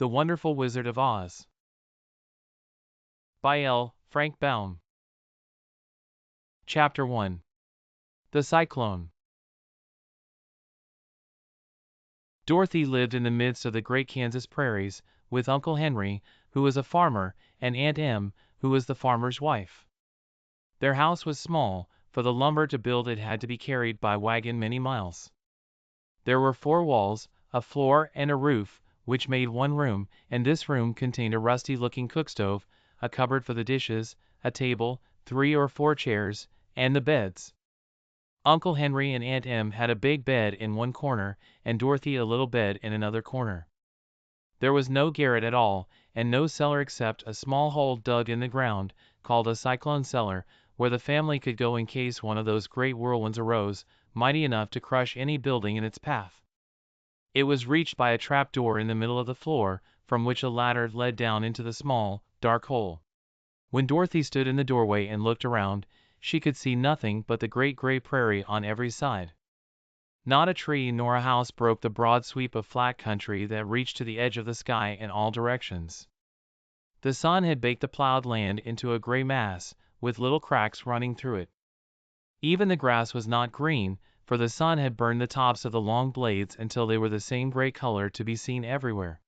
The Wonderful Wizard of Oz by L. Frank Baum. Chapter 1. The Cyclone. Dorothy lived in the midst of the great Kansas prairies, with Uncle Henry, who was a farmer, and Aunt Em, who was the farmer's wife. Their house was small, for the lumber to build it had to be carried by wagon many miles. There were 4 walls, a floor, and a roof, which made one room, and this room contained a rusty-looking cookstove, a cupboard for the dishes, a table, 3 or 4 chairs, and the beds. Uncle Henry and Aunt Em had a big bed in one corner, and Dorothy a little bed in another corner. There was no garret at all, and no cellar except a small hole dug in the ground, called a cyclone cellar, where the family could go in case one of those great whirlwinds arose, mighty enough to crush any building in its path. It was reached by a trap door in the middle of the floor, from which a ladder led down into the small, dark hole. When Dorothy stood in the doorway and looked around, she could see nothing but the great gray prairie on every side. Not a tree nor a house broke the broad sweep of flat country that reached to the edge of the sky in all directions. The sun had baked the plowed land into a gray mass, with little cracks running through it. Even the grass was not green, for the sun had burned the tops of the long blades until they were the same gray color to be seen everywhere.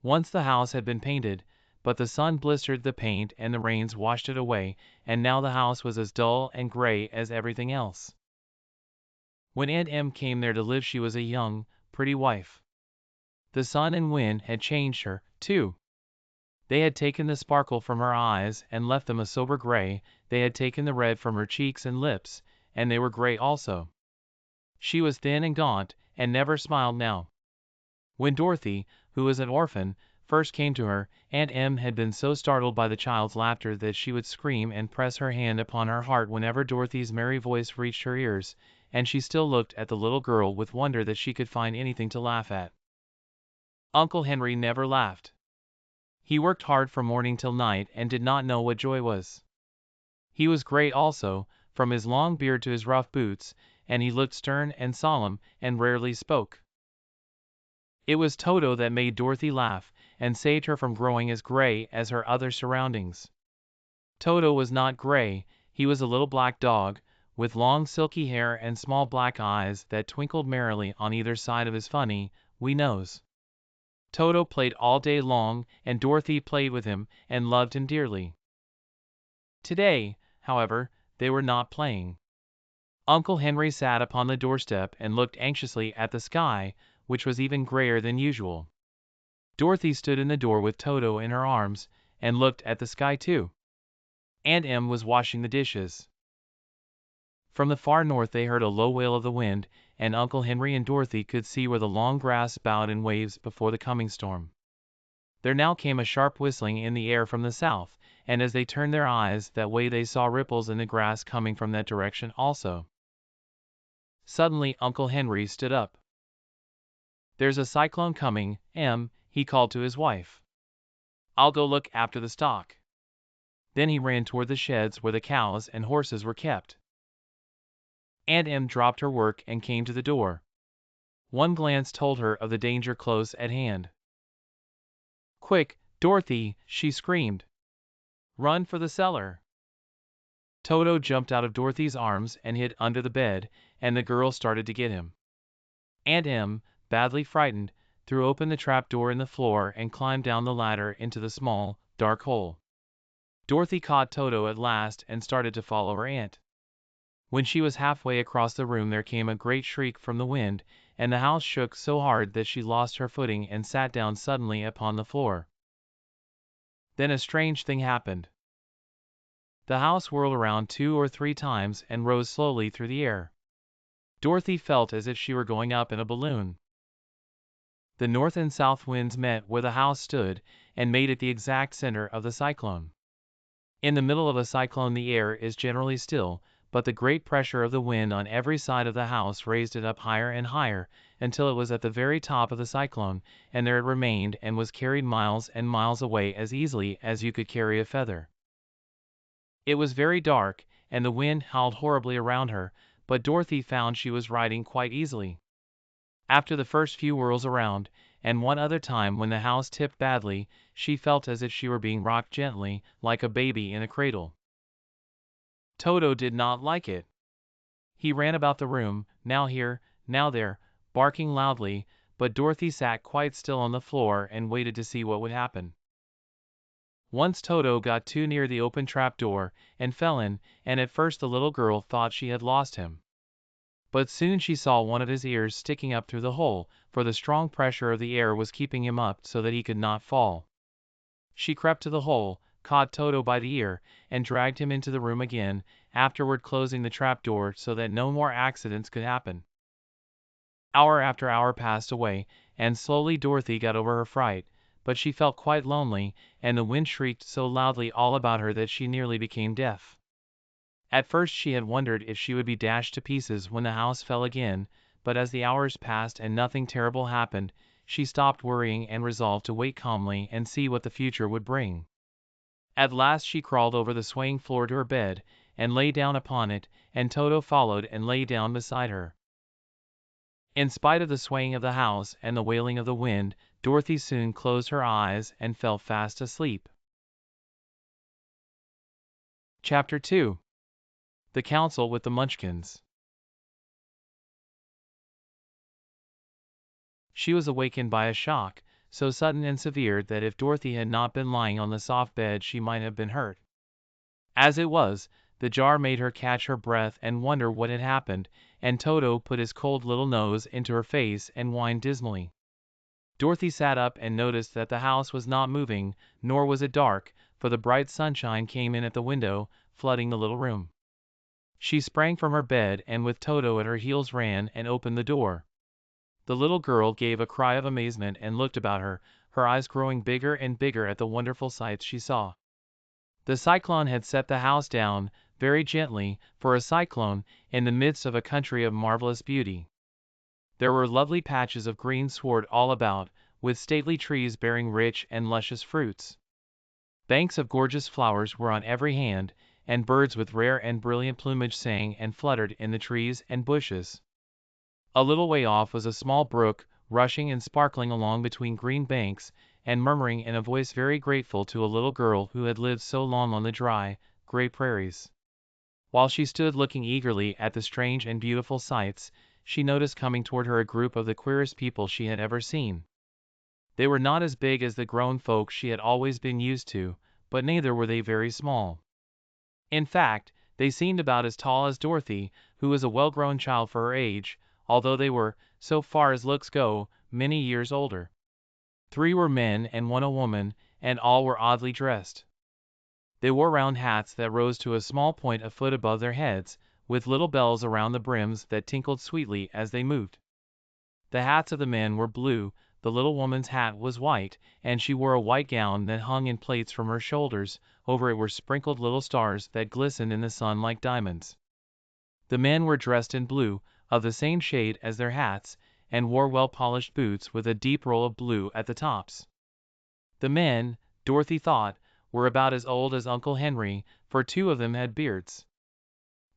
Once the house had been painted, but the sun blistered the paint and the rains washed it away, and now the house was as dull and gray as everything else. When Aunt Em came there to live she was a young, pretty wife. The sun and wind had changed her, too. They had taken the sparkle from her eyes and left them a sober gray, they had taken the red from her cheeks and lips, and they were gray also. She was thin and gaunt, and never smiled now. When Dorothy, who was an orphan, first came to her, Aunt Em had been so startled by the child's laughter that she would scream and press her hand upon her heart whenever Dorothy's merry voice reached her ears, and she still looked at the little girl with wonder that she could find anything to laugh at. Uncle Henry never laughed. He worked hard from morning till night and did not know what joy was. He was gray also, from his long beard to his rough boots, and he looked stern and solemn, and rarely spoke. It was Toto that made Dorothy laugh, and saved her from growing as gray as her other surroundings. Toto was not gray, he was a little black dog, with long silky hair and small black eyes that twinkled merrily on either side of his funny, wee nose. Toto played all day long, and Dorothy played with him, and loved him dearly. Today, however, they were not playing. Uncle Henry sat upon the doorstep and looked anxiously at the sky, which was even grayer than usual. Dorothy stood in the door with Toto in her arms, and looked at the sky too. Aunt Em was washing the dishes. From the far north they heard a low wail of the wind, and Uncle Henry and Dorothy could see where the long grass bowed in waves before the coming storm. There now came a sharp whistling in the air from the south, and as they turned their eyes that way they saw ripples in the grass coming from that direction also. Suddenly Uncle Henry stood up. "There's a cyclone coming, Em," he called to his wife. "I'll go look after the stock." Then he ran toward the sheds where the cows and horses were kept. Aunt Em dropped her work and came to the door. One glance told her of the danger close at hand. "Quick, Dorothy!" she screamed. "Run for the cellar!" Toto jumped out of Dorothy's arms and hid under the bed, and the girl started to get him. Aunt Em, badly frightened, threw open the trap door in the floor and climbed down the ladder into the small, dark hole. Dorothy caught Toto at last and started to follow her aunt. When she was halfway across the room there came a great shriek from the wind, and the house shook so hard that she lost her footing and sat down suddenly upon the floor. Then a strange thing happened. The house whirled around 2 or 3 times and rose slowly through the air. Dorothy felt as if she were going up in a balloon. The north and south winds met where the house stood, and made it the exact center of the cyclone. In the middle of a cyclone the air is generally still, but the great pressure of the wind on every side of the house raised it up higher and higher, until it was at the very top of the cyclone, and there it remained and was carried miles and miles away as easily as you could carry a feather. It was very dark, and the wind howled horribly around her, but Dorothy found she was riding quite easily. After the first few whirls around, and one other time when the house tipped badly, she felt as if she were being rocked gently, like a baby in a cradle. Toto did not like it. He ran about the room, now here, now there, barking loudly, but Dorothy sat quite still on the floor and waited to see what would happen. Once Toto got too near the open trap door, and fell in, and at first the little girl thought she had lost him. But soon she saw one of his ears sticking up through the hole, for the strong pressure of the air was keeping him up so that he could not fall. She crept to the hole, caught Toto by the ear, and dragged him into the room again, afterward closing the trap door so that no more accidents could happen. Hour after hour passed away, and slowly Dorothy got over her fright, but she felt quite lonely, and the wind shrieked so loudly all about her that she nearly became deaf. At first she had wondered if she would be dashed to pieces when the house fell again, but as the hours passed and nothing terrible happened, she stopped worrying and resolved to wait calmly and see what the future would bring. At last she crawled over the swaying floor to her bed, and lay down upon it, and Toto followed and lay down beside her. In spite of the swaying of the house and the wailing of the wind, Dorothy soon closed her eyes and fell fast asleep. Chapter 2. The Council with the Munchkins. She was awakened by a shock, so sudden and severe that if Dorothy had not been lying on the soft bed she might have been hurt. As it was, the jar made her catch her breath and wonder what had happened, and Toto put his cold little nose into her face and whined dismally. Dorothy sat up and noticed that the house was not moving, nor was it dark, for the bright sunshine came in at the window, flooding the little room. She sprang from her bed and with Toto at her heels ran and opened the door. The little girl gave a cry of amazement and looked about her, her eyes growing bigger and bigger at the wonderful sights she saw. The cyclone had set the house down, very gently, for a cyclone, in the midst of a country of marvelous beauty. There were lovely patches of green sward all about, with stately trees bearing rich and luscious fruits. Banks of gorgeous flowers were on every hand, and birds with rare and brilliant plumage sang and fluttered in the trees and bushes. A little way off was a small brook, rushing and sparkling along between green banks, and murmuring in a voice very grateful to a little girl who had lived so long on the dry, gray prairies. While she stood looking eagerly at the strange and beautiful sights, she noticed coming toward her a group of the queerest people she had ever seen. They were not as big as the grown folk she had always been used to, but neither were they very small. In fact, they seemed about as tall as Dorothy, who was a well-grown child for her age, although they were, so far as looks go, many years older. 3 were men and 1 a woman, and all were oddly dressed. They wore round hats that rose to a small point a foot above their heads, with little bells around the brims that tinkled sweetly as they moved. The hats of the men were blue, the little woman's hat was white, and she wore a white gown that hung in plaits from her shoulders, over it were sprinkled little stars that glistened in the sun like diamonds. The men were dressed in blue, of the same shade as their hats, and wore well-polished boots with a deep roll of blue at the tops. The men, Dorothy thought, were about as old as Uncle Henry, for 2 of them had beards.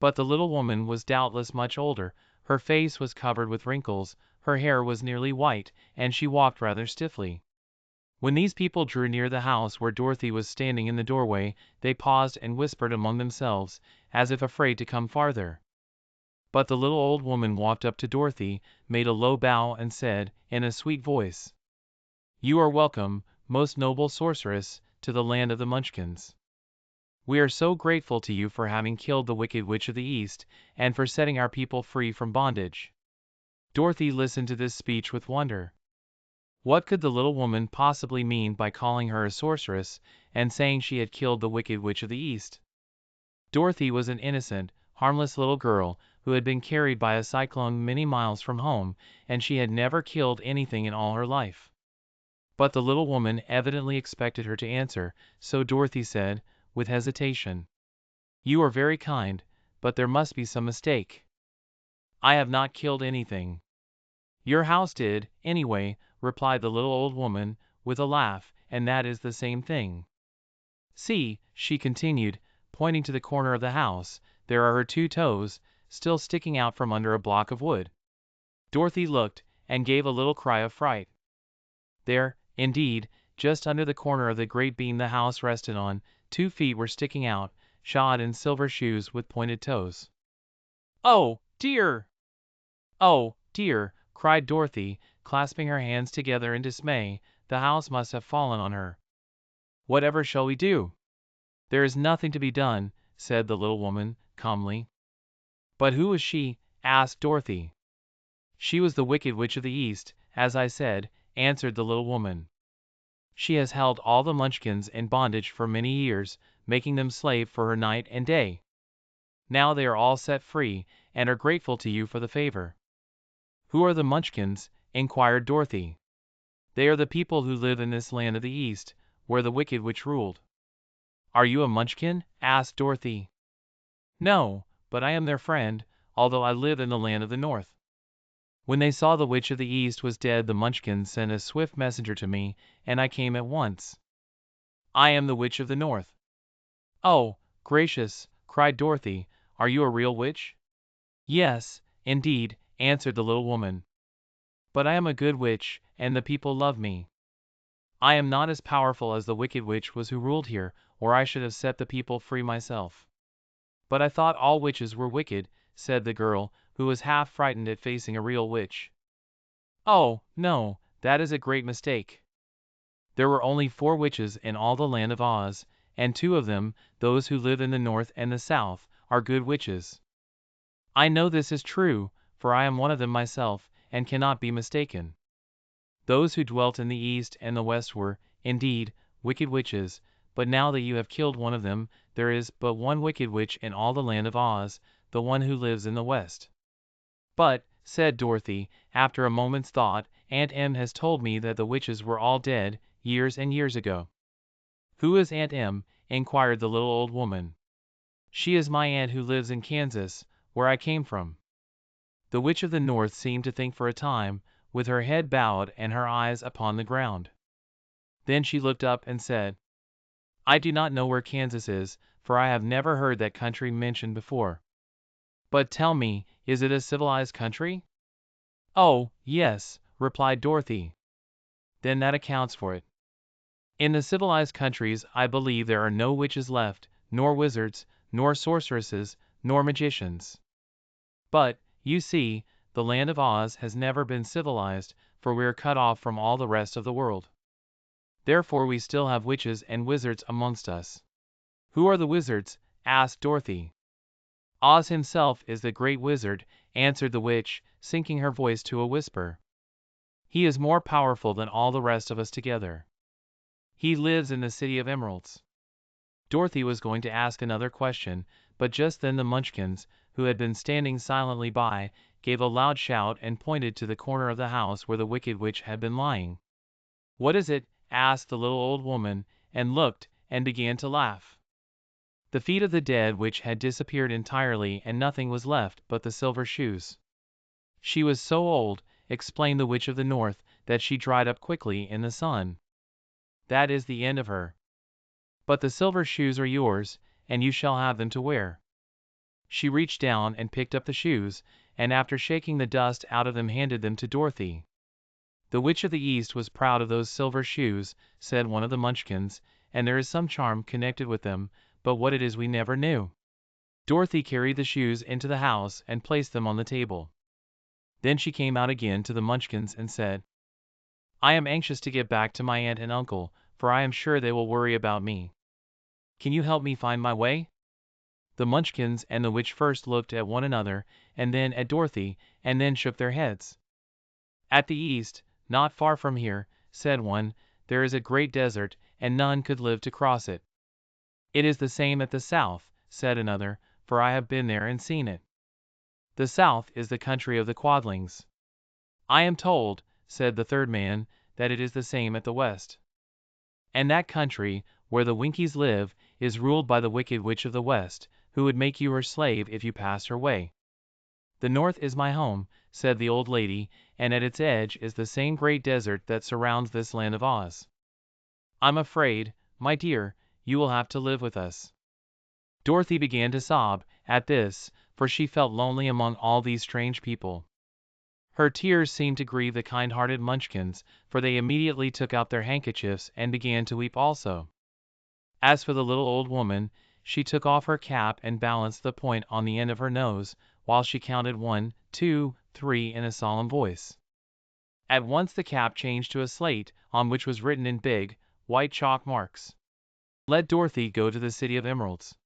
But the little woman was doubtless much older, her face was covered with wrinkles, her hair was nearly white, and she walked rather stiffly. When these people drew near the house where Dorothy was standing in the doorway, they paused and whispered among themselves, as if afraid to come farther. But the little old woman walked up to Dorothy, made a low bow and said, in a sweet voice, "You are welcome, most noble sorceress, to the land of the Munchkins. We are so grateful to you for having killed the wicked witch of the East, and for setting our people free from bondage." Dorothy listened to this speech with wonder. What could the little woman possibly mean by calling her a sorceress, and saying she had killed the wicked witch of the East? Dorothy was an innocent, harmless little girl, who had been carried by a cyclone many miles from home, and she had never killed anything in all her life. But the little woman evidently expected her to answer, so Dorothy said, with hesitation, "You are very kind, but there must be some mistake. I have not killed anything." "Your house did, anyway," replied the little old woman, with a laugh, "and that is the same thing. See," she continued, pointing to the corner of the house, "there are her 2 toes, still sticking out from under a block of wood." Dorothy looked, and gave a little cry of fright. There, indeed, just under the corner of the great beam the house rested on, 2 feet were sticking out, shod in silver shoes with pointed toes. "Oh, dear! Oh, dear!" cried Dorothy, clasping her hands together in dismay. "The house must have fallen on her. Whatever shall we do?" "There is nothing to be done," said the little woman, calmly. "But who was she?" asked Dorothy. "She was the Wicked Witch of the East, as I said," answered the little woman. "She has held all the Munchkins in bondage for many years, making them slave for her night and day. Now they are all set free, and are grateful to you for the favor." "Who are the Munchkins?" inquired Dorothy. "They are the people who live in this land of the East, where the Wicked Witch ruled." "Are you a Munchkin?" asked Dorothy. "No, but I am their friend, although I live in the land of the North. When they saw the Witch of the East was dead, the Munchkins sent a swift messenger to me, and I came at once. I am the Witch of the North." "Oh, gracious!" cried Dorothy. "Are you a real witch?" "Yes, indeed," answered the little woman. "But I am a good witch, and the people love me. I am not as powerful as the Wicked Witch was who ruled here, or I should have set the people free myself." "But I thought all witches were wicked," said the girl, who was half frightened at facing a real witch. "Oh, no, that is a great mistake. There were only 4 witches in all the land of Oz, and 2 of them, those who live in the North and the South, are good witches. I know this is true, for I am one of them myself, and cannot be mistaken. Those who dwelt in the East and the West were, indeed, wicked witches, but now that you have killed one of them, there is but one wicked witch in all the land of Oz, the one who lives in the West." "But," said Dorothy, after a moment's thought, "Aunt Em has told me that the witches were all dead, years and years ago." "Who is Aunt Em?" inquired the little old woman. "She is my aunt who lives in Kansas, where I came from." The Witch of the North seemed to think for a time, with her head bowed and her eyes upon the ground. Then she looked up and said, "I do not know where Kansas is, for I have never heard that country mentioned before. But tell me, is it a civilized country?" "Oh, yes," replied Dorothy. "Then that accounts for it. In the civilized countries I believe there are no witches left, nor wizards, nor sorceresses, nor magicians. But, you see, the land of Oz has never been civilized, for we are cut off from all the rest of the world. Therefore we still have witches and wizards amongst us." "Who are the wizards?" asked Dorothy. "Oz himself is the great wizard," answered the witch, sinking her voice to a whisper. "He is more powerful than all the rest of us together. He lives in the City of Emeralds." Dorothy was going to ask another question, but just then the Munchkins, who had been standing silently by, gave a loud shout and pointed to the corner of the house where the Wicked Witch had been lying. "What is it?" asked the little old woman, and looked, and began to laugh. The feet of the dead witch had disappeared entirely, and nothing was left but the silver shoes. "She was so old," explained the Witch of the North, "that she dried up quickly in the sun. That is the end of her. But the silver shoes are yours, and you shall have them to wear." She reached down and picked up the shoes, and after shaking the dust out of them handed them to Dorothy. "The Witch of the East was proud of those silver shoes," said one of the Munchkins, "and there is some charm connected with them, but what it is we never knew." Dorothy carried the shoes into the house and placed them on the table. Then she came out again to the Munchkins and said, "I am anxious to get back to my aunt and uncle, for I am sure they will worry about me. Can you help me find my way?" The Munchkins and the witch first looked at one another, and then at Dorothy, and then shook their heads. "At the East, not far from here," said one, "there is a great desert, and none could live to cross it." "It is the same at the South," said another, "for I have been there and seen it. The South is the country of the Quadlings." "I am told," said the third man, "that it is the same at the West. And that country, where the Winkies live, is ruled by the Wicked Witch of the West, who would make you her slave if you passed her way." "The North is my home," said the old lady, "and at its edge is the same great desert that surrounds this land of Oz. I'm afraid, my dear, you will have to live with us." Dorothy began to sob at this, for she felt lonely among all these strange people. Her tears seemed to grieve the kind-hearted Munchkins, for they immediately took out their handkerchiefs and began to weep also. As for the little old woman, she took off her cap and balanced the point on the end of her nose, while she counted 1, 2, 3 in a solemn voice. At once the cap changed to a slate, on which was written in big, white chalk marks, "Let Dorothy go to the City of Emeralds."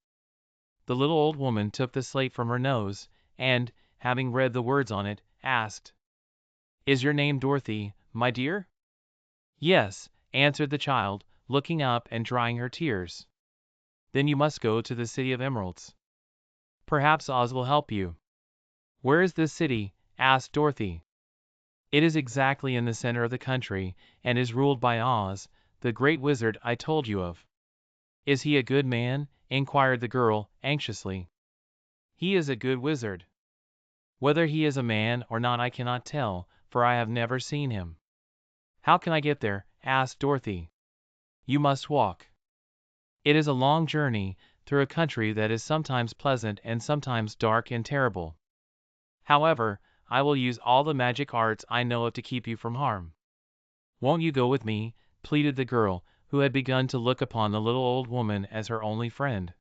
The little old woman took the slate from her nose, and, having read the words on it, asked, "Is your name Dorothy, my dear?" "Yes," answered the child, looking up and drying her tears. "Then you must go to the City of Emeralds. Perhaps Oz will help you." "Where is this city?" asked Dorothy. "It is exactly in the center of the country, and is ruled by Oz, the great wizard I told you of." "Is he a good man?" inquired the girl, anxiously. "He is a good wizard. Whether he is a man or not I cannot tell, for I have never seen him." "How can I get there?" asked Dorothy. "You must walk. It is a long journey, through a country that is sometimes pleasant and sometimes dark and terrible. However, I will use all the magic arts I know of to keep you from harm." "Won't you go with me?" pleaded the girl, who had begun to look upon the little old woman as her only friend.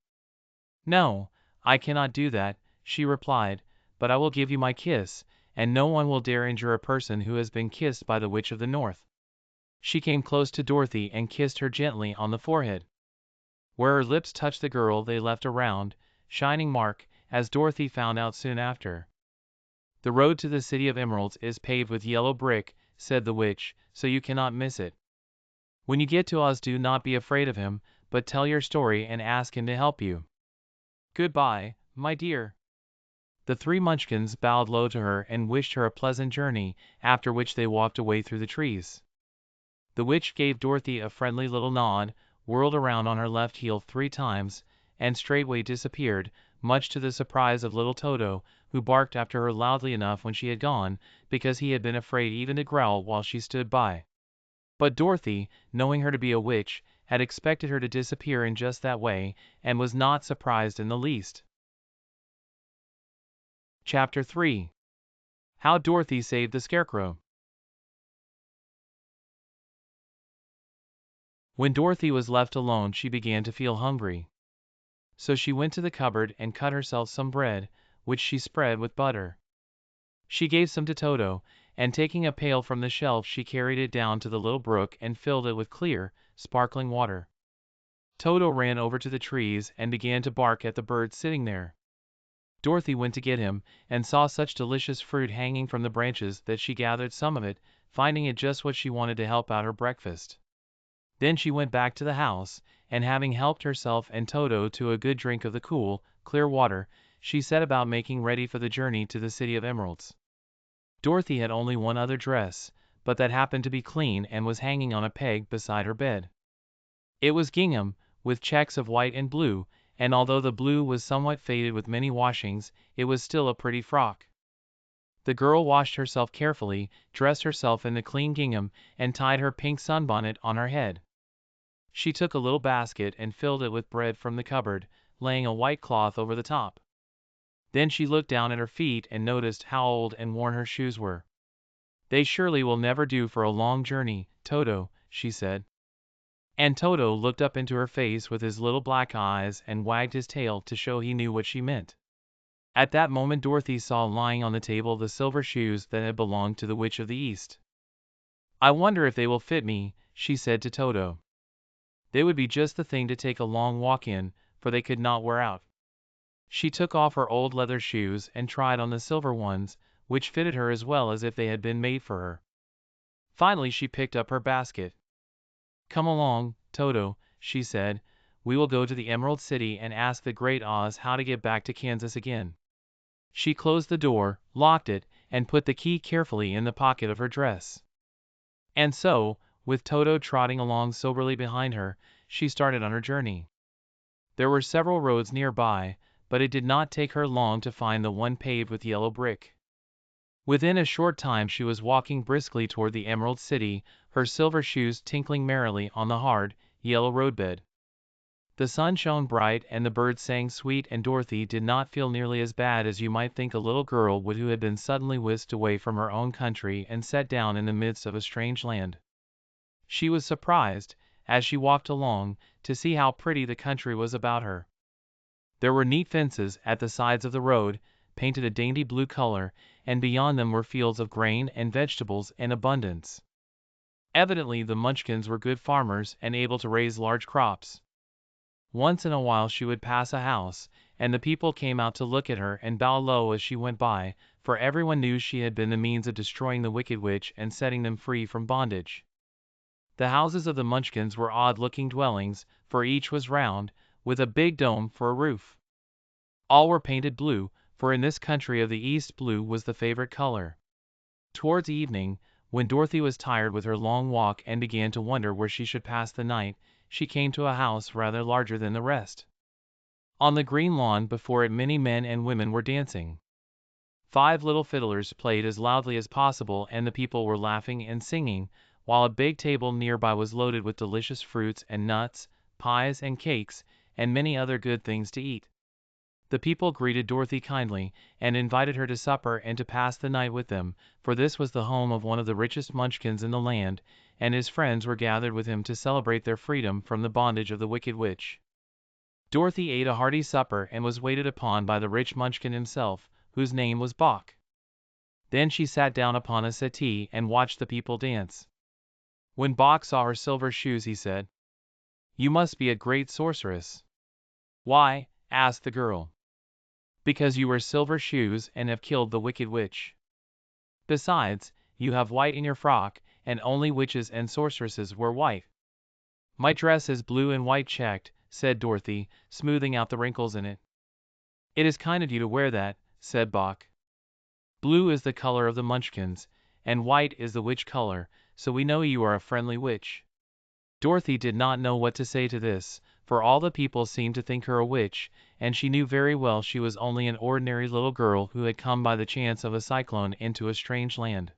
"No, I cannot do that," she replied, "but I will give you my kiss, and no one will dare injure a person who has been kissed by the Witch of the North." She came close to Dorothy and kissed her gently on the forehead. Where her lips touched the girl they left a round, shining mark, as Dorothy found out soon after. "The road to the City of Emeralds is paved with yellow brick," said the witch, "so you cannot miss it. When you get to Oz do not be afraid of him, but tell your story and ask him to help you. Goodbye, my dear." The 3 Munchkins bowed low to her and wished her a pleasant journey, after which they walked away through the trees. The witch gave Dorothy a friendly little nod, whirled around on her left heel 3 times, and straightway disappeared, much to the surprise of little Toto, who barked after her loudly enough when she had gone, because he had been afraid even to growl while she stood by. But Dorothy, knowing her to be a witch, had expected her to disappear in just that way, and was not surprised in the least. Chapter 3. How Dorothy Saved the Scarecrow. When Dorothy was left alone she began to feel hungry. So she went to the cupboard and cut herself some bread, which she spread with butter. She gave some to Toto, and taking a pail from the shelf she carried it down to the little brook and filled it with clear, sparkling water. Toto ran over to the trees and began to bark at the bird sitting there. Dorothy went to get him, and saw such delicious fruit hanging from the branches that she gathered some of it, finding it just what she wanted to help out her breakfast. Then she went back to the house, and having helped herself and Toto to a good drink of the cool, clear water, she set about making ready for the journey to the City of Emeralds. Dorothy had only one other dress, but that happened to be clean and was hanging on a peg beside her bed. It was gingham, with checks of white and blue, and although the blue was somewhat faded with many washings, it was still a pretty frock. The girl washed herself carefully, dressed herself in the clean gingham, and tied her pink sunbonnet on her head. She took a little basket and filled it with bread from the cupboard, laying a white cloth over the top. Then she looked down at her feet and noticed how old and worn her shoes were. "They surely will never do for a long journey, Toto," she said. And Toto looked up into her face with his little black eyes and wagged his tail to show he knew what she meant. At that moment Dorothy saw lying on the table the silver shoes that had belonged to the Witch of the East. "I wonder if they will fit me," she said to Toto. "They would be just the thing to take a long walk in, for they could not wear out." She took off her old leather shoes and tried on the silver ones, which fitted her as well as if they had been made for her. Finally she picked up her basket. "Come along, Toto," she said. "We will go to the Emerald City and ask the Great Oz how to get back to Kansas again." She closed the door, locked it, and put the key carefully in the pocket of her dress. And so, with Toto trotting along soberly behind her, she started on her journey. There were several roads nearby, but it did not take her long to find the one paved with yellow brick. Within a short time she was walking briskly toward the Emerald City, her silver shoes tinkling merrily on the hard, yellow roadbed. The sun shone bright and the birds sang sweet, and Dorothy did not feel nearly as bad as you might think a little girl would who had been suddenly whisked away from her own country and set down in the midst of a strange land. She was surprised, as she walked along, to see how pretty the country was about her. There were neat fences at the sides of the road, painted a dainty blue color, and beyond them were fields of grain and vegetables in abundance. Evidently the Munchkins were good farmers and able to raise large crops. Once in a while she would pass a house, and the people came out to look at her and bow low as she went by, for everyone knew she had been the means of destroying the wicked witch and setting them free from bondage. The houses of the Munchkins were odd-looking dwellings, for each was round, with a big dome for a roof. All were painted blue, for in this country of the East blue was the favorite color. Towards evening, when Dorothy was tired with her long walk and began to wonder where she should pass the night, she came to a house rather larger than the rest. On the green lawn before it many men and women were dancing. 5 little fiddlers played as loudly as possible and the people were laughing and singing, while a big table nearby was loaded with delicious fruits and nuts, pies and cakes, and many other good things to eat. The people greeted Dorothy kindly, and invited her to supper and to pass the night with them, for this was the home of one of the richest Munchkins in the land, and his friends were gathered with him to celebrate their freedom from the bondage of the wicked witch. Dorothy ate a hearty supper and was waited upon by the rich Munchkin himself, whose name was Bok. Then she sat down upon a settee and watched the people dance. When Bok saw her silver shoes he said, "You must be a great sorceress." "Why?" asked the girl. "Because you wear silver shoes and have killed the wicked witch. Besides, you have white in your frock, and only witches and sorceresses wear white." "My dress is blue and white checked," said Dorothy, smoothing out the wrinkles in it. "It is kind of you to wear that," said Bok. "Blue is the color of the Munchkins, and white is the witch color, so we know you are a friendly witch." Dorothy did not know what to say to this, for all the people seemed to think her a witch, and she knew very well she was only an ordinary little girl who had come by the chance of a cyclone into a strange land.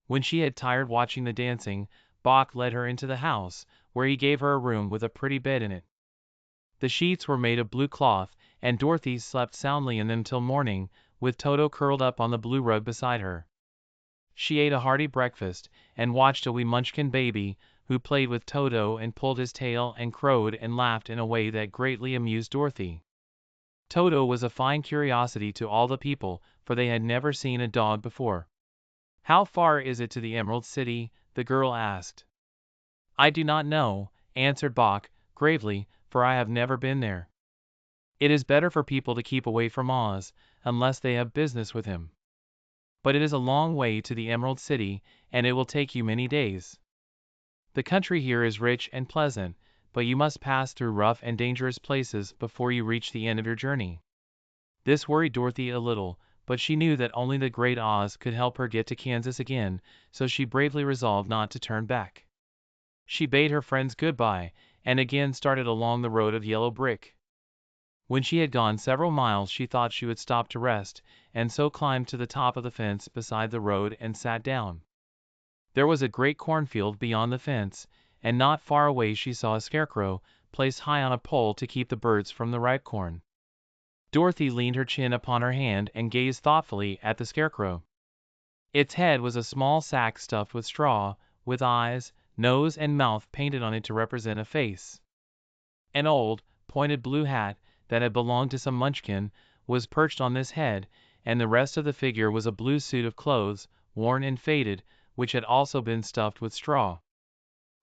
When she had tired watching the dancing, Bok led her into the house, where he gave her a room with a pretty bed in it. The sheets were made of blue cloth, and Dorothy slept soundly in them till morning, with Toto curled up on the blue rug beside her. She ate a hearty breakfast, and watched a wee Munchkin baby, who played with Toto and pulled his tail and crowed and laughed in a way that greatly amused Dorothy. Toto was a fine curiosity to all the people, for they had never seen a dog before. "How far is it to the Emerald City?" the girl asked. "I do not know," answered Bok, gravely, "for I have never been there. It is better for people to keep away from Oz, unless they have business with him. But it is a long way to the Emerald City, and it will take you many days. The country here is rich and pleasant, but you must pass through rough and dangerous places before you reach the end of your journey." This worried Dorothy a little, but she knew that only the great Oz could help her get to Kansas again, so she bravely resolved not to turn back. She bade her friends goodbye, and again started along the road of yellow brick. When she had gone several miles she thought she would stop to rest, and so climbed to the top of the fence beside the road and sat down. There was a great cornfield beyond the fence, and not far away she saw a scarecrow, placed high on a pole to keep the birds from the ripe corn. Dorothy leaned her chin upon her hand and gazed thoughtfully at the scarecrow. Its head was a small sack stuffed with straw, with eyes, nose and mouth painted on it to represent a face. An old, pointed blue hat, that had belonged to some Munchkin, was perched on this head, and the rest of the figure was a blue suit of clothes, worn and faded, which had also been stuffed with straw.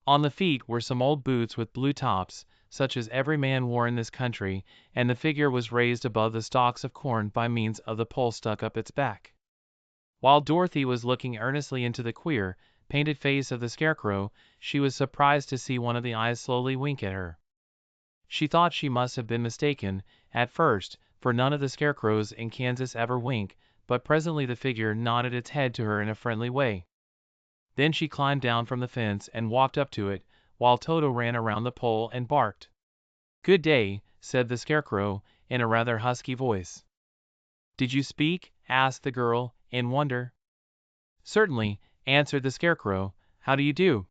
On the feet were some old boots with blue tops, such as every man wore in this country, and the figure was raised above the stalks of corn by means of the pole stuck up its back. While Dorothy was looking earnestly into the queer, painted face of the scarecrow, she was surprised to see one of the eyes slowly wink at her. She thought she must have been mistaken, at first, for none of the scarecrows in Kansas ever wink, but presently the figure nodded its head to her in a friendly way. Then she climbed down from the fence and walked up to it, while Toto ran around the pole and barked. "Good day," said the scarecrow, in a rather husky voice. "Did you speak?" asked the girl, in wonder. "Certainly," answered the scarecrow. "How do you do?"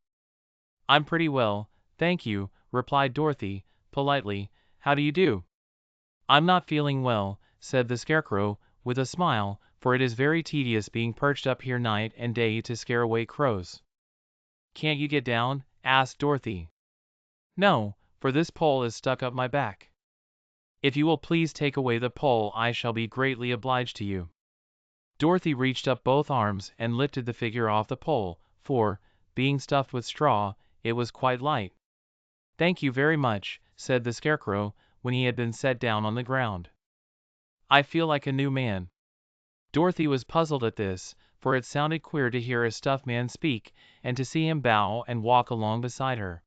"I'm pretty well, thank you," replied Dorothy, politely, "How do you do?" "I'm not feeling well," said the Scarecrow, with a smile, "for it is very tedious being perched up here night and day to scare away crows." "Can't you get down?" asked Dorothy. "No, for this pole is stuck up my back. If you will please take away the pole I shall be greatly obliged to you." Dorothy reached up both arms and lifted the figure off the pole, for, being stuffed with straw, it was quite light. "Thank you very much," said the Scarecrow, when he had been set down on the ground. "I feel like a new man." Dorothy was puzzled at this, for it sounded queer to hear a stuffed man speak, and to see him bow and walk along beside her.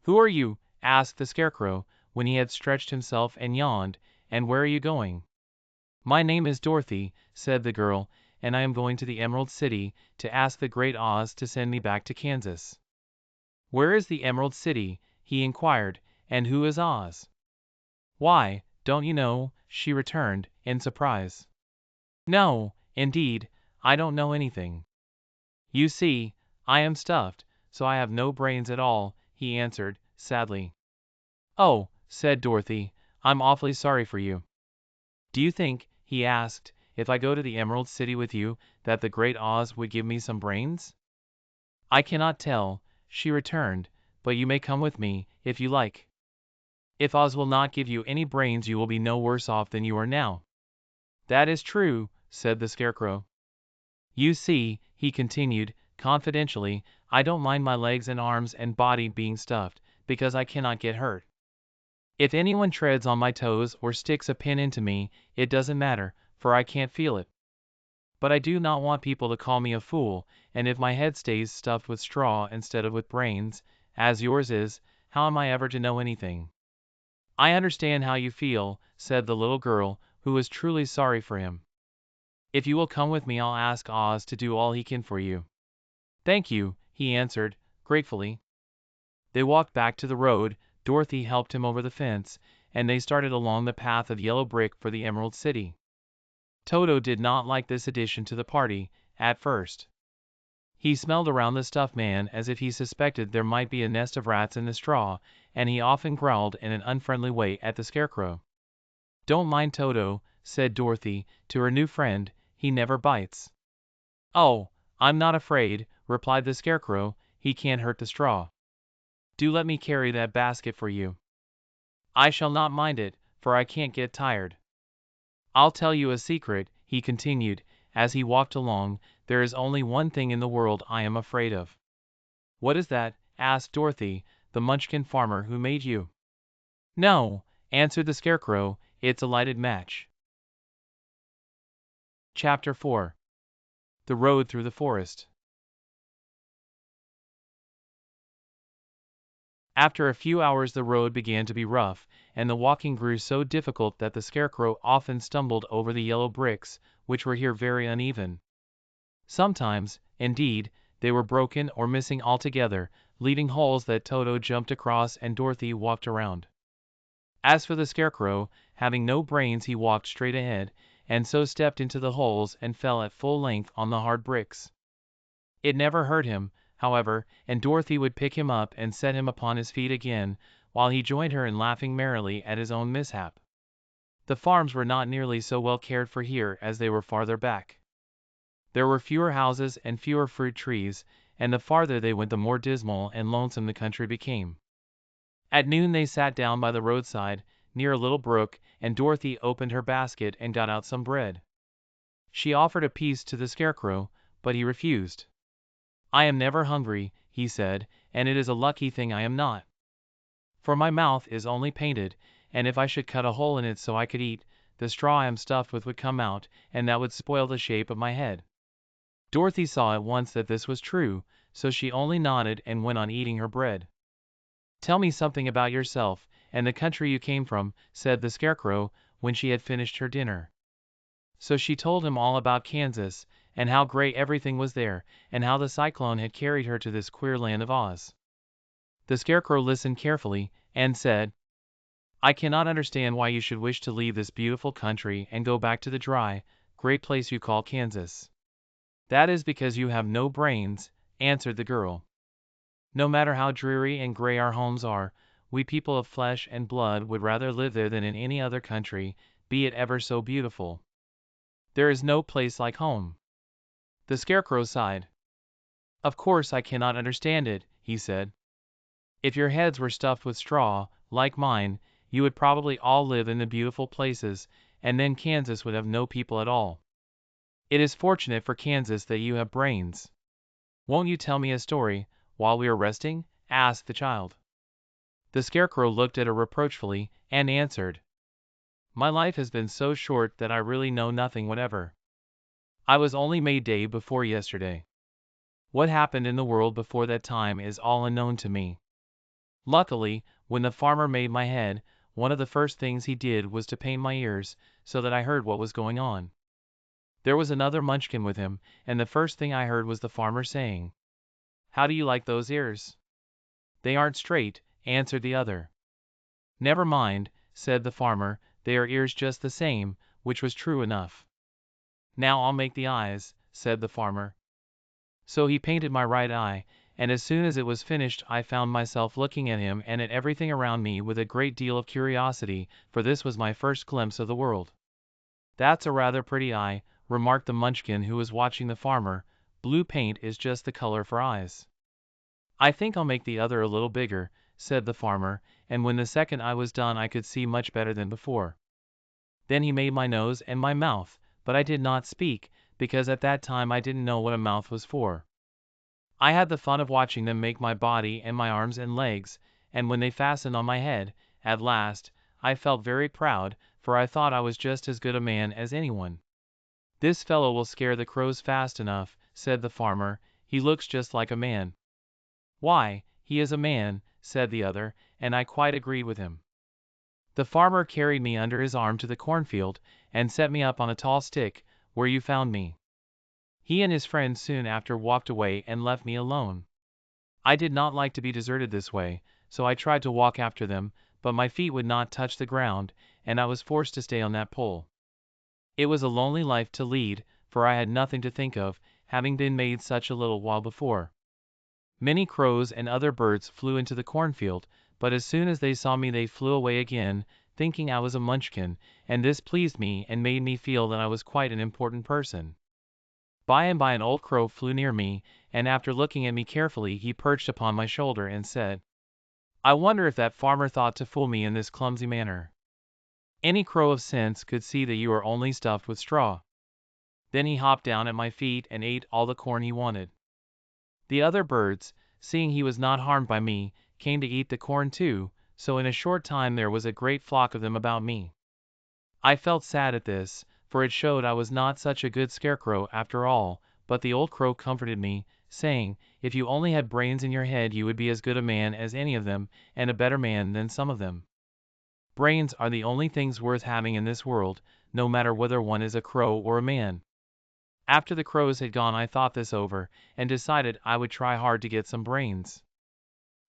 "Who are you?" asked the Scarecrow, when he had stretched himself and yawned, "and where are you going?" "My name is Dorothy," said the girl, "and I am going to the Emerald City, to ask the Great Oz to send me back to Kansas." "Where is the Emerald City?" he inquired, "and who is Oz?" "Why, don't you know?" she returned, in surprise. "No, indeed, I don't know anything. You see, I am stuffed, so I have no brains at all," he answered, sadly. "Oh," said Dorothy, "I'm awfully sorry for you. Do you think," he asked, "if I go to the Emerald City with you, that the Great Oz would give me some brains?" "I cannot tell," she returned, "but you may come with me, if you like. If Oz will not give you any brains you will be no worse off than you are now." "That is true," said the Scarecrow. "You see," he continued, confidentially, "I don't mind my legs and arms and body being stuffed, because I cannot get hurt. If anyone treads on my toes or sticks a pin into me, it doesn't matter, for I can't feel it. But I do not want people to call me a fool, and if my head stays stuffed with straw instead of with brains, as yours is, how am I ever to know anything?" "I understand how you feel," said the little girl, who was truly sorry for him. "If you will come with me I'll ask Oz to do all he can for you." "Thank you," he answered, gratefully. They walked back to the road, Dorothy helped him over the fence, and they started along the path of yellow brick for the Emerald City. Toto did not like this addition to the party, at first. He smelled around the stuffed man as if he suspected there might be a nest of rats in the straw, and he often growled in an unfriendly way at the Scarecrow. "Don't mind Toto," said Dorothy to her new friend, "he never bites." "Oh, I'm not afraid," replied the Scarecrow, "he can't hurt the straw. Do let me carry that basket for you. I shall not mind it, for I can't get tired. I'll tell you a secret," he continued, as he walked along, "there is only one thing in the world I am afraid of." "What is that?" asked Dorothy, "the Munchkin farmer who made you?" "No," answered the Scarecrow, "it's a lighted match." Chapter 4. The Road Through the Forest. After a few hours the road began to be rough, and the walking grew so difficult that the Scarecrow often stumbled over the yellow bricks, which were here very uneven. Sometimes, indeed, they were broken or missing altogether, leaving holes that Toto jumped across and Dorothy walked around. As for the Scarecrow, having no brains he walked straight ahead, and so stepped into the holes and fell at full length on the hard bricks. It never hurt him, however, and Dorothy would pick him up and set him upon his feet again, while he joined her in laughing merrily at his own mishap. The farms were not nearly so well cared for here as they were farther back. There were fewer houses and fewer fruit trees, and the farther they went the more dismal and lonesome the country became. At noon they sat down by the roadside, near a little brook, and Dorothy opened her basket and got out some bread. She offered a piece to the Scarecrow, but he refused. "I am never hungry," he said, "and it is a lucky thing I am not. For my mouth is only painted, and if I should cut a hole in it so I could eat, the straw I am stuffed with would come out, and that would spoil the shape of my head." Dorothy saw at once that this was true, so she only nodded and went on eating her bread. "Tell me something about yourself, and the country you came from," said the Scarecrow, when she had finished her dinner. So she told him all about Kansas, and how gray everything was there, and how the Cyclone had carried her to this queer land of Oz. The Scarecrow listened carefully, and said, "I cannot understand why you should wish to leave this beautiful country and go back to the dry, great place you call Kansas." "That is because you have no brains," answered the girl. "No matter how dreary and gray our homes are, we people of flesh and blood would rather live there than in any other country, be it ever so beautiful. There is no place like home." The Scarecrow sighed. "Of course I cannot understand it," he said. "If your heads were stuffed with straw, like mine, you would probably all live in the beautiful places, and then Kansas would have no people at all. It is fortunate for Kansas that you have brains." "Won't you tell me a story, while we are resting?" asked the child. The Scarecrow looked at her reproachfully, and answered, "My life has been so short that I really know nothing whatever. I was only made day before yesterday. What happened in the world before that time is all unknown to me. Luckily, when the farmer made my head, one of the first things he did was to paint my ears, so that I heard what was going on. There was another Munchkin with him, and the first thing I heard was the farmer saying, 'How do you like those ears?' 'They aren't straight,' answered the other. 'Never mind,' said the farmer, 'they are ears just the same,' which was true enough. 'Now I'll make the eyes,' said the farmer. So he painted my right eye, and as soon as it was finished I found myself looking at him and at everything around me with a great deal of curiosity, for this was my first glimpse of the world. 'That's a rather pretty eye,' remarked the Munchkin who was watching the farmer. 'Blue paint is just the color for eyes.' 'I think I'll make the other a little bigger,' said the farmer, and when the second eye was done I could see much better than before. Then he made my nose and my mouth, but I did not speak, because at that time I didn't know what a mouth was for. I had the fun of watching them make my body and my arms and legs, and when they fastened on my head, at last, I felt very proud, for I thought I was just as good a man as anyone. 'This fellow will scare the crows fast enough,' said the farmer. 'He looks just like a man.' 'Why, he is a man,' said the other, and I quite agreed with him. The farmer carried me under his arm to the cornfield, and set me up on a tall stick, where you found me. He and his friend soon after walked away and left me alone. I did not like to be deserted this way, so I tried to walk after them, but my feet would not touch the ground, and I was forced to stay on that pole. It was a lonely life to lead, for I had nothing to think of, having been made such a little while before. Many crows and other birds flew into the cornfield, but as soon as they saw me they flew away again, thinking I was a Munchkin, and this pleased me and made me feel that I was quite an important person. By and by an old crow flew near me, and after looking at me carefully he perched upon my shoulder and said, 'I wonder if that farmer thought to fool me in this clumsy manner. Any crow of sense could see that you are only stuffed with straw.' Then he hopped down at my feet and ate all the corn he wanted. The other birds, seeing he was not harmed by me, came to eat the corn too, so in a short time there was a great flock of them about me. I felt sad at this, for it showed I was not such a good Scarecrow after all, but the old crow comforted me, saying, 'If you only had brains in your head you would be as good a man as any of them, and a better man than some of them. Brains are the only things worth having in this world, no matter whether one is a crow or a man.' After the crows had gone I thought this over, and decided I would try hard to get some brains.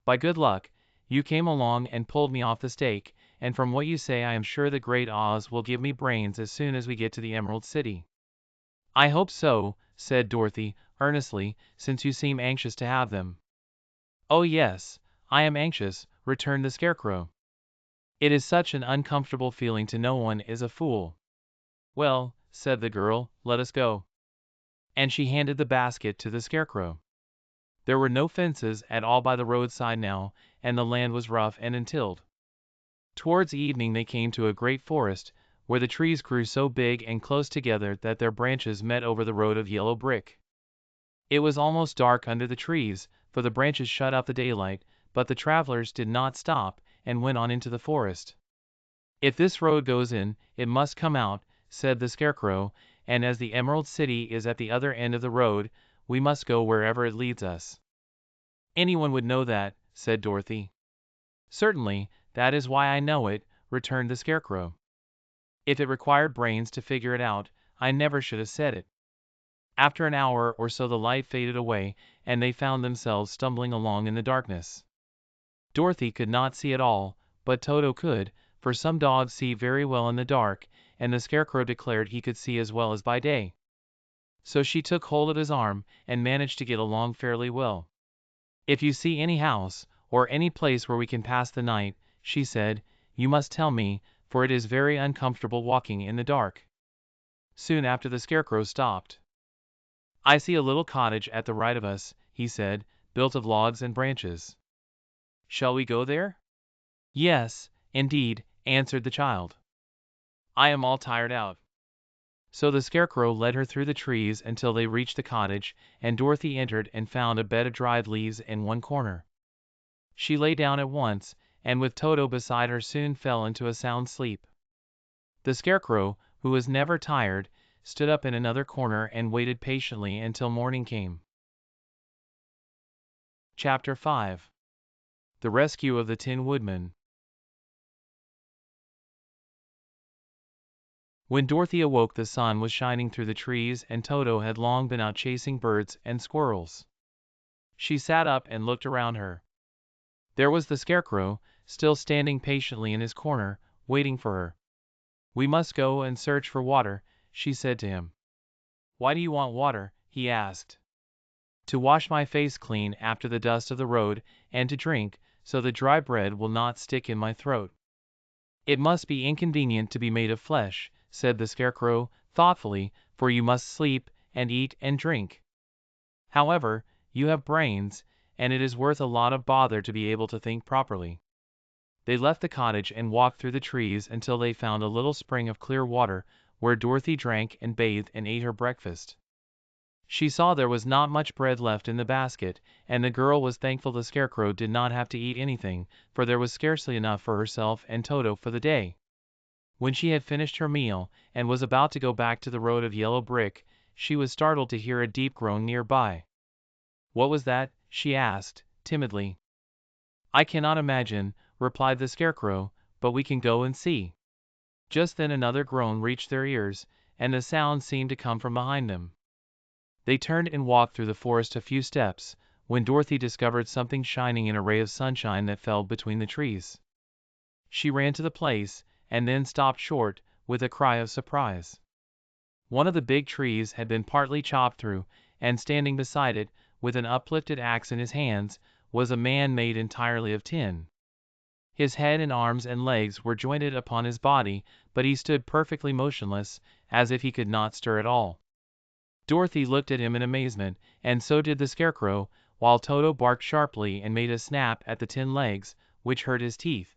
By good luck, you came along and pulled me off the stake, and from what you say I am sure the great Oz will give me brains as soon as we get to the Emerald City." "I hope so," said Dorothy, earnestly, "since you seem anxious to have them." "Oh yes, I am anxious," returned the Scarecrow. "It is such an uncomfortable feeling to know one is a fool." "Well," said the girl, "let us go." And she handed the basket to the Scarecrow. There were no fences at all by the roadside now, and the land was rough and untilled. Towards evening they came to a great forest, where the trees grew so big and close together that their branches met over the road of yellow brick. It was almost dark under the trees, for the branches shut out the daylight, but the travelers did not stop, and went on into the forest. "If this road goes in, it must come out," said the Scarecrow, "and as the Emerald City is at the other end of the road, we must go wherever it leads us." "Anyone would know that," said Dorothy. "Certainly, that is why I know it," returned the Scarecrow. "If it required brains to figure it out, I never should have said it." After an hour or so the light faded away, and they found themselves stumbling along in the darkness. Dorothy could not see at all, but Toto could, for some dogs see very well in the dark, and the Scarecrow declared he could see as well as by day. So she took hold of his arm, and managed to get along fairly well. "If you see any house, or any place where we can pass the night," she said. "You must tell me, for it is very uncomfortable walking in the dark." Soon after the Scarecrow stopped. "I see a little cottage at the right of us," he said, "built of logs and branches. Shall we go there?" "Yes, indeed," answered the child. "I am all tired out." So the Scarecrow led her through the trees until they reached the cottage, and Dorothy entered and found a bed of dried leaves in one corner. She lay down at once, and with Toto beside her soon fell into a sound sleep. The Scarecrow, who was never tired, stood up in another corner and waited patiently until morning came. Chapter 5. The Rescue of the Tin Woodman. When Dorothy awoke, the sun was shining through the trees and Toto had long been out chasing birds and squirrels. She sat up and looked around her. There was the Scarecrow, still standing patiently in his corner, waiting for her. "We must go and search for water," she said to him. "Why do you want water?" he asked. "To wash my face clean after the dust of the road, and to drink, so the dry bread will not stick in my throat." "It must be inconvenient to be made of flesh," said the Scarecrow, thoughtfully, "for you must sleep, and eat, and drink. However, you have brains, and it is worth a lot of bother to be able to think properly." They left the cottage and walked through the trees until they found a little spring of clear water, where Dorothy drank and bathed and ate her breakfast. She saw there was not much bread left in the basket, and the girl was thankful the Scarecrow did not have to eat anything, for there was scarcely enough for herself and Toto for the day. When she had finished her meal, and was about to go back to the road of yellow brick, she was startled to hear a deep groan near by. "What was that?" she asked, timidly. "I cannot imagine," replied the Scarecrow, "but we can go and see." Just then another groan reached their ears, and the sound seemed to come from behind them. They turned and walked through the forest a few steps, when Dorothy discovered something shining in a ray of sunshine that fell between the trees. She ran to the place, and then stopped short, with a cry of surprise. One of the big trees had been partly chopped through, and standing beside it, with an uplifted axe in his hands, was a man made entirely of tin. His head and arms and legs were jointed upon his body, but he stood perfectly motionless, as if he could not stir at all. Dorothy looked at him in amazement, and so did the Scarecrow, while Toto barked sharply and made a snap at the tin legs, which hurt his teeth.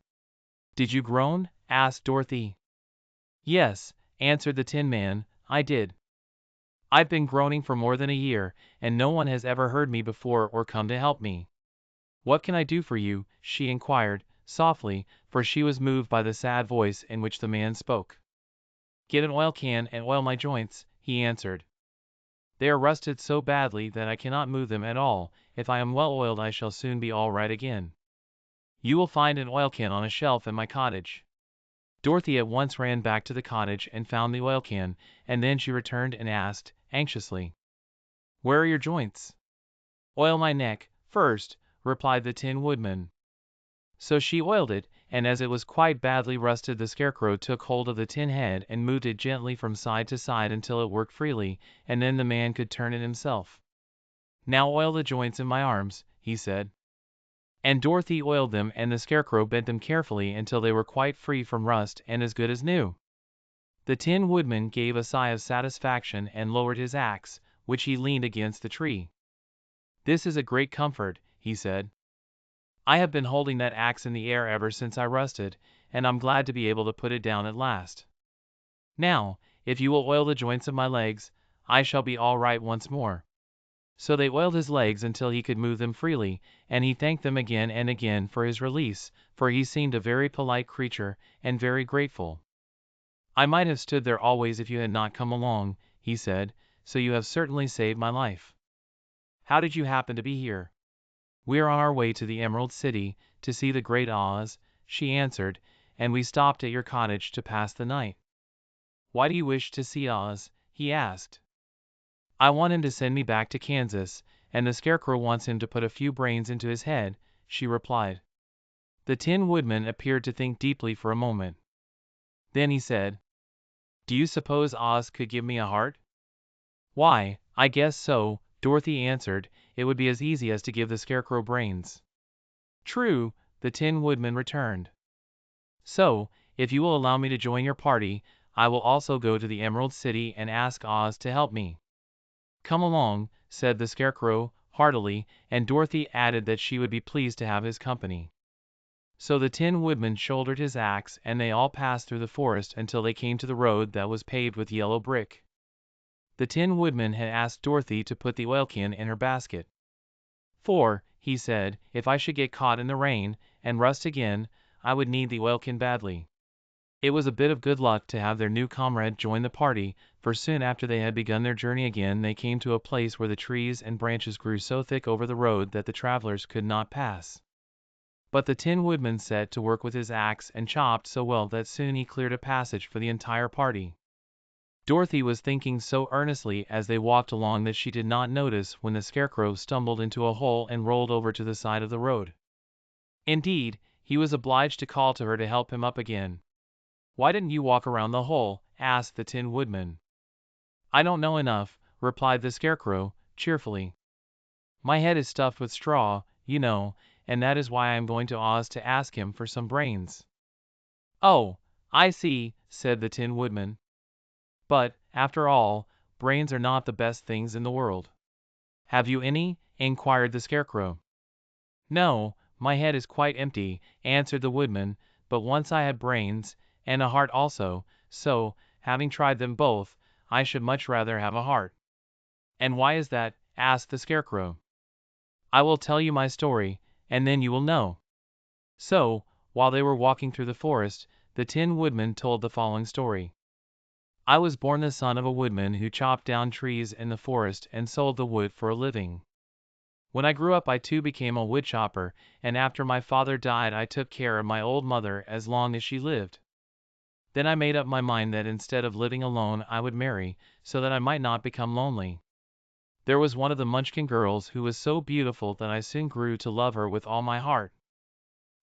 "Did you groan?" asked Dorothy. "Yes," answered the Tin Man, "I did. I've been groaning for more than a year, and no one has ever heard me before or come to help me." "What can I do for you?" she inquired, softly, for she was moved by the sad voice in which the man spoke. "Get an oil can and oil my joints," he answered. "They are rusted so badly that I cannot move them at all. If I am well oiled I shall soon be all right again. You will find an oil can on a shelf in my cottage." Dorothy at once ran back to the cottage and found the oil can, and then she returned and asked, anxiously, "Where are your joints?" "Oil my neck, first," replied the Tin Woodman. So she oiled it, and as it was quite badly rusted the Scarecrow took hold of the tin head and moved it gently from side to side until it worked freely, and then the man could turn it himself. "Now oil the joints in my arms," he said. And Dorothy oiled them, and the Scarecrow bent them carefully until they were quite free from rust and as good as new. The Tin Woodman gave a sigh of satisfaction and lowered his axe, which he leaned against the tree. "This is a great comfort," he said. "I have been holding that axe in the air ever since I rusted, and I'm glad to be able to put it down at last. Now, if you will oil the joints of my legs, I shall be all right once more." So they oiled his legs until he could move them freely, and he thanked them again and again for his release, for he seemed a very polite creature, and very grateful. "I might have stood there always if you had not come along," he said, "so you have certainly saved my life." "How did you happen to be here?" "We are on our way to the Emerald City, to see the Great Oz," she answered, "and we stopped at your cottage to pass the night." "Why do you wish to see Oz?" he asked. "I want him to send me back to Kansas, and the Scarecrow wants him to put a few brains into his head," she replied. The Tin Woodman appeared to think deeply for a moment. Then he said, "Do you suppose Oz could give me a heart?" "Why, I guess so," Dorothy answered. "It would be as easy as to give the Scarecrow brains." True, the Tin Woodman returned. So, if you will allow me to join your party, I will also go to the Emerald City and ask Oz to help me. Come along, said the Scarecrow, heartily, and Dorothy added that she would be pleased to have his company. So the Tin Woodman shouldered his axe and they all passed through the forest until they came to the road that was paved with yellow brick. The Tin Woodman had asked Dorothy to put the oilkin in her basket. For, he said, if I should get caught in the rain, and rust again, I would need the oilkin badly. It was a bit of good luck to have their new comrade join the party, for soon after they had begun their journey again they came to a place where the trees and branches grew so thick over the road that the travelers could not pass. But the Tin Woodman set to work with his axe and chopped so well that soon he cleared a passage for the entire party. Dorothy was thinking so earnestly as they walked along that she did not notice when the Scarecrow stumbled into a hole and rolled over to the side of the road. Indeed, he was obliged to call to her to help him up again. "Why didn't you walk around the hole?" asked the Tin Woodman. "I don't know enough," replied the Scarecrow, cheerfully. "My head is stuffed with straw, you know, and that is why I am going to Oz to ask him for some brains." "Oh, I see," said the Tin Woodman. "But, after all, brains are not the best things in the world." "Have you any?" inquired the Scarecrow. "No, my head is quite empty," answered the Woodman, "but once I had brains, and a heart also, so, having tried them both, I should much rather have a heart." "And why is that?" asked the Scarecrow. "I will tell you my story, and then you will know." So, while they were walking through the forest, the Tin Woodman told the following story. "I was born the son of a woodman who chopped down trees in the forest and sold the wood for a living. When I grew up I too became a woodchopper, and after my father died I took care of my old mother as long as she lived. Then I made up my mind that instead of living alone I would marry, so that I might not become lonely. There was one of the Munchkin girls who was so beautiful that I soon grew to love her with all my heart.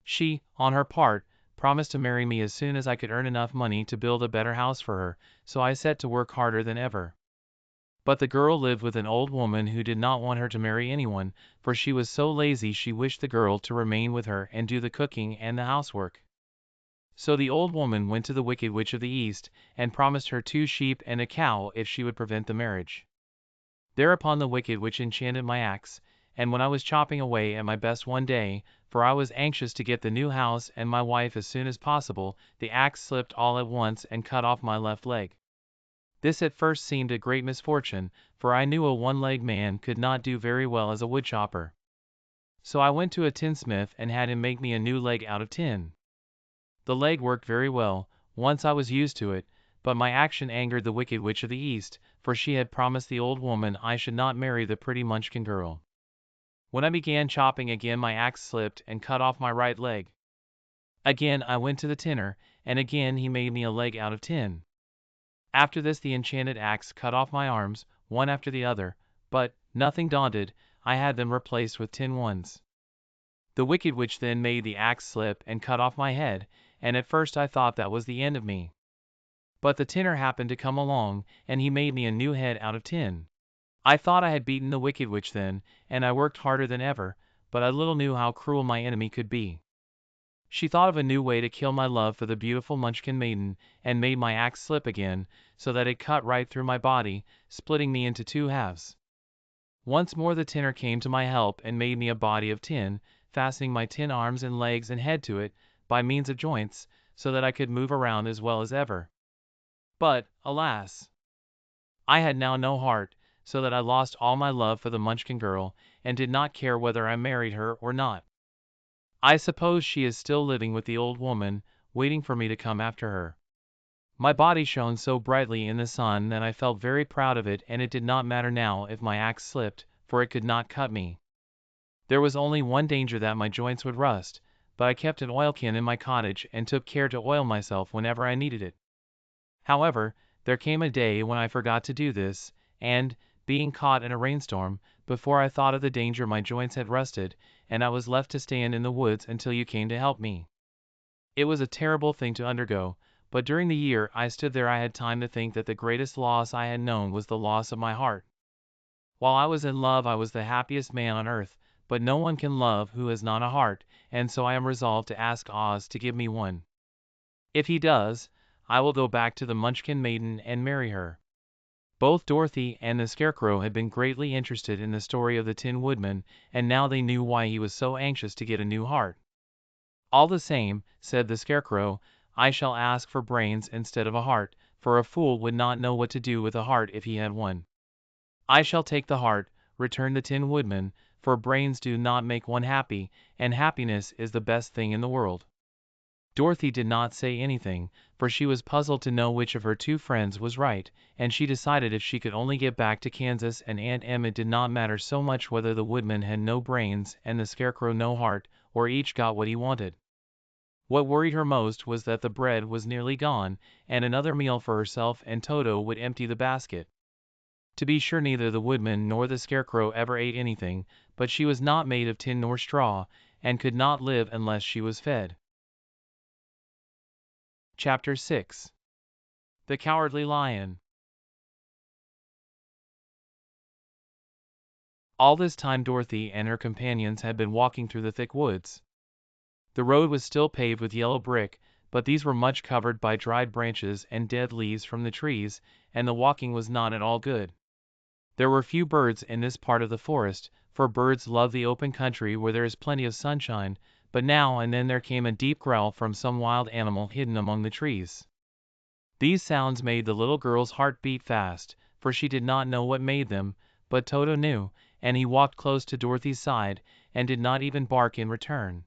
She, on her part, promised to marry me as soon as I could earn enough money to build a better house for her, so I set to work harder than ever. But the girl lived with an old woman who did not want her to marry anyone, for she was so lazy she wished the girl to remain with her and do the cooking and the housework. So the old woman went to the Wicked Witch of the East, and promised her 2 sheep and a cow if she would prevent the marriage. Thereupon the Wicked Witch enchanted my axe, and when I was chopping away at my best one day, for I was anxious to get the new house and my wife as soon as possible, the axe slipped all at once and cut off my left leg. This at first seemed a great misfortune, for I knew a one-legged man could not do very well as a woodchopper. So I went to a tinsmith and had him make me a new leg out of tin. The leg worked very well, once I was used to it, but my action angered the Wicked Witch of the East, for she had promised the old woman I should not marry the pretty Munchkin girl. When I began chopping again my axe slipped and cut off my right leg. Again I went to the tinner, and again he made me a leg out of tin. After this the enchanted axe cut off my arms, one after the other, but, nothing daunted, I had them replaced with tin ones. The Wicked Witch then made the axe slip and cut off my head, and at first I thought that was the end of me. But the tinner happened to come along, and he made me a new head out of tin. I thought I had beaten the Wicked Witch then, and I worked harder than ever, but I little knew how cruel my enemy could be. She thought of a new way to kill my love for the beautiful Munchkin maiden, and made my axe slip again, so that it cut right through my body, splitting me into 2 halves. Once more the tinner came to my help and made me a body of tin, fastening my tin arms and legs and head to it, by means of joints, so that I could move around as well as ever. But, alas! I had now no heart, so that I lost all my love for the Munchkin girl, and did not care whether I married her or not. I suppose she is still living with the old woman, waiting for me to come after her. My body shone so brightly in the sun that I felt very proud of it, and it did not matter now if my axe slipped, for it could not cut me. There was only one danger, that my joints would rust, but I kept an oilkin in my cottage and took care to oil myself whenever I needed it. However, there came a day when I forgot to do this, and, being caught in a rainstorm, before I thought of the danger my joints had rusted, and I was left to stand in the woods until you came to help me. It was a terrible thing to undergo, but during the year I stood there I had time to think that the greatest loss I had known was the loss of my heart. While I was in love I was the happiest man on earth, but no one can love who has not a heart, and so I am resolved to ask Oz to give me one. If he does, I will go back to the Munchkin maiden and marry her." Both Dorothy and the Scarecrow had been greatly interested in the story of the Tin Woodman, and now they knew why he was so anxious to get a new heart. "All the same," said the Scarecrow, "I shall ask for brains instead of a heart, for a fool would not know what to do with a heart if he had one." "I shall take the heart," returned the Tin Woodman, "for brains do not make one happy, and happiness is the best thing in the world." Dorothy did not say anything, for she was puzzled to know which of her two friends was right, and she decided if she could only get back to Kansas and Aunt Em it did not matter so much whether the Woodman had no brains and the Scarecrow no heart, or each got what he wanted. What worried her most was that the bread was nearly gone, and another meal for herself and Toto would empty the basket. To be sure neither the Woodman nor the Scarecrow ever ate anything, but she was not made of tin nor straw, and could not live unless she was fed. Chapter 6. The Cowardly Lion. All this time Dorothy and her companions had been walking through the thick woods. The road was still paved with yellow brick, but these were much covered by dried branches and dead leaves from the trees, and the walking was not at all good. There were few birds in this part of the forest, for birds love the open country where there is plenty of sunshine, but now and then there came a deep growl from some wild animal hidden among the trees. These sounds made the little girl's heart beat fast, for she did not know what made them, but Toto knew, and he walked close to Dorothy's side, and did not even bark in return.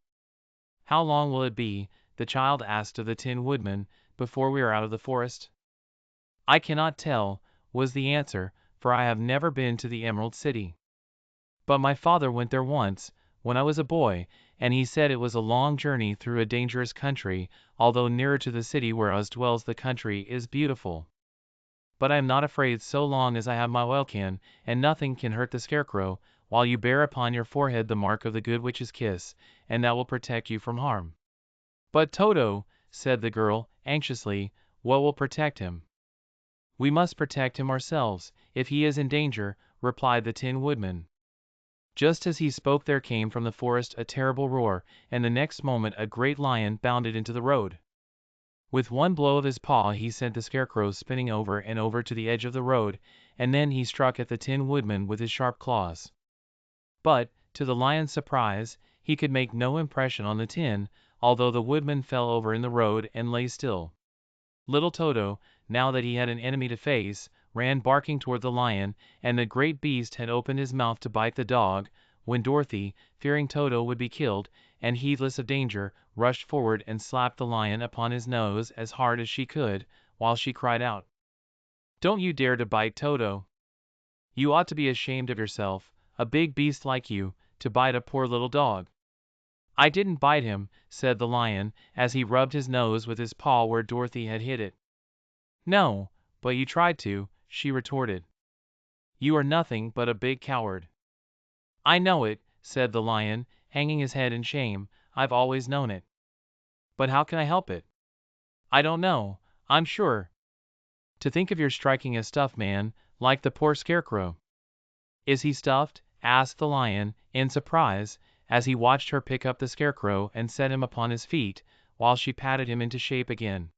"How long will it be," the child asked of the Tin Woodman, "before we are out of the forest?" "I cannot tell," was the answer, "for I have never been to the Emerald City. But my father went there once, when I was a boy, and he said it was a long journey through a dangerous country, although nearer to the city where Oz dwells the country is beautiful. But I am not afraid so long as I have my oil can, and nothing can hurt the Scarecrow, while you bear upon your forehead the mark of the Good Witch's kiss, and that will protect you from harm." "But Toto," said the girl, anxiously, "what will protect him?" "We must protect him ourselves, if he is in danger," replied the Tin Woodman. Just as he spoke there came from the forest a terrible roar, and the next moment a great lion bounded into the road. With one blow of his paw he sent the Scarecrow spinning over and over to the edge of the road, and then he struck at the Tin Woodman with his sharp claws. But, to the lion's surprise, he could make no impression on the tin, although the Woodman fell over in the road and lay still. Little Toto, now that he had an enemy to face, ran barking toward the lion, and the great beast had opened his mouth to bite the dog, when Dorothy, fearing Toto would be killed, and heedless of danger, rushed forward and slapped the lion upon his nose as hard as she could, while she cried out, "Don't you dare to bite Toto! You ought to be ashamed of yourself, a big beast like you, to bite a poor little dog." "I didn't bite him," said the lion, as he rubbed his nose with his paw where Dorothy had hit it. "No, but you tried to," she retorted. "You are nothing but a big coward." "I know it," said the lion, hanging his head in shame. "I've always known it. But how can I help it? I don't know, I'm sure. To think of your striking a stuffed man, like the poor Scarecrow." "Is he stuffed?" asked the lion, in surprise, as he watched her pick up the Scarecrow and set him upon his feet, while she patted him into shape again.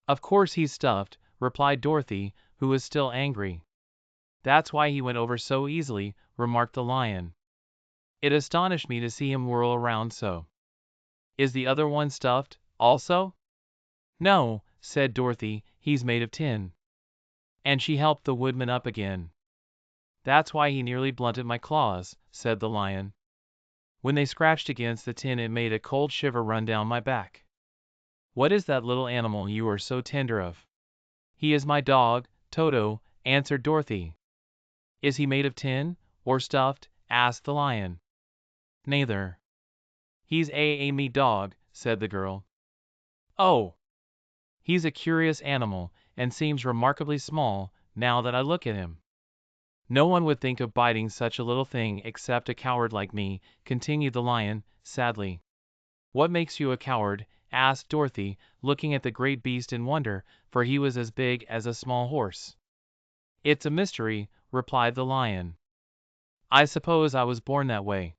"Of course he's stuffed," replied Dorothy, who was still angry. "That's why he went over so easily," remarked the lion. "It astonished me to see him whirl around so. Is the other one stuffed, also?" "No," said Dorothy, "he's made of tin." And she helped the Woodman up again. "That's why he nearly blunted my claws," said the lion. "When they scratched against the tin it made a cold shiver run down my back." "What is that little animal you are so tender of?" "He is my dog, Toto," answered Dorothy. "Is he made of tin, or stuffed?" asked the lion. "Neither. He's a me dog," said the girl. "Oh! He's a curious animal, and seems remarkably small, now that I look at him. No one would think of biting such a little thing except a coward like me," continued the lion, sadly. "What makes you a coward?" asked Dorothy, looking at the great beast in wonder, for he was as big as a small horse. "It's a mystery," replied the lion. "I suppose I was born that way."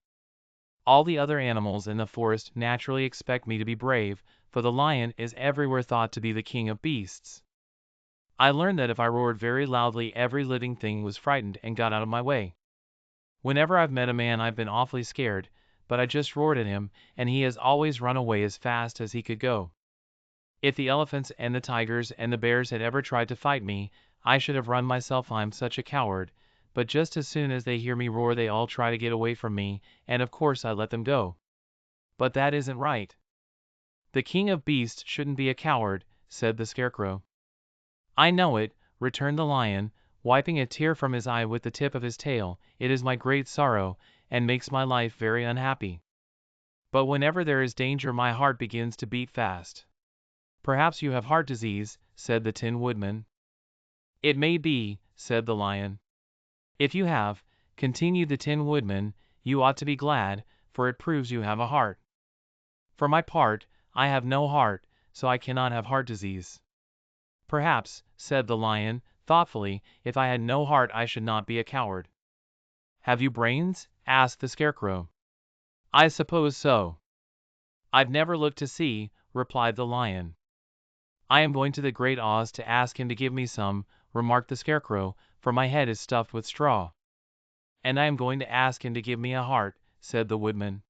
All the other animals in the forest naturally expect me to be brave, for the lion is everywhere thought to be the king of beasts. I learned that if I roared very loudly, every living thing was frightened and got out of my way. Whenever I've met a man I've been awfully scared, but I just roared at him, and he has always run away as fast as he could go. If the elephants and the tigers and the bears had ever tried to fight me, I should have run myself. I'm such a coward, but just as soon as they hear me roar they all try to get away from me, and of course I let them go. But that isn't right. The king of beasts shouldn't be a coward, said the Scarecrow. I know it, returned the lion, wiping a tear from his eye with the tip of his tail. It is my great sorrow, and makes my life very unhappy. But whenever there is danger my heart begins to beat fast. Perhaps you have heart disease, said the Tin Woodman. It may be, said the lion. If you have, continued the Tin Woodman, you ought to be glad, for it proves you have a heart. For my part, I have no heart, so I cannot have heart disease. Perhaps, said the lion, thoughtfully, if I had no heart I should not be a coward. Have you brains? Asked the Scarecrow. I suppose so. I've never looked to see, replied the lion. I am going to the Great Oz to ask him to give me some, remarked the Scarecrow, for my head is stuffed with straw. And I am going to ask him to give me a heart, said the Woodman.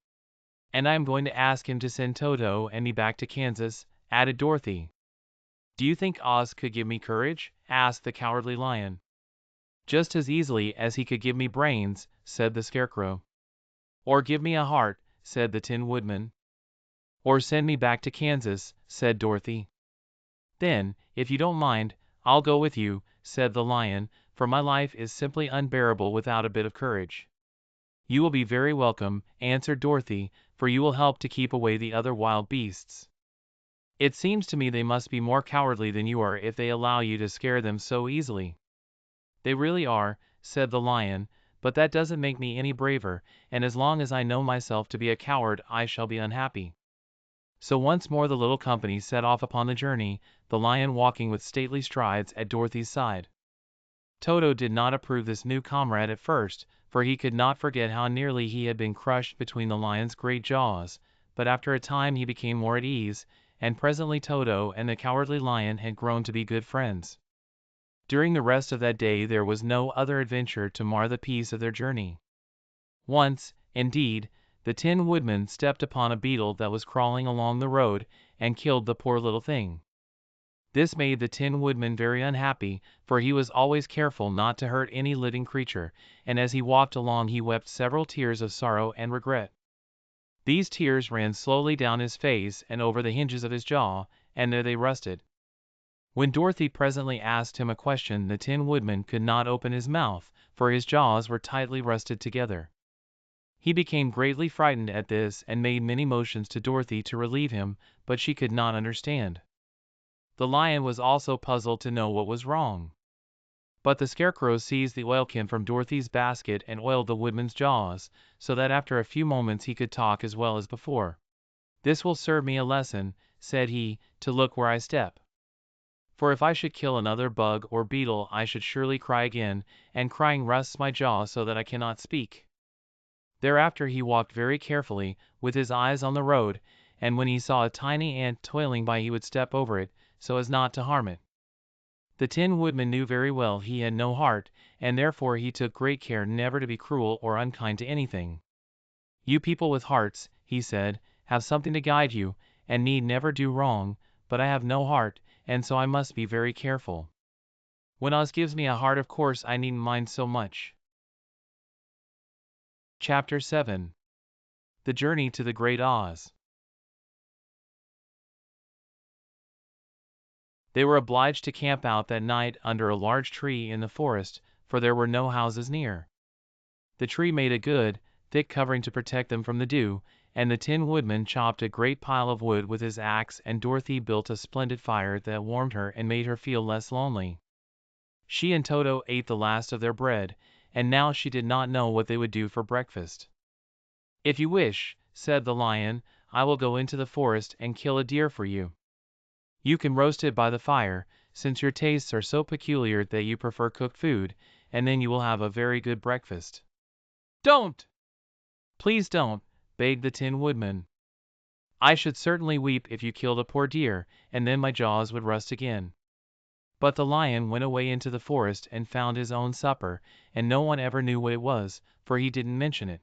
And I am going to ask him to send Toto and me back to Kansas, added Dorothy. Do you think Oz could give me courage? Asked the Cowardly Lion. Just as easily as he could give me brains, said the Scarecrow. Or give me a heart, said the Tin Woodman. Or send me back to Kansas, said Dorothy. Then, if you don't mind, I'll go with you, said the lion, for my life is simply unbearable without a bit of courage. You will be very welcome, answered Dorothy, for you will help to keep away the other wild beasts. It seems to me they must be more cowardly than you are if they allow you to scare them so easily. They really are, said the lion, but that doesn't make me any braver, and as long as I know myself to be a coward I shall be unhappy. So once more the little company set off upon the journey, the lion walking with stately strides at Dorothy's side. Toto did not approve this new comrade at first, for he could not forget how nearly he had been crushed between the lion's great jaws, but after a time he became more at ease, and presently Toto and the Cowardly Lion had grown to be good friends. During the rest of that day there was no other adventure to mar the peace of their journey. Once, indeed, the Tin Woodman stepped upon a beetle that was crawling along the road, and killed the poor little thing. This made the Tin Woodman very unhappy, for he was always careful not to hurt any living creature, and as he walked along he wept several tears of sorrow and regret. These tears ran slowly down his face and over the hinges of his jaw, and there they rusted. When Dorothy presently asked him a question the Tin Woodman could not open his mouth, for his jaws were tightly rusted together. He became greatly frightened at this and made many motions to Dorothy to relieve him, but she could not understand. The lion was also puzzled to know what was wrong. But the Scarecrow seized the oilkin from Dorothy's basket and oiled the Woodman's jaws, so that after a few moments he could talk as well as before. This will serve me a lesson, said he, to look where I step. For if I should kill another bug or beetle I should surely cry again, and crying rusts my jaw so that I cannot speak. Thereafter he walked very carefully, with his eyes on the road, and when he saw a tiny ant toiling by he would step over it, so as not to harm it. The Tin Woodman knew very well he had no heart, and therefore he took great care never to be cruel or unkind to anything. You people with hearts, he said, have something to guide you, and need never do wrong, but I have no heart, and so I must be very careful. When Oz gives me a heart of course I needn't mind so much. Chapter 7. The Journey to the Great Oz. They were obliged to camp out that night under a large tree in the forest, for there were no houses near. The tree made a good, thick covering to protect them from the dew, and the Tin Woodman chopped a great pile of wood with his axe, and Dorothy built a splendid fire that warmed her and made her feel less lonely. She and Toto ate the last of their bread, and now she did not know what they would do for breakfast. If you wish, said the lion, I will go into the forest and kill a deer for you. You can roast it by the fire, since your tastes are so peculiar that you prefer cooked food, and then you will have a very good breakfast. Don't! Please don't, begged the Tin Woodman. "I should certainly weep if you killed a poor deer, and then my jaws would rust again." But the Lion went away into the forest and found his own supper, and no one ever knew what it was, for he didn't mention it.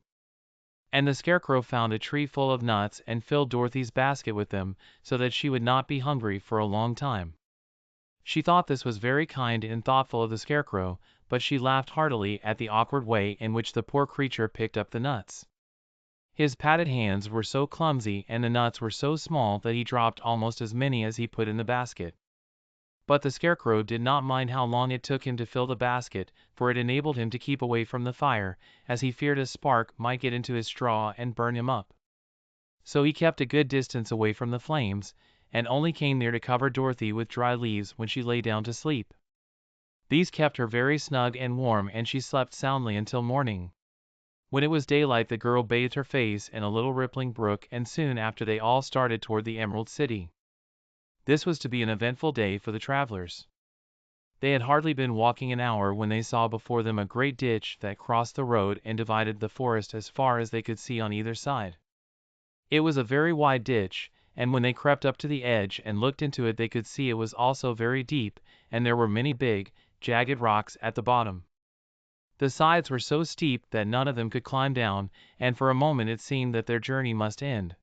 And the Scarecrow found a tree full of nuts and filled Dorothy's basket with them, so that she would not be hungry for a long time. She thought this was very kind and thoughtful of the Scarecrow, but she laughed heartily at the awkward way in which the poor creature picked up the nuts. His padded hands were so clumsy and the nuts were so small that he dropped almost as many as he put in the basket. But the Scarecrow did not mind how long it took him to fill the basket, for it enabled him to keep away from the fire, as he feared a spark might get into his straw and burn him up. So he kept a good distance away from the flames, and only came near to cover Dorothy with dry leaves when she lay down to sleep. These kept her very snug and warm, and she slept soundly until morning. When it was daylight the girl bathed her face in a little rippling brook, and soon after they all started toward the Emerald City. This was to be an eventful day for the travelers. They had hardly been walking an hour when they saw before them a great ditch that crossed the road and divided the forest as far as they could see on either side. It was a very wide ditch, and when they crept up to the edge and looked into it they could see it was also very deep, and there were many big, jagged rocks at the bottom. The sides were so steep that none of them could climb down, and for a moment it seemed that their journey must end.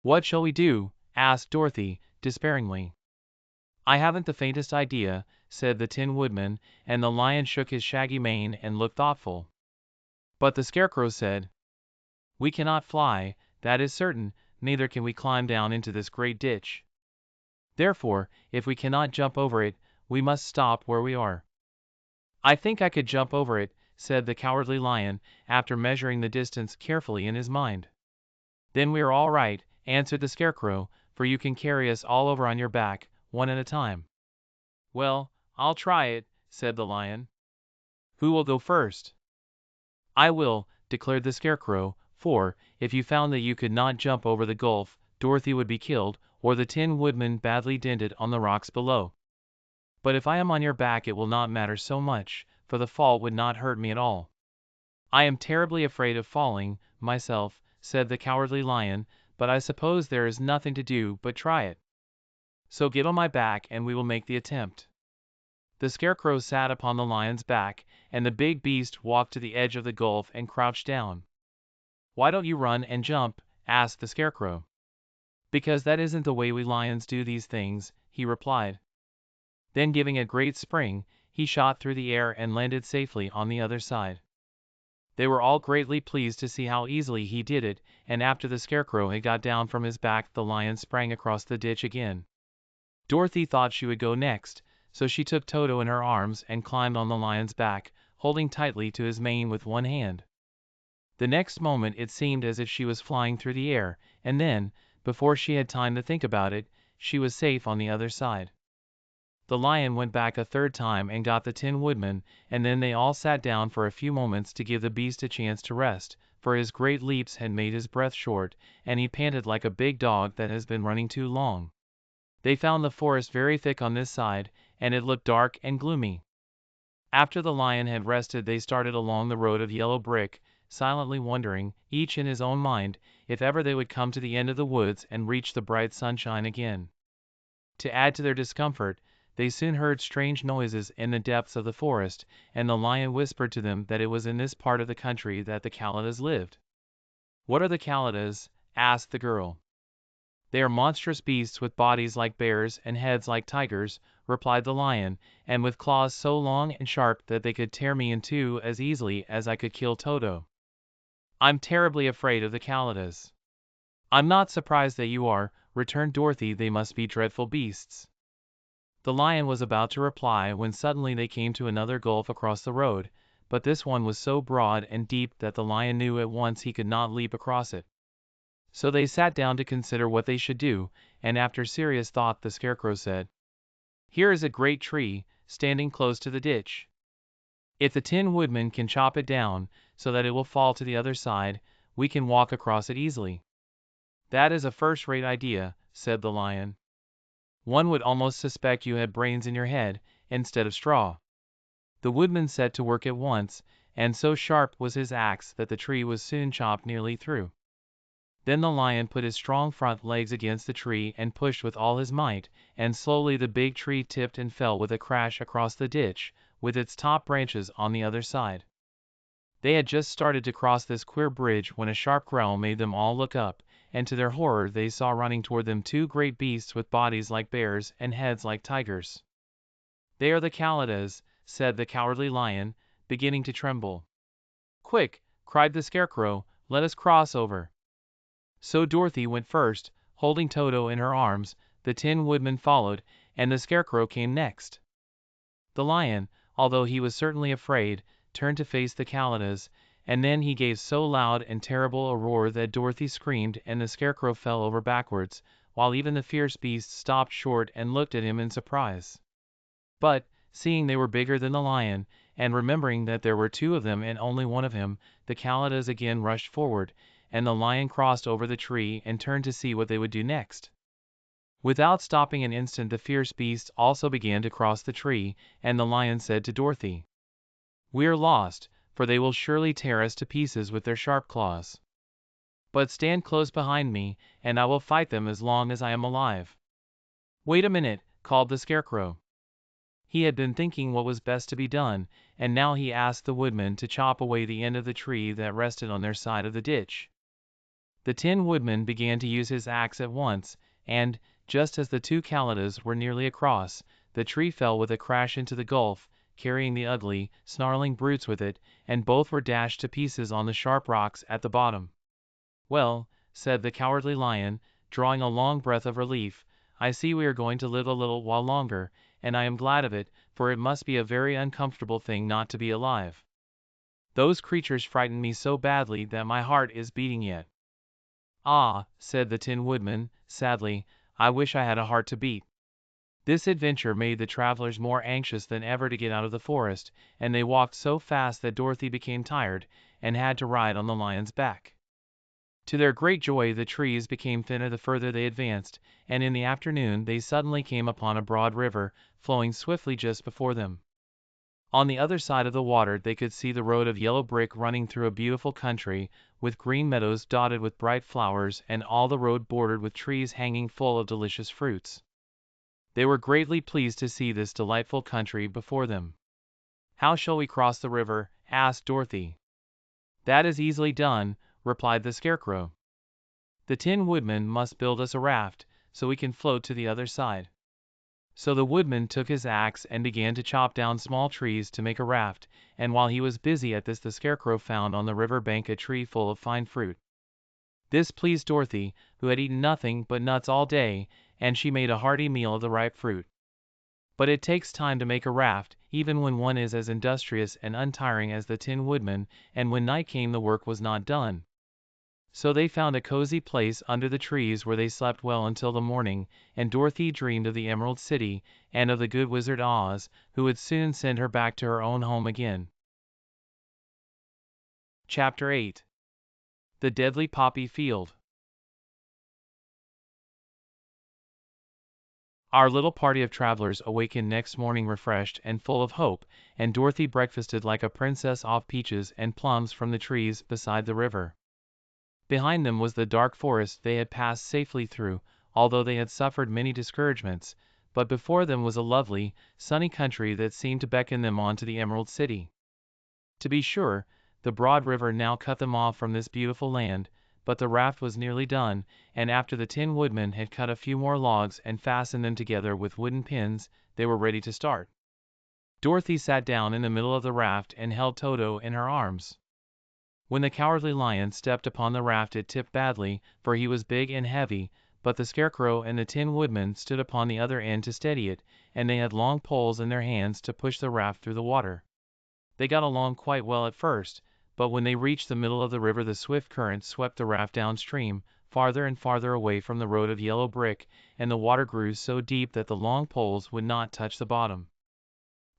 "What shall we do?" asked Dorothy, despairingly. "I haven't the faintest idea," said the Tin Woodman, and the Lion shook his shaggy mane and looked thoughtful. But the Scarecrow said, "We cannot fly, that is certain, neither can we climb down into this great ditch. Therefore, if we cannot jump over it, we must stop where we are." "I think I could jump over it," said the Cowardly Lion, after measuring the distance carefully in his mind. "Then we are all right," answered the Scarecrow, "for you can carry us all over on your back, one at a time." "Well, I'll try it," said the Lion. "Who will go first?" "I will," declared the Scarecrow, "for, if you found that you could not jump over the gulf, Dorothy would be killed, or the Tin Woodman badly dented on the rocks below. But if I am on your back it will not matter so much, for the fall would not hurt me at all." "I am terribly afraid of falling, myself," said the Cowardly Lion, "but I suppose there is nothing to do but try it. So get on my back and we will make the attempt." The Scarecrow sat upon the Lion's back, and the big beast walked to the edge of the gulf and crouched down. "Why don't you run and jump?" asked the Scarecrow. "Because that isn't the way we lions do these things," he replied. Then giving a great spring, he shot through the air and landed safely on the other side. They were all greatly pleased to see how easily he did it, and after the Scarecrow had got down from his back the Lion sprang across the ditch again. Dorothy thought she would go next, so she took Toto in her arms and climbed on the Lion's back, holding tightly to his mane with one hand. The next moment it seemed as if she was flying through the air, and then, before she had time to think about it, she was safe on the other side. The Lion went back a third time and got the Tin Woodman, and then they all sat down for a few moments to give the beast a chance to rest, for his great leaps had made his breath short, and he panted like a big dog that has been running too long. They found the forest very thick on this side, and it looked dark and gloomy. After the Lion had rested they started along the road of yellow brick, silently wondering, each in his own mind, if ever they would come to the end of the woods and reach the bright sunshine again. To add to their discomfort, they soon heard strange noises in the depths of the forest, and the Lion whispered to them that it was in this part of the country that the Kalidas lived. "What are the Kalidas?" asked the girl. "They are monstrous beasts with bodies like bears and heads like tigers," replied the Lion, "and with claws so long and sharp that they could tear me in two as easily as I could kill Toto. I'm terribly afraid of the Kalidas." "I'm not surprised that you are," returned Dorothy. "They must be dreadful beasts." The Lion was about to reply when suddenly they came to another gulf across the road, but this one was so broad and deep that the Lion knew at once he could not leap across it. So they sat down to consider what they should do, and after serious thought the Scarecrow said, "Here is a great tree, standing close to the ditch. If the Tin Woodman can chop it down, so that it will fall to the other side, we can walk across it easily." "That is a first-rate idea," said the Lion. "One would almost suspect you had brains in your head, instead of straw." The Woodman set to work at once, and so sharp was his axe that the tree was soon chopped nearly through. Then the Lion put his strong front legs against the tree and pushed with all his might, and slowly the big tree tipped and fell with a crash across the ditch, with its top branches on the other side. They had just started to cross this queer bridge when a sharp growl made them all look up, and to their horror they saw running toward them two great beasts with bodies like bears and heads like tigers. "They are the Kalidas," said the Cowardly Lion, beginning to tremble. "Quick!" cried the Scarecrow, "let us cross over." So Dorothy went first, holding Toto in her arms, the Tin Woodman followed, and the Scarecrow came next. The Lion, although he was certainly afraid, turned to face the Kalidas, and then he gave so loud and terrible a roar that Dorothy screamed and the Scarecrow fell over backwards, while even the fierce beast stopped short and looked at him in surprise. But, seeing they were bigger than the Lion, and remembering that there were two of them and only one of him, the Kalidas again rushed forward, and the Lion crossed over the tree and turned to see what they would do next. Without stopping an instant the fierce beast also began to cross the tree, and the Lion said to Dorothy, "We're lost, for they will surely tear us to pieces with their sharp claws. But stand close behind me, and I will fight them as long as I am alive." "Wait a minute," called the Scarecrow. He had been thinking what was best to be done, and now he asked the Woodman to chop away the end of the tree that rested on their side of the ditch. The Tin Woodman began to use his axe at once, and, just as the two Kalidas were nearly across, the tree fell with a crash into the gulf, carrying the ugly, snarling brutes with it, and both were dashed to pieces on the sharp rocks at the bottom. "Well," said the Cowardly Lion, drawing a long breath of relief, "I see we are going to live a little while longer, and I am glad of it, for it must be a very uncomfortable thing not to be alive. Those creatures frightened me so badly that my heart is beating yet." "Ah," said the Tin Woodman, sadly, "I wish I had a heart to beat." This adventure made the travelers more anxious than ever to get out of the forest, and they walked so fast that Dorothy became tired, and had to ride on the Lion's back. To their great joy the trees became thinner the further they advanced, and in the afternoon they suddenly came upon a broad river, flowing swiftly just before them. On the other side of the water they could see the road of yellow brick running through a beautiful country, with green meadows dotted with bright flowers and all the road bordered with trees hanging full of delicious fruits. They were greatly pleased to see this delightful country before them. "How shall we cross the river?" asked Dorothy. "That is easily done," replied the Scarecrow. "The Tin Woodman must build us a raft, so we can float to the other side." So the Woodman took his axe and began to chop down small trees to make a raft, and while he was busy at this the Scarecrow found on the river bank a tree full of fine fruit. This pleased Dorothy, who had eaten nothing but nuts all day, and she made a hearty meal of the ripe fruit. But it takes time to make a raft, even when one is as industrious and untiring as the Tin Woodman, and when night came the work was not done. So they found a cozy place under the trees where they slept well until the morning, and Dorothy dreamed of the Emerald City, and of the good Wizard Oz, who would soon send her back to her own home again. Chapter 8. The Deadly Poppy Field. Our little party of travelers awakened next morning refreshed and full of hope, and Dorothy breakfasted like a princess off peaches and plums from the trees beside the river. Behind them was the dark forest they had passed safely through, although they had suffered many discouragements, but before them was a lovely, sunny country that seemed to beckon them on to the Emerald City. To be sure, the broad river now cut them off from this beautiful land, but the raft was nearly done, and after the Tin Woodman had cut a few more logs and fastened them together with wooden pins, they were ready to start. Dorothy sat down in the middle of the raft and held Toto in her arms. When the Cowardly Lion stepped upon the raft it tipped badly, for he was big and heavy, but the Scarecrow and the Tin Woodman stood upon the other end to steady it, and they had long poles in their hands to push the raft through the water. They got along quite well at first, but when they reached the middle of the river the swift current swept the raft downstream, farther and farther away from the road of yellow brick, and the water grew so deep that the long poles would not touch the bottom.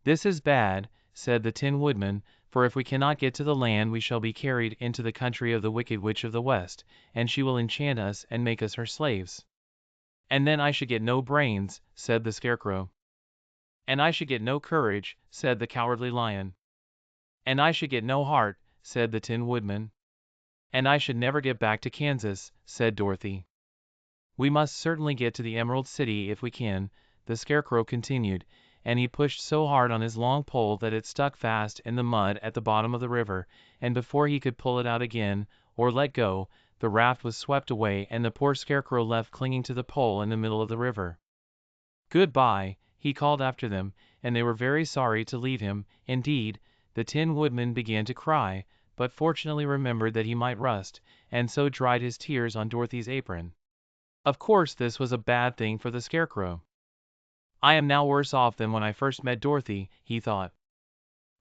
"This is bad," said the Tin Woodman, "for if we cannot get to the land we shall be carried into the country of the Wicked Witch of the West, and she will enchant us and make us her slaves." "And then I should get no brains," said the Scarecrow. "And I should get no courage," said the Cowardly Lion. "And I should get no heart," said the Tin Woodman. And I should never get back to Kansas, said Dorothy. We must certainly get to the Emerald City if we can, the Scarecrow continued, and he pushed so hard on his long pole that it stuck fast in the mud at the bottom of the river, and before he could pull it out again, or let go, the raft was swept away and the poor Scarecrow left clinging to the pole in the middle of the river. Goodbye, he called after them, and they were very sorry to leave him. Indeed, the Tin Woodman began to cry, but fortunately remembered that he might rust, and so dried his tears on Dorothy's apron. Of course this was a bad thing for the Scarecrow. I am now worse off than when I first met Dorothy, he thought.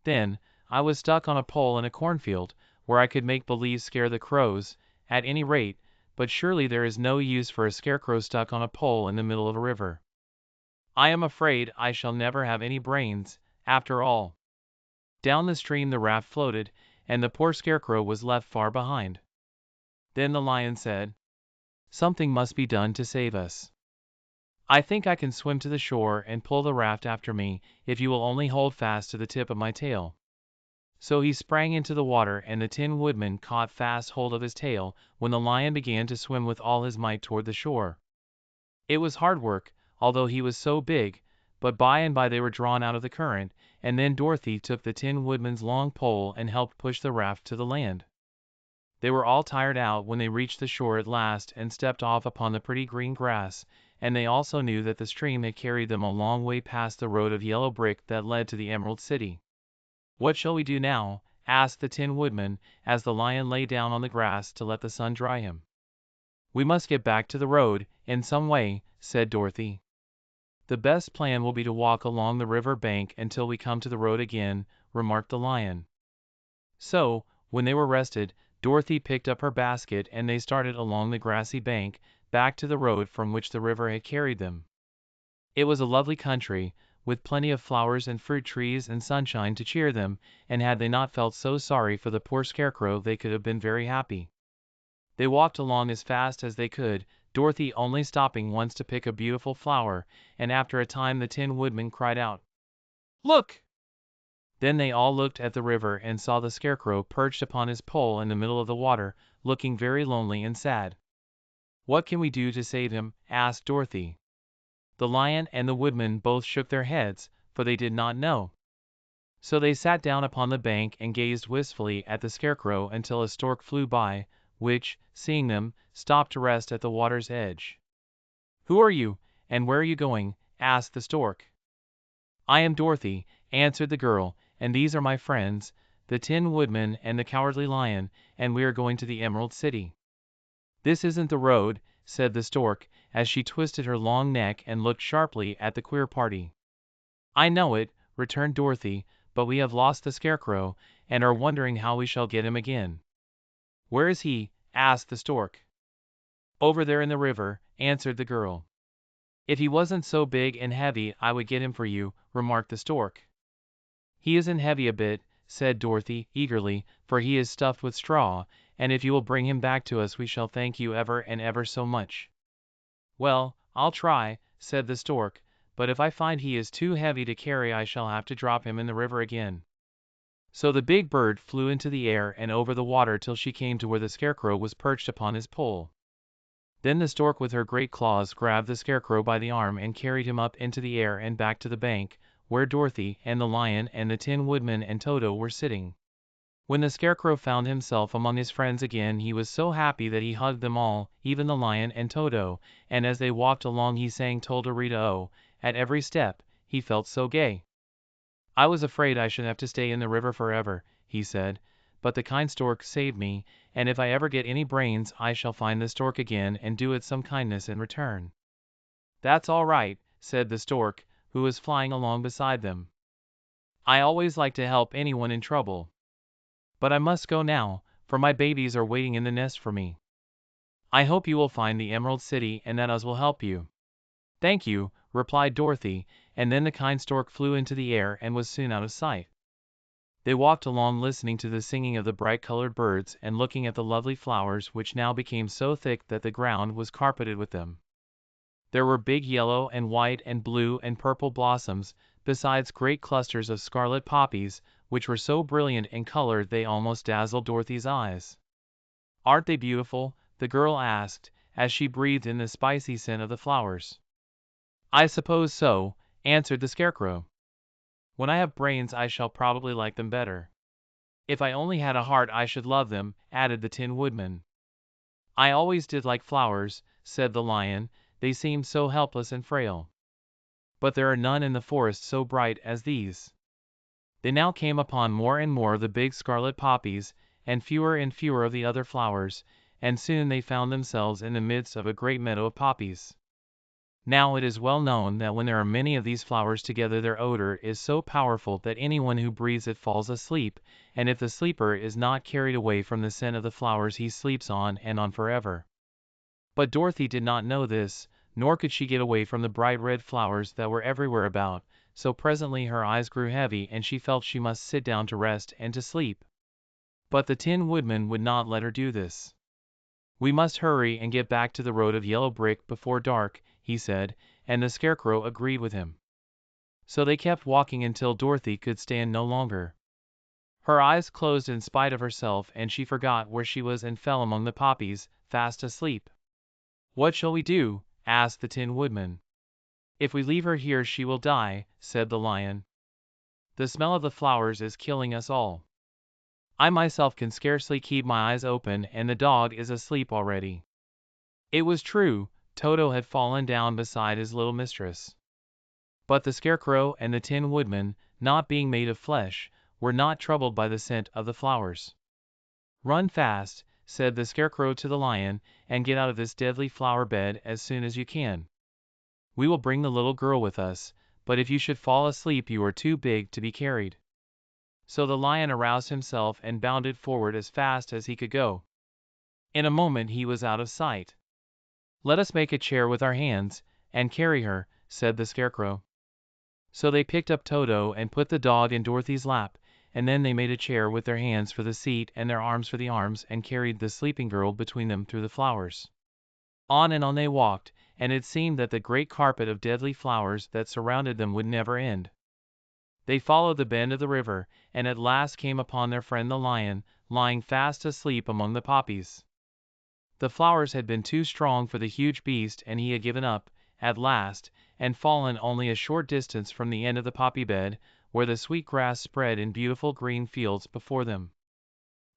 Then, I was stuck on a pole in a cornfield, where I could make believe scare the crows, at any rate, but surely there is no use for a Scarecrow stuck on a pole in the middle of a river. I am afraid I shall never have any brains, after all. Down the stream the raft floated, and the poor Scarecrow was left far behind. Then the Lion said, "Something must be done to save us. I think I can swim to the shore and pull the raft after me, if you will only hold fast to the tip of my tail." So he sprang into the water and the Tin Woodman caught fast hold of his tail, when the Lion began to swim with all his might toward the shore. It was hard work, although he was so big, but by and by they were drawn out of the current, and then Dorothy took the Tin Woodman's long pole and helped push the raft to the land. They were all tired out when they reached the shore at last and stepped off upon the pretty green grass, and they also knew that the stream had carried them a long way past the road of yellow brick that led to the Emerald City. "What shall we do now?" asked the Tin Woodman, as the Lion lay down on the grass to let the sun dry him. "We must get back to the road, in some way," said Dorothy. "The best plan will be to walk along the river bank until we come to the road again," remarked the Lion. So, when they were rested, Dorothy picked up her basket and they started along the grassy bank, back to the road from which the river had carried them. It was a lovely country, with plenty of flowers and fruit trees and sunshine to cheer them, and had they not felt so sorry for the poor Scarecrow they could have been very happy. They walked along as fast as they could, Dorothy only stopping once to pick a beautiful flower, and after a time the Tin Woodman cried out, "Look!" Then they all looked at the river and saw the Scarecrow perched upon his pole in the middle of the water, looking very lonely and sad. "What can we do to save him?" asked Dorothy. The Lion and the Woodman both shook their heads, for they did not know. So they sat down upon the bank and gazed wistfully at the Scarecrow until a stork flew by, which, seeing them, stopped to rest at the water's edge. "Who are you, and where are you going?" asked the stork. "I am Dorothy," answered the girl, "and these are my friends, the Tin Woodman and the Cowardly Lion, and we are going to the Emerald City." "This isn't the road," said the stork, as she twisted her long neck and looked sharply at the queer party. "I know it," returned Dorothy, "but we have lost the Scarecrow, and are wondering how we shall get him again." "Where is he?" asked the stork. "Over there in the river," answered the girl. "If he wasn't so big and heavy I would get him for you," remarked the stork. "He isn't heavy a bit," said Dorothy, eagerly, "for he is stuffed with straw, and if you will bring him back to us we shall thank you ever and ever so much." "Well, I'll try," said the stork, "but if I find he is too heavy to carry I shall have to drop him in the river again." So the big bird flew into the air and over the water till she came to where the Scarecrow was perched upon his pole. Then the stork with her great claws grabbed the Scarecrow by the arm and carried him up into the air and back to the bank, where Dorothy and the Lion and the Tin Woodman and Toto were sitting. When the Scarecrow found himself among his friends again he was so happy that he hugged them all, even the Lion and Toto, and as they walked along he sang Tolda-Rita-O, at every step, he felt so gay. "I was afraid I should have to stay in the river forever," he said, "but the kind stork saved me, and if I ever get any brains I shall find the stork again and do it some kindness in return." "That's all right," said the stork, who was flying along beside them. "I always like to help anyone in trouble. But I must go now, for my babies are waiting in the nest for me. I hope you will find the Emerald City and that us will help you." "Thank you," replied Dorothy, and then the kind stork flew into the air and was soon out of sight. They walked along listening to the singing of the bright-colored birds and looking at the lovely flowers which now became so thick that the ground was carpeted with them. There were big yellow and white and blue and purple blossoms, besides great clusters of scarlet poppies, which were so brilliant in color they almost dazzled Dorothy's eyes. Aren't they beautiful? The girl asked, as she breathed in the spicy scent of the flowers. I suppose so, answered the Scarecrow. When I have brains I shall probably like them better. If I only had a heart I should love them, added the Tin Woodman. I always did like flowers, said the Lion, they seemed so helpless and frail. But there are none in the forest so bright as these. They now came upon more and more of the big scarlet poppies, and fewer of the other flowers, and soon they found themselves in the midst of a great meadow of poppies. Now it is well known that when there are many of these flowers together their odor is so powerful that anyone who breathes it falls asleep, and if the sleeper is not carried away from the scent of the flowers he sleeps on and on forever. But Dorothy did not know this, nor could she get away from the bright red flowers that were everywhere about, so presently her eyes grew heavy and she felt she must sit down to rest and to sleep. But the Tin Woodman would not let her do this. We must hurry and get back to the road of yellow brick before dark, he said, and the Scarecrow agreed with him. So they kept walking until Dorothy could stand no longer. Her eyes closed in spite of herself and she forgot where she was and fell among the poppies, fast asleep. What shall we do? Asked the Tin Woodman. If we leave her here she will die, said the Lion. The smell of the flowers is killing us all. I myself can scarcely keep my eyes open and the dog is asleep already. It was true, Toto had fallen down beside his little mistress. But the Scarecrow and the Tin Woodman, not being made of flesh, were not troubled by the scent of the flowers. Run fast, said the Scarecrow to the Lion, and get out of this deadly flower bed as soon as you can. We will bring the little girl with us, but if you should fall asleep you are too big to be carried. So the Lion aroused himself and bounded forward as fast as he could go. In a moment he was out of sight. Let us make a chair with our hands, and carry her, said the Scarecrow. So they picked up Toto and put the dog in Dorothy's lap, and then they made a chair with their hands for the seat and their arms for the arms and carried the sleeping girl between them through the flowers. On and on they walked, and it seemed that the great carpet of deadly flowers that surrounded them would never end. They followed the bend of the river, and at last came upon their friend the Lion, lying fast asleep among the poppies. The flowers had been too strong for the huge beast and he had given up, at last, and fallen only a short distance from the end of the poppy bed, where the sweet grass spread in beautiful green fields before them.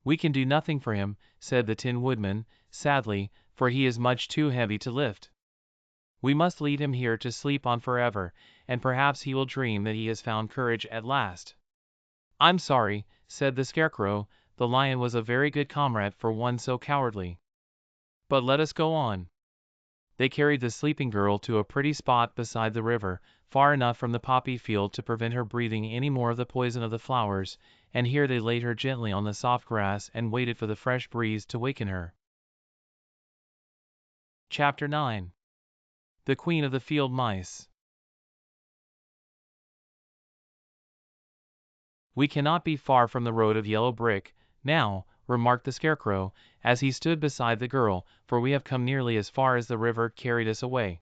We can do nothing for him, said the Tin Woodman, sadly, for he is much too heavy to lift. We must leave him here to sleep on forever, and perhaps he will dream that he has found courage at last. I'm sorry, said the Scarecrow, the Lion was a very good comrade for one so cowardly. But let us go on. They carried the sleeping girl to a pretty spot beside the river, far enough from the poppy field to prevent her breathing any more of the poison of the flowers, and here they laid her gently on the soft grass and waited for the fresh breeze to waken her. Chapter 9. The Queen of the Field Mice. We cannot be far from the road of yellow brick, now, remarked the Scarecrow, as he stood beside the girl, for we have come nearly as far as the river carried us away.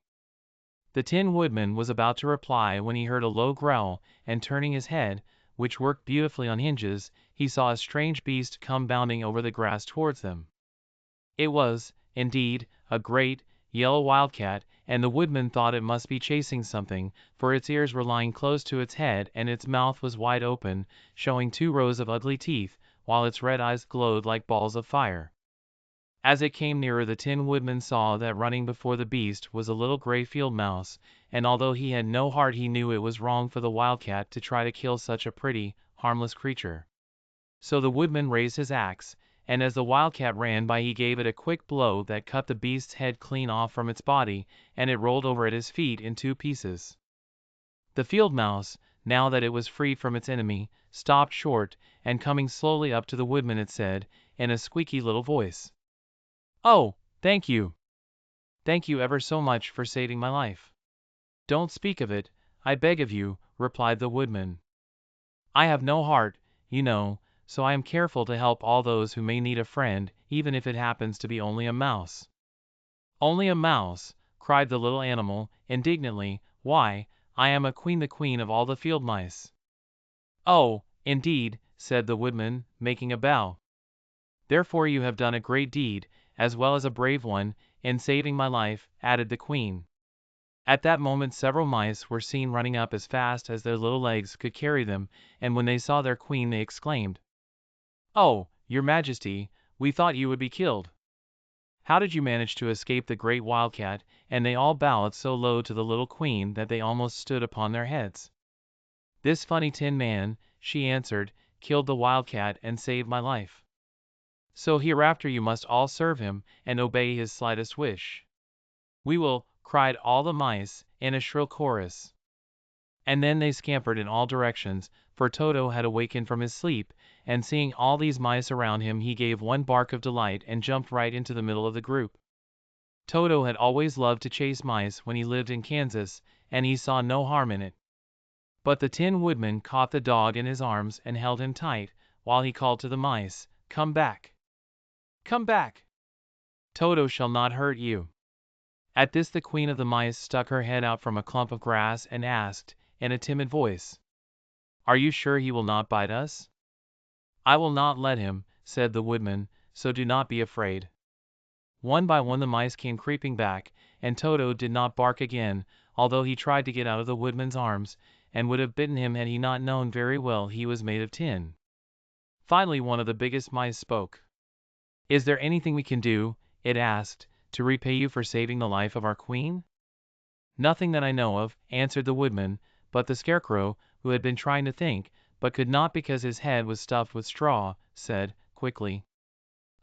The Tin Woodman was about to reply when he heard a low growl, and turning his head, which worked beautifully on hinges, he saw a strange beast come bounding over the grass towards them. It was, indeed, a great, yellow wildcat, and the Woodman thought it must be chasing something, for its ears were lying close to its head and its mouth was wide open, showing 2 rows of ugly teeth, while its red eyes glowed like balls of fire. As it came nearer the Tin Woodman saw that running before the beast was a little gray field mouse, and although he had no heart he knew it was wrong for the wildcat to try to kill such a pretty, harmless creature. So the Woodman raised his axe, and as the wildcat ran by he gave it a quick blow that cut the beast's head clean off from its body, and it rolled over at his feet in 2 pieces. The field mouse, now that it was free from its enemy, stopped short, and coming slowly up to the Woodman it said, in a squeaky little voice, "Oh, thank you! Thank you ever so much for saving my life." "Don't speak of it, I beg of you," replied the Woodman. "I have no heart, you know, so I am careful to help all those who may need a friend, even if it happens to be only a mouse." "Only a mouse!" cried the little animal, indignantly, "why, I am the queen of all the field mice." "Oh, indeed," said the Woodman, making a bow. Therefore you have done a great deed, as well as a brave one, in saving my life," added the queen. At that moment several mice were seen running up as fast as their little legs could carry them, and when they saw their queen they exclaimed, "Oh, your majesty, we thought you would be killed. How did you manage to escape the great wildcat?" And they all bowed so low to the little queen that they almost stood upon their heads. "This funny tin man," she answered, "killed the wildcat and saved my life. So hereafter you must all serve him, and obey his slightest wish." "We will," cried all the mice, in a shrill chorus. And then they scampered in all directions, for Toto had awakened from his sleep, and seeing all these mice around him he gave one bark of delight and jumped right into the middle of the group. Toto had always loved to chase mice when he lived in Kansas, and he saw no harm in it. But the Tin Woodman caught the dog in his arms and held him tight, while he called to the mice, "Come back! Come back! Toto shall not hurt you." At this the queen of the mice stuck her head out from a clump of grass and asked, in a timid voice, "Are you sure he will not bite us?" "I will not let him," said the woodman, "so do not be afraid." One by one the mice came creeping back, and Toto did not bark again, although he tried to get out of the woodman's arms, and would have bitten him had he not known very well he was made of tin. Finally one of the biggest mice spoke. "Is there anything we can do," it asked, "to repay you for saving the life of our queen?" "Nothing that I know of," answered the woodman, but the Scarecrow, who had been trying to think, but could not because his head was stuffed with straw, said, quickly,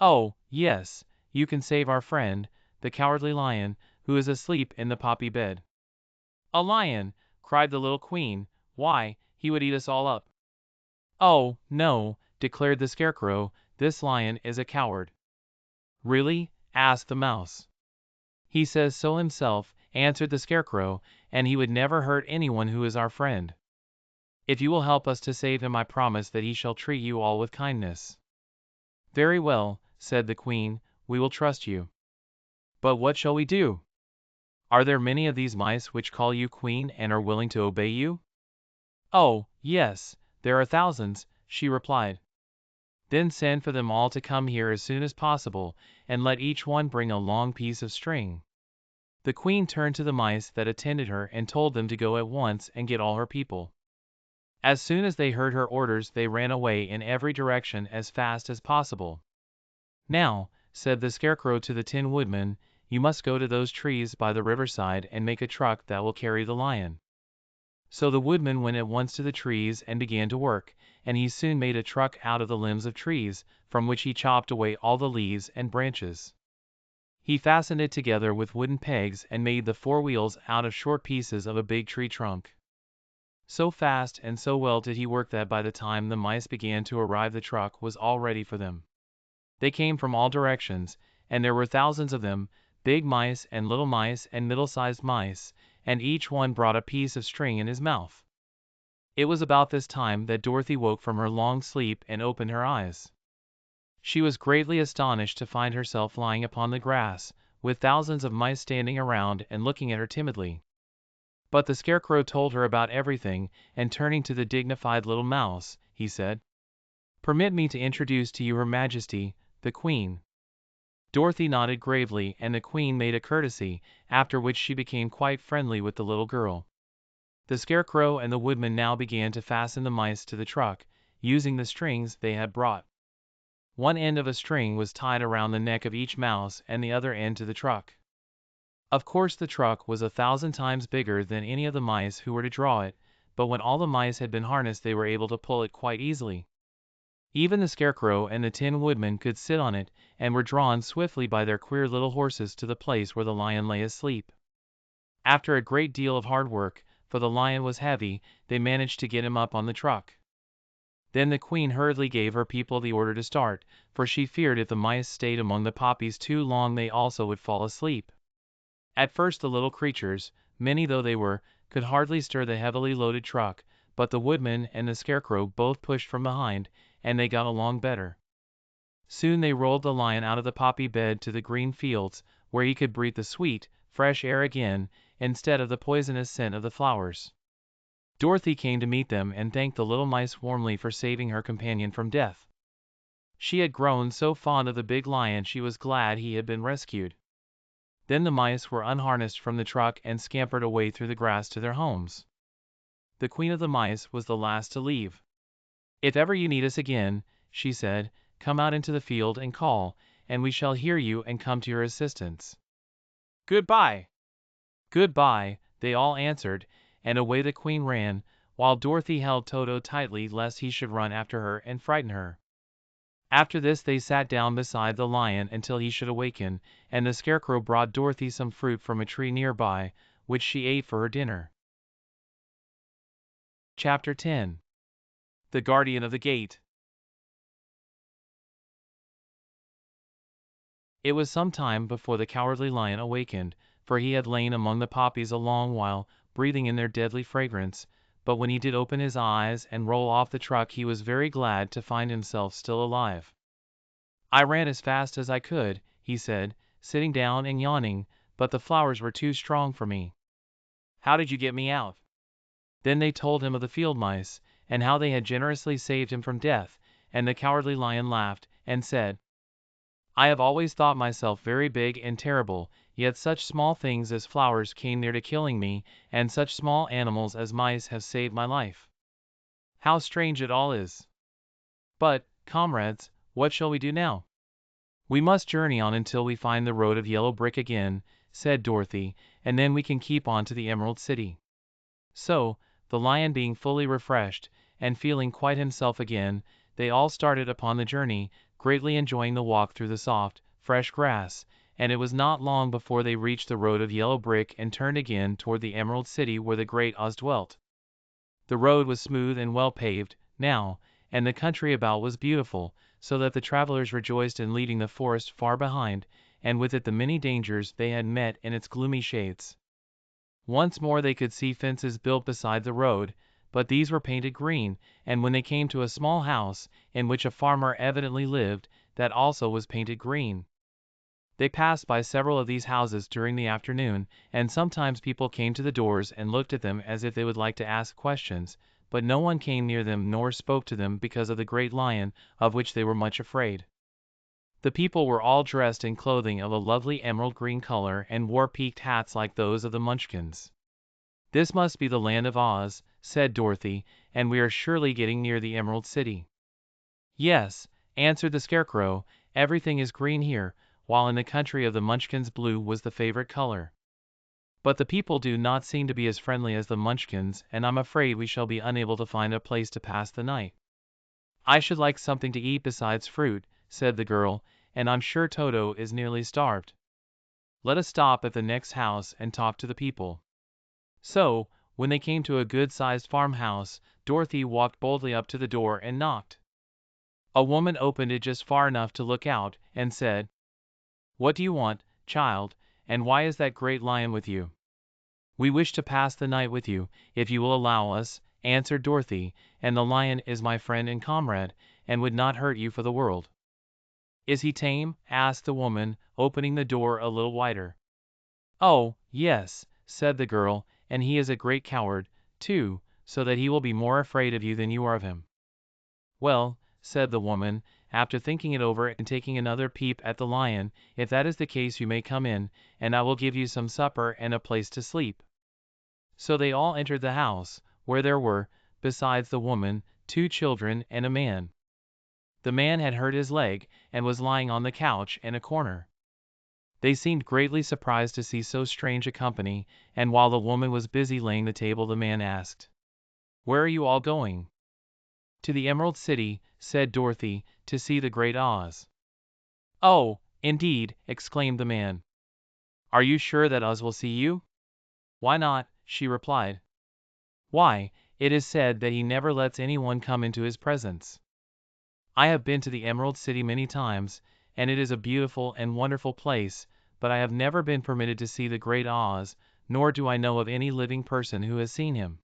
"Oh, yes, you can save our friend, the Cowardly Lion, who is asleep in the poppy bed." "A lion!" cried the little queen. "Why, he would eat us all up." "Oh, no," declared the Scarecrow, "this lion is a coward." "Really?" asked the mouse. "He says so himself," answered the Scarecrow, "and he would never hurt anyone who is our friend. If you will help us to save him I promise that he shall treat you all with kindness." "Very well," said the queen, "we will trust you. But what shall we do? Are there many of these mice which call you queen and are willing to obey you?" "Oh, yes, there are thousands," she replied. "Then send for them all to come here as soon as possible, and let each one bring a long piece of string." The queen turned to the mice that attended her and told them to go at once and get all her people. As soon as they heard her orders they ran away in every direction as fast as possible. "Now," said the Scarecrow to the Tin Woodman, "you must go to those trees by the riverside and make a truck that will carry the lion." So the woodman went at once to the trees and began to work, and he soon made a truck out of the limbs of trees, from which he chopped away all the leaves and branches. He fastened it together with wooden pegs and made the four wheels out of short pieces of a big tree trunk. So fast and so well did he work that by the time the mice began to arrive the truck was all ready for them. They came from all directions, and there were thousands of them, big mice and little mice and middle-sized mice, and each one brought a piece of string in his mouth. It was about this time that Dorothy woke from her long sleep and opened her eyes. She was greatly astonished to find herself lying upon the grass, with thousands of mice standing around and looking at her timidly. But the Scarecrow told her about everything, and turning to the dignified little mouse, he said, "Permit me to introduce to you Her Majesty, the Queen." Dorothy nodded gravely and the Queen made a courtesy, after which she became quite friendly with the little girl. The Scarecrow and the Woodman now began to fasten the mice to the truck, using the strings they had brought. One end of a string was tied around the neck of each mouse and the other end to the truck. Of course the truck was 1,000 times bigger than any of the mice who were to draw it, but when all the mice had been harnessed they were able to pull it quite easily. Even the Scarecrow and the Tin Woodman could sit on it, and were drawn swiftly by their queer little horses to the place where the lion lay asleep. After a great deal of hard work, for the lion was heavy, they managed to get him up on the truck. Then the Queen hurriedly gave her people the order to start, for she feared if the mice stayed among the poppies too long they also would fall asleep. At first the little creatures, many though they were, could hardly stir the heavily loaded truck, but the Woodman and the Scarecrow both pushed from behind, and they got along better. Soon they rolled the lion out of the poppy bed to the green fields, where he could breathe the sweet, fresh air again, instead of the poisonous scent of the flowers. Dorothy came to meet them and thanked the little mice warmly for saving her companion from death. She had grown so fond of the big lion she was glad he had been rescued. Then the mice were unharnessed from the truck and scampered away through the grass to their homes. The queen of the mice was the last to leave. "If ever you need us again," she said, "come out into the field and call, and we shall hear you and come to your assistance." "Goodbye!" "Goodbye," they all answered, and away the queen ran, while Dorothy held Toto tightly lest he should run after her and frighten her. After this they sat down beside the lion until he should awaken, and the Scarecrow brought Dorothy some fruit from a tree nearby, which she ate for her dinner. Chapter 10. The Guardian of the Gate. It was some time before the Cowardly Lion awakened, for he had lain among the poppies a long while, breathing in their deadly fragrance, but when he did open his eyes and roll off the truck he was very glad to find himself still alive. "I ran as fast as I could," he said, sitting down and yawning, "but the flowers were too strong for me." "How did you get me out?" Then they told him of the field mice, and how they had generously saved him from death, and the Cowardly Lion laughed, and said, "I have always thought myself very big and terrible, yet such small things as flowers came near to killing me, and such small animals as mice have saved my life. How strange it all is! But, comrades, what shall we do now?" "We must journey on until we find the road of yellow brick again," said Dorothy, "and then we can keep on to the Emerald City." So, the lion being fully refreshed, and feeling quite himself again, they all started upon the journey, greatly enjoying the walk through the soft, fresh grass, and it was not long before they reached the road of yellow brick and turned again toward the Emerald City where the great Oz dwelt. The road was smooth and well paved, now, and the country about was beautiful, so that the travelers rejoiced in leaving the forest far behind, and with it the many dangers they had met in its gloomy shades. Once more they could see fences built beside the road, but these were painted green, and when they came to a small house, in which a farmer evidently lived, that also was painted green. They passed by several of these houses during the afternoon, and sometimes people came to the doors and looked at them as if they would like to ask questions, but no one came near them nor spoke to them because of the great lion, of which they were much afraid. The people were all dressed in clothing of a lovely emerald green color and wore peaked hats like those of the Munchkins. "This must be the land of Oz," said Dorothy, "and we are surely getting near the Emerald City." "Yes," answered the Scarecrow, "everything is green here, while in the country of the Munchkins blue was the favorite color. But the people do not seem to be as friendly as the Munchkins, and I'm afraid we shall be unable to find a place to pass the night." "I should like something to eat besides fruit," said the girl, "and I'm sure Toto is nearly starved. Let us stop at the next house and talk to the people." So, when they came to a good-sized farmhouse, Dorothy walked boldly up to the door and knocked. A woman opened it just far enough to look out, and said, "What do you want, child, and why is that great lion with you?" "We wish to pass the night with you, if you will allow us," answered Dorothy, "and the lion is my friend and comrade, and would not hurt you for the world." "Is he tame?" asked the woman, opening the door a little wider. "Oh, yes," said the girl, "and he is a great coward, too, so that he will be more afraid of you than you are of him." "Well," said the woman, after thinking it over and taking another peep at the lion, "if that is the case you may come in, and I will give you some supper and a place to sleep." So they all entered the house, where there were, besides the woman, 2 children and a man. The man had hurt his leg, and was lying on the couch in a corner. They seemed greatly surprised to see so strange a company, and while the woman was busy laying the table the man asked, "Where are you all going?" "To the Emerald City," said Dorothy, "to see the great Oz." "Oh, indeed!" exclaimed the man. "Are you sure that Oz will see you?" "Why not?" she replied. "Why, it is said that he never lets anyone come into his presence. I have been to the Emerald City many times, and it is a beautiful and wonderful place, but I have never been permitted to see the great Oz, nor do I know of any living person who has seen him."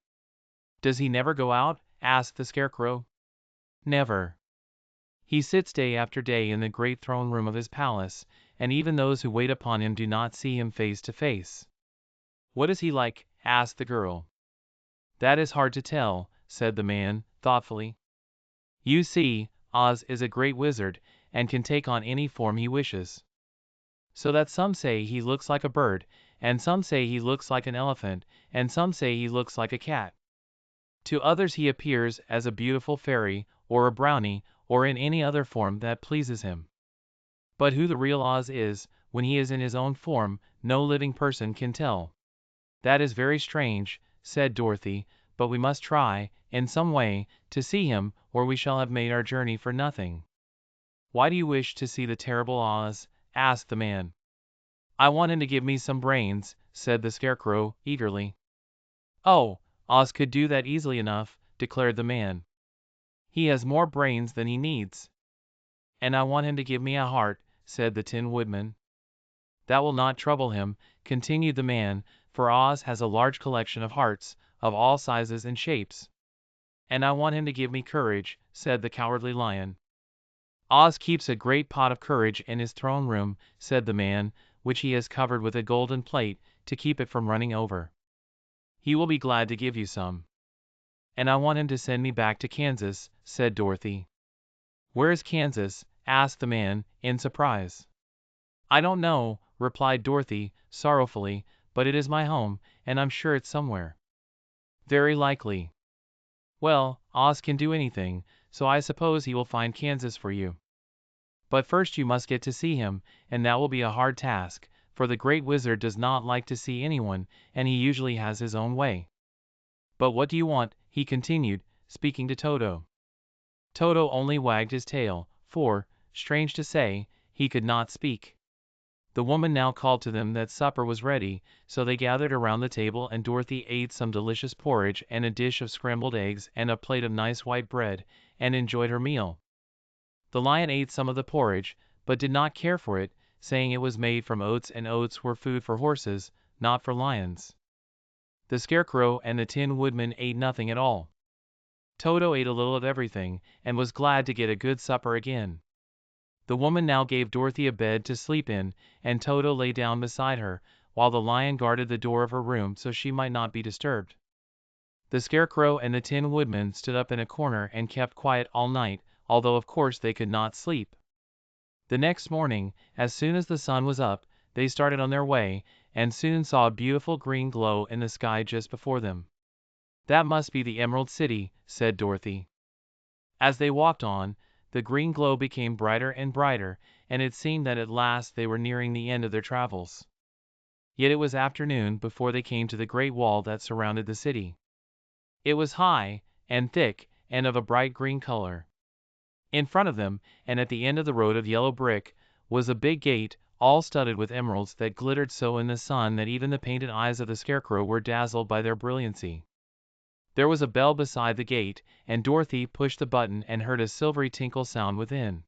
"Does he never go out?" asked the Scarecrow. "Never. He sits day after day in the great throne room of his palace, and even those who wait upon him do not see him face to face." "What is he like?" asked the girl. "That is hard to tell," said the man, thoughtfully. "You see, Oz is a great wizard, and can take on any form he wishes. So that some say he looks like a bird, and some say he looks like an elephant, and some say he looks like a cat. To others he appears as a beautiful fairy, or a brownie, or in any other form that pleases him. But who the real Oz is, when he is in his own form, no living person can tell. That is very strange, said Dorothy, but we must try, in some way, to see him, or we shall have made our journey for nothing. Why do you wish to see the terrible Oz? Asked the man. I want him to give me some brains, said the Scarecrow, eagerly. Oh, Oz could do that easily enough, declared the man. He has more brains than he needs. And I want him to give me a heart, said the Tin Woodman. That will not trouble him, continued the man, for Oz has a large collection of hearts, of all sizes and shapes. And I want him to give me courage, said the Cowardly Lion. Oz keeps a great pot of courage in his throne room, said the man, which he has covered with a golden plate, to keep it from running over. He will be glad to give you some. And I want him to send me back to Kansas, said Dorothy. Where is Kansas? Asked the man, in surprise. I don't know, replied Dorothy, sorrowfully, but it is my home, and I'm sure it's somewhere. Very likely. Well, Oz can do anything, so I suppose he will find Kansas for you. But first you must get to see him, and that will be a hard task, for the Great Wizard does not like to see anyone, and he usually has his own way. But what do you want? He continued, speaking to Toto. Toto only wagged his tail, for, strange to say, he could not speak. The woman now called to them that supper was ready, so they gathered around the table and Dorothy ate some delicious porridge and a dish of scrambled eggs and a plate of nice white bread, and enjoyed her meal. The lion ate some of the porridge, but did not care for it, saying it was made from oats and oats were food for horses, not for lions. The Scarecrow and the Tin Woodman ate nothing at all. Toto ate a little of everything, and was glad to get a good supper again. The woman now gave Dorothy a bed to sleep in, and Toto lay down beside her, while the lion guarded the door of her room so she might not be disturbed. The Scarecrow and the Tin Woodman stood up in a corner and kept quiet all night, although of course they could not sleep. The next morning, as soon as the sun was up, they started on their way, and soon saw a beautiful green glow in the sky just before them. That must be the Emerald City, said Dorothy. As they walked on, the green glow became brighter and brighter, and it seemed that at last they were nearing the end of their travels. Yet it was afternoon before they came to the great wall that surrounded the city. It was high, and thick, and of a bright green color. In front of them, and at the end of the road of yellow brick, was a big gate, all studded with emeralds that glittered so in the sun that even the painted eyes of the Scarecrow were dazzled by their brilliancy. There was a bell beside the gate, and Dorothy pushed the button and heard a silvery tinkle sound within.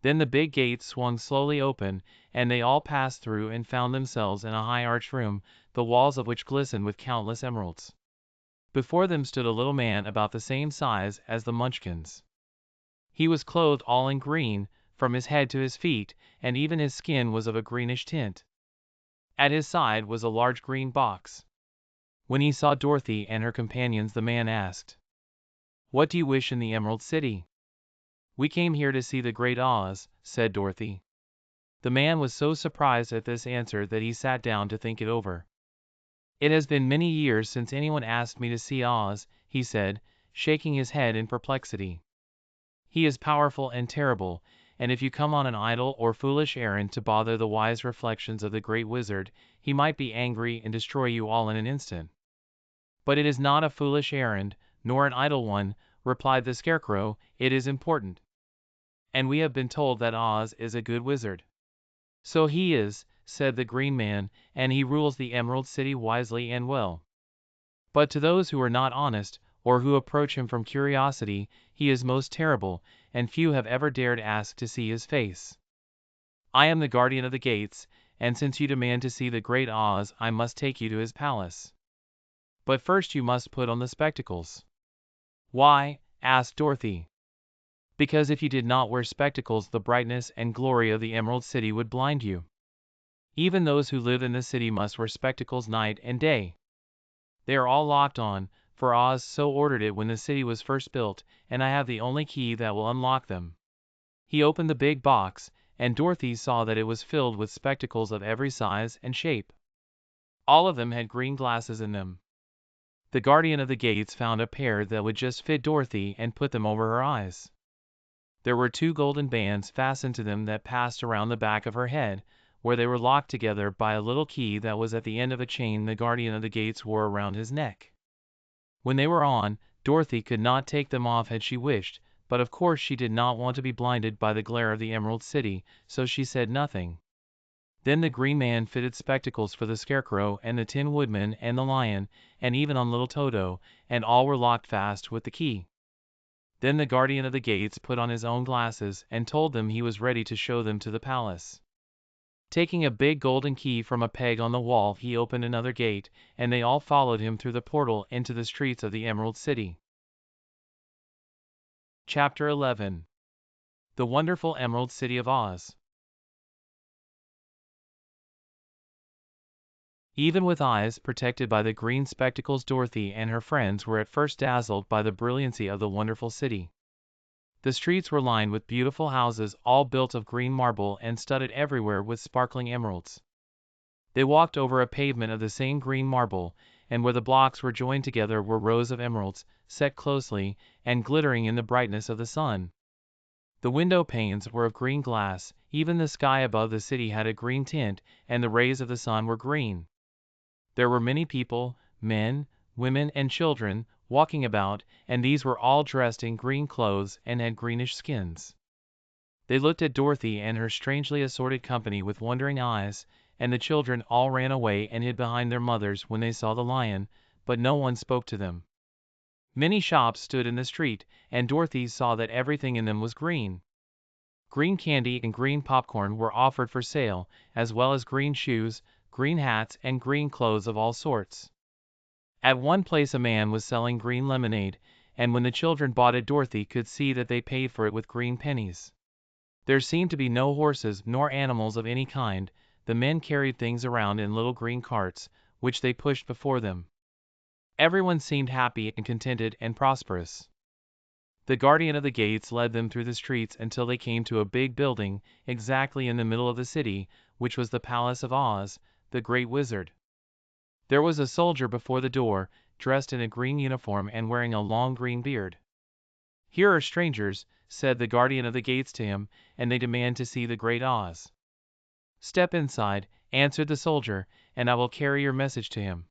Then the big gate swung slowly open, and they all passed through and found themselves in a high arched room, the walls of which glistened with countless emeralds. Before them stood a little man about the same size as the Munchkins. He was clothed all in green, from his head to his feet, and even his skin was of a greenish tint. At his side was a large green box. When he saw Dorothy and her companions, the man asked, "What do you wish in the Emerald City?" "We came here to see the Great Oz," said Dorothy. The man was so surprised at this answer that he sat down to think it over. "It has been many years since anyone asked me to see Oz," he said, shaking his head in perplexity. "He is powerful and terrible, and if you come on an idle or foolish errand to bother the wise reflections of the Great Wizard, he might be angry and destroy you all in an instant." "But it is not a foolish errand, nor an idle one," replied the Scarecrow, "it is important. And we have been told that Oz is a good wizard." "So he is," said the Green Man, "and he rules the Emerald City wisely and well. But to those who are not honest, or who approach him from curiosity, he is most terrible, and few have ever dared ask to see his face. I am the guardian of the gates, and since you demand to see the Great Oz, I must take you to his palace. But first you must put on the spectacles." "Why?" asked Dorothy. "Because if you did not wear spectacles, the brightness and glory of the Emerald City would blind you. Even those who live in the city must wear spectacles night and day. They are all locked on, for Oz so ordered it when the city was first built, and I have the only key that will unlock them." He opened the big box, and Dorothy saw that it was filled with spectacles of every size and shape. All of them had green glasses in them. The guardian of the gates found a pair that would just fit Dorothy and put them over her eyes. There were 2 golden bands fastened to them that passed around the back of her head, where they were locked together by a little key that was at the end of a chain the guardian of the gates wore around his neck. When they were on, Dorothy could not take them off had she wished, but of course she did not want to be blinded by the glare of the Emerald City, so she said nothing. Then the Green Man fitted spectacles for the Scarecrow and the Tin Woodman and the Lion, and even on little Toto, and all were locked fast with the key. Then the guardian of the gates put on his own glasses and told them he was ready to show them to the palace. Taking a big golden key from a peg on the wall, he opened another gate, and they all followed him through the portal into the streets of the Emerald City. Chapter 11. The Wonderful Emerald City of Oz. Even with eyes protected by the green spectacles, Dorothy and her friends were at first dazzled by the brilliancy of the wonderful city. The streets were lined with beautiful houses, all built of green marble and studded everywhere with sparkling emeralds. They walked over a pavement of the same green marble, and where the blocks were joined together were rows of emeralds, set closely, and glittering in the brightness of the sun. The window panes were of green glass, even the sky above the city had a green tint, and the rays of the sun were green. There were many people, men, women, and children, walking about, and these were all dressed in green clothes and had greenish skins. They looked at Dorothy and her strangely assorted company with wondering eyes, and the children all ran away and hid behind their mothers when they saw the lion, but no one spoke to them. Many shops stood in the street, and Dorothy saw that everything in them was green. Green candy and green popcorn were offered for sale, as well as green shoes, green hats, and green clothes of all sorts. At one place a man was selling green lemonade, and when the children bought it, Dorothy could see that they paid for it with green pennies. There seemed to be no horses nor animals of any kind. The men carried things around in little green carts, which they pushed before them. Everyone seemed happy and contented and prosperous. The guardian of the gates led them through the streets until they came to a big building, exactly in the middle of the city, which was the Palace of Oz, the Great Wizard. There was a soldier before the door, dressed in a green uniform and wearing a long green beard. "Here are strangers," said the guardian of the gates to him, "and they demand to see the Great Oz." "Step inside," answered the soldier, "and I will carry your message to him."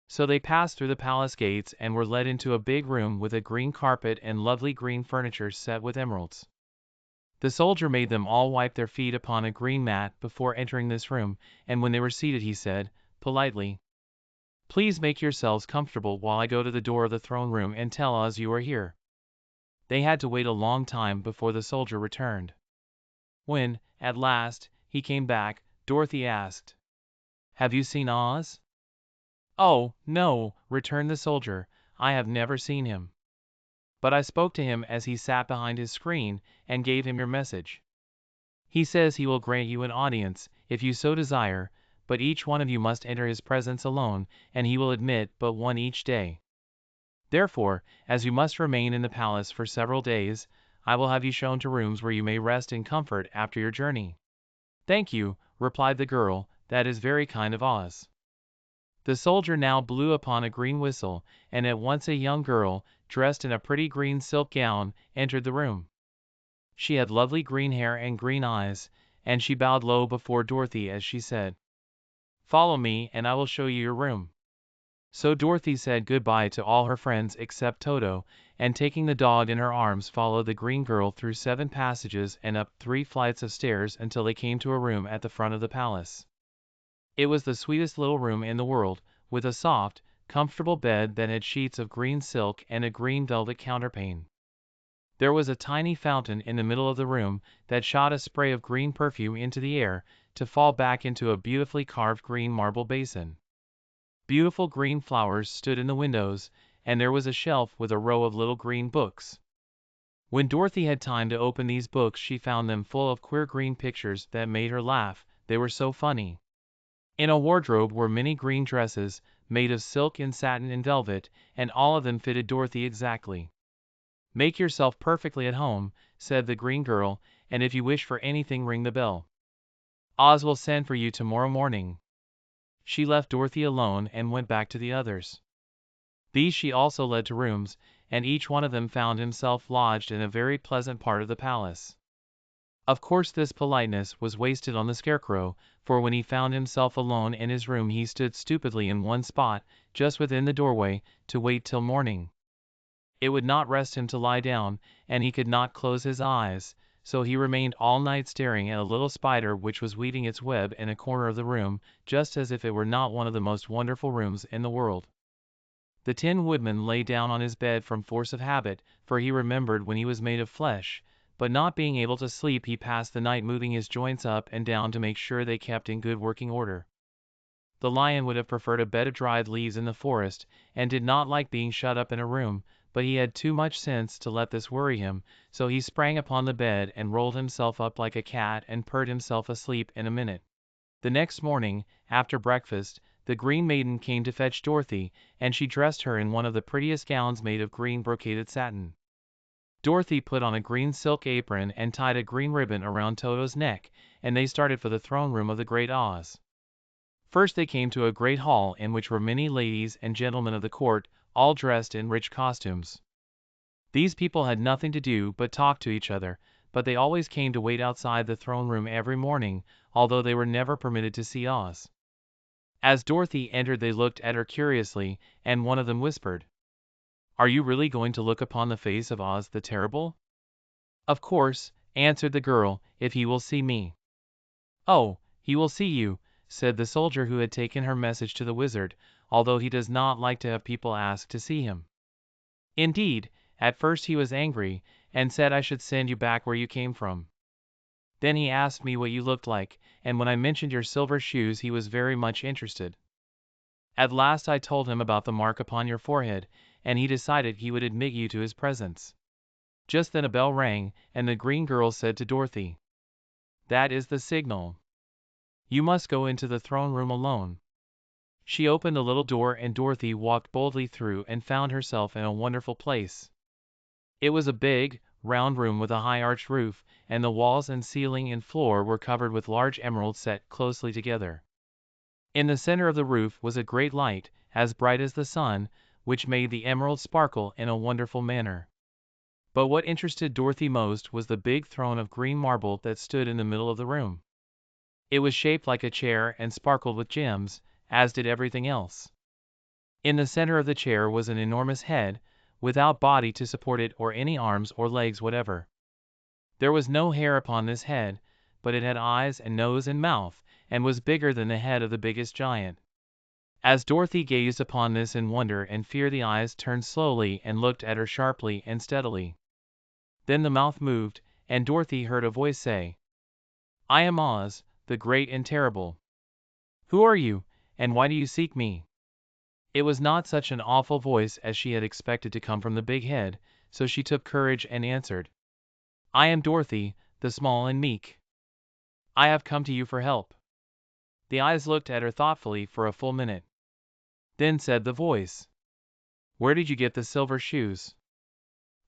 So they passed through the palace gates and were led into a big room with a green carpet and lovely green furniture set with emeralds. The soldier made them all wipe their feet upon a green mat before entering this room, and when they were seated he said, politely, "Please make yourselves comfortable while I go to the door of the throne room and tell Oz you are here." They had to wait a long time before the soldier returned. When, at last, he came back, Dorothy asked, "Have you seen Oz?" "Oh, no," returned the soldier, "I have never seen him. But I spoke to him as he sat behind his screen, and gave him your message. He says he will grant you an audience, if you so desire, but each one of you must enter his presence alone, and he will admit but one each day. Therefore, as you must remain in the palace for several days, I will have you shown to rooms where you may rest in comfort after your journey." "Thank you," replied the girl, "that is very kind of Oz." The soldier now blew upon a green whistle, and at once a young girl, dressed in a pretty green silk gown, entered the room. She had lovely green hair and green eyes, and she bowed low before Dorothy as she said, "Follow me and I will show you your room." So Dorothy said goodbye to all her friends except Toto, and taking the dog in her arms followed the green girl through 7 passages and up 3 flights of stairs until they came to a room at the front of the palace. It was the sweetest little room in the world, with a soft, comfortable bed that had sheets of green silk and a green velvet counterpane. There was a tiny fountain in the middle of the room that shot a spray of green perfume into the air, to fall back into a beautifully carved green marble basin. Beautiful green flowers stood in the windows, and there was a shelf with a row of little green books. When Dorothy had time to open these books, she found them full of queer green pictures that made her laugh, they were so funny. In a wardrobe were many green dresses, made of silk and satin and velvet, and all of them fitted Dorothy exactly. "Make yourself perfectly at home," said the green girl, "and if you wish for anything ring the bell. Oz will send for you tomorrow morning." She left Dorothy alone and went back to the others. These she also led to rooms, and each one of them found himself lodged in a very pleasant part of the palace. Of course this politeness was wasted on the Scarecrow, for when he found himself alone in his room he stood stupidly in one spot, just within the doorway, to wait till morning. It would not rest him to lie down, and he could not close his eyes, so he remained all night staring at a little spider which was weaving its web in a corner of the room, just as if it were not one of the most wonderful rooms in the world. The Tin Woodman lay down on his bed from force of habit, for he remembered when he was made of flesh, but not being able to sleep he passed the night moving his joints up and down to make sure they kept in good working order. The Lion would have preferred a bed of dried leaves in the forest, and did not like being shut up in a room, but he had too much sense to let this worry him, so he sprang upon the bed and rolled himself up like a cat and purred himself asleep in a minute. The next morning, after breakfast, the Green Maiden came to fetch Dorothy, and she dressed her in one of the prettiest gowns made of green brocaded satin. Dorothy put on a green silk apron and tied a green ribbon around Toto's neck, and they started for the throne room of the Great Oz. First they came to a great hall in which were many ladies and gentlemen of the court, all dressed in rich costumes. These people had nothing to do but talk to each other, but they always came to wait outside the throne room every morning, although they were never permitted to see Oz. As Dorothy entered they looked at her curiously, and one of them whispered, "Are you really going to look upon the face of Oz the Terrible?" "Of course," answered the girl, "if he will see me." "Oh, he will see you," said the soldier who had taken her message to the wizard, "although he does not like to have people ask to see him. Indeed, at first he was angry, and said I should send you back where you came from. Then he asked me what you looked like, and when I mentioned your silver shoes he was very much interested. At last I told him about the mark upon your forehead, and he decided he would admit you to his presence." Just then a bell rang, and the green girl said to Dorothy, "That is the signal. You must go into the throne room alone." She opened a little door and Dorothy walked boldly through and found herself in a wonderful place. It was a big, round room with a high arched roof, and the walls and ceiling and floor were covered with large emeralds set closely together. In the center of the roof was a great light, as bright as the sun, which made the emeralds sparkle in a wonderful manner. But what interested Dorothy most was the big throne of green marble that stood in the middle of the room. It was shaped like a chair and sparkled with gems, as did everything else. In the center of the chair was an enormous head, without body to support it or any arms or legs whatever. There was no hair upon this head, but it had eyes and nose and mouth, and was bigger than the head of the biggest giant. As Dorothy gazed upon this in wonder and fear the eyes turned slowly and looked at her sharply and steadily. Then the mouth moved, and Dorothy heard a voice say, "I am Oz, the Great and Terrible. Who are you, and why do you seek me?" It was not such an awful voice as she had expected to come from the big head, so she took courage and answered, "I am Dorothy, the Small and Meek. I have come to you for help." The eyes looked at her thoughtfully for a full minute. Then said the voice, "Where did you get the silver shoes?"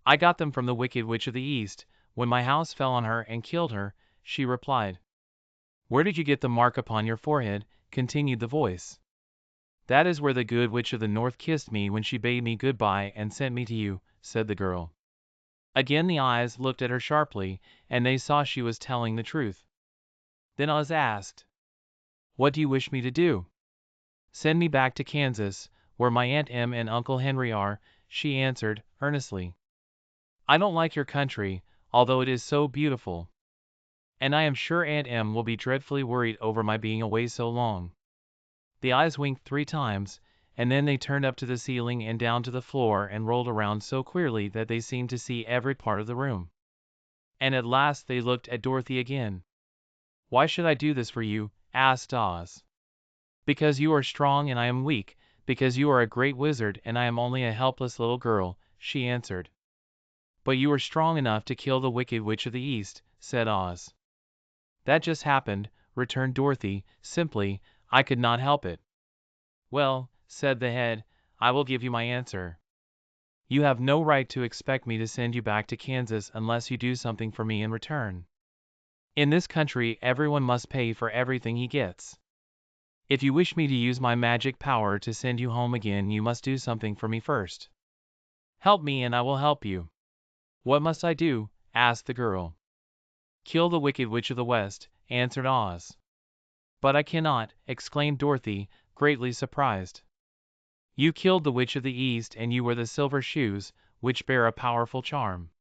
"I got them from the Wicked Witch of the East, when my house fell on her and killed her," she replied. "Where did you get the mark upon your forehead?" continued the voice. "That is where the Good Witch of the North kissed me when she bade me good-bye and sent me to you," said the girl. Again the eyes looked at her sharply, and they saw she was telling the truth. Then Oz asked, "What do you wish me to do?" "Send me back to Kansas, where my Aunt Em and Uncle Henry are," she answered, earnestly. "I don't like your country, although it is so beautiful. And I am sure Aunt Em will be dreadfully worried over my being away so long." The eyes winked 3 times, and then they turned up to the ceiling and down to the floor and rolled around so queerly that they seemed to see every part of the room. And at last they looked at Dorothy again. "Why should I do this for you?" asked Oz. "Because you are strong and I am weak, because you are a great wizard and I am only a helpless little girl," she answered. "But you were strong enough to kill the Wicked Witch of the East," said Oz. "That just happened," returned Dorothy, simply. "I could not help it." "Well," said the head, I will give you my answer. You have no right to expect me to send you back to Kansas unless you do something for me in return. In this country, everyone must pay for everything he gets. If you wish me to use my magic power to send you home again, you must do something for me first. Help me and I will help you. What must I do? Asked the girl. Kill the Wicked Witch of the West, answered Oz. But I cannot, exclaimed Dorothy, greatly surprised. You killed the Witch of the East and you wear the silver shoes, which bear a powerful charm.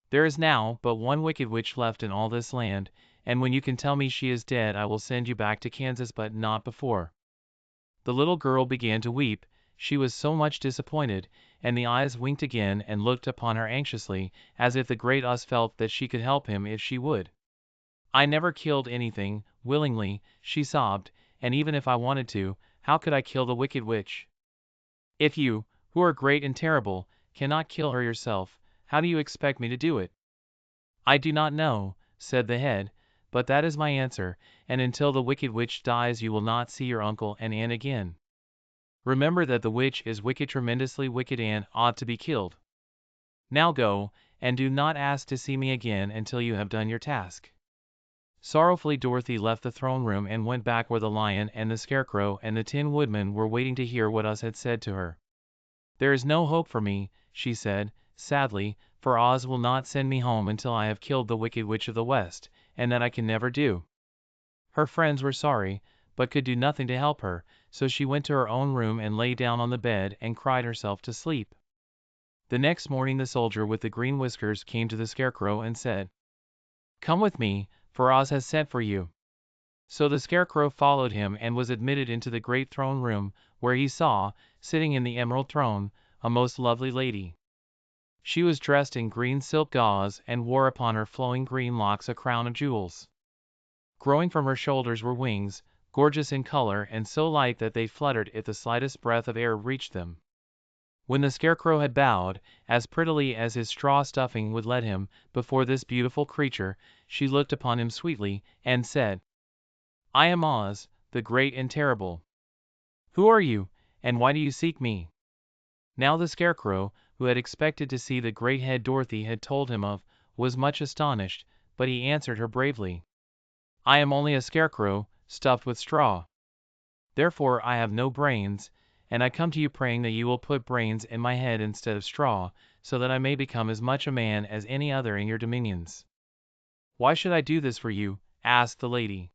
There is now but one Wicked Witch left in all this land, and when you can tell me she is dead I will send you back to Kansas, but not before. The little girl began to weep, she was so much disappointed, and the eyes winked again and looked upon her anxiously, as if the great Oz felt that she could help him if she would. I never killed anything, willingly, she sobbed, and even if I wanted to, how could I kill the Wicked Witch? If you, who are great and terrible, cannot kill her yourself, how do you expect me to do it? I do not know, said the head, but that is my answer, and until the Wicked Witch dies you will not see your uncle and aunt again. Remember that the witch is wicked, tremendously wicked, and ought to be killed. Now go, and do not ask to see me again until you have done your task. Sorrowfully Dorothy left the throne room and went back where the lion and the Scarecrow and the Tin Woodman were waiting to hear what Oz had said to her. There is no hope for me, she said, sadly, for Oz will not send me home until I have killed the Wicked Witch of the West, and that I can never do. Her friends were sorry, but could do nothing to help her, so she went to her own room and lay down on the bed and cried herself to sleep. The next morning the soldier with the green whiskers came to the Scarecrow and said, Come with me, for Oz has sent for you. So the Scarecrow followed him and was admitted into the great throne room, where he saw, sitting in the emerald throne, a most lovely lady. She was dressed in green silk gauze and wore upon her flowing green locks a crown of jewels. Growing from her shoulders were wings, gorgeous in color and so light that they fluttered if the slightest breath of air reached them. When the Scarecrow had bowed, as prettily as his straw stuffing would let him, before this beautiful creature, she looked upon him sweetly, and said, I am Oz, the great and terrible. Who are you, and why do you seek me? Now the Scarecrow, who had expected to see the great head Dorothy had told him of, was much astonished, but he answered her bravely. I am only a Scarecrow, stuffed with straw. Therefore I have no brains, and I come to you praying that you will put brains in my head instead of straw, so that I may become as much a man as any other in your dominions. Why should I do this for you? Asked the lady.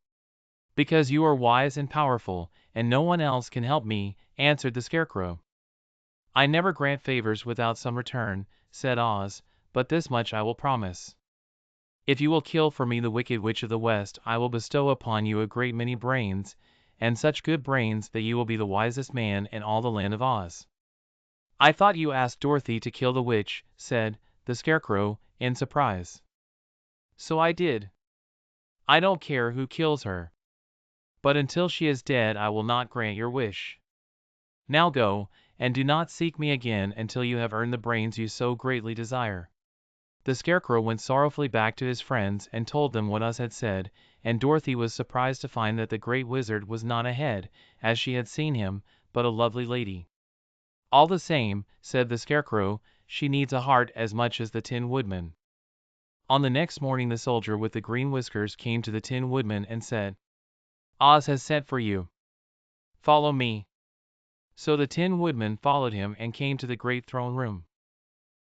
Because you are wise and powerful, and no one else can help me, answered the Scarecrow. I never grant favors without some return, said Oz, but this much I will promise. If you will kill for me the Wicked Witch of the West, I will bestow upon you a great many brains, and such good brains that you will be the wisest man in all the land of Oz. I thought you asked Dorothy to kill the witch, said the Scarecrow, in surprise. So I did. I don't care who kills her. But until she is dead I will not grant your wish. Now go, and do not seek me again until you have earned the brains you so greatly desire. The Scarecrow went sorrowfully back to his friends and told them what Oz had said, and Dorothy was surprised to find that the great wizard was not a head, as she had seen him, but a lovely lady. All the same, said the Scarecrow, she needs a heart as much as the Tin Woodman. On the next morning the soldier with the green whiskers came to the Tin Woodman and said, Oz has sent for you. Follow me. So the Tin Woodman followed him and came to the great throne room.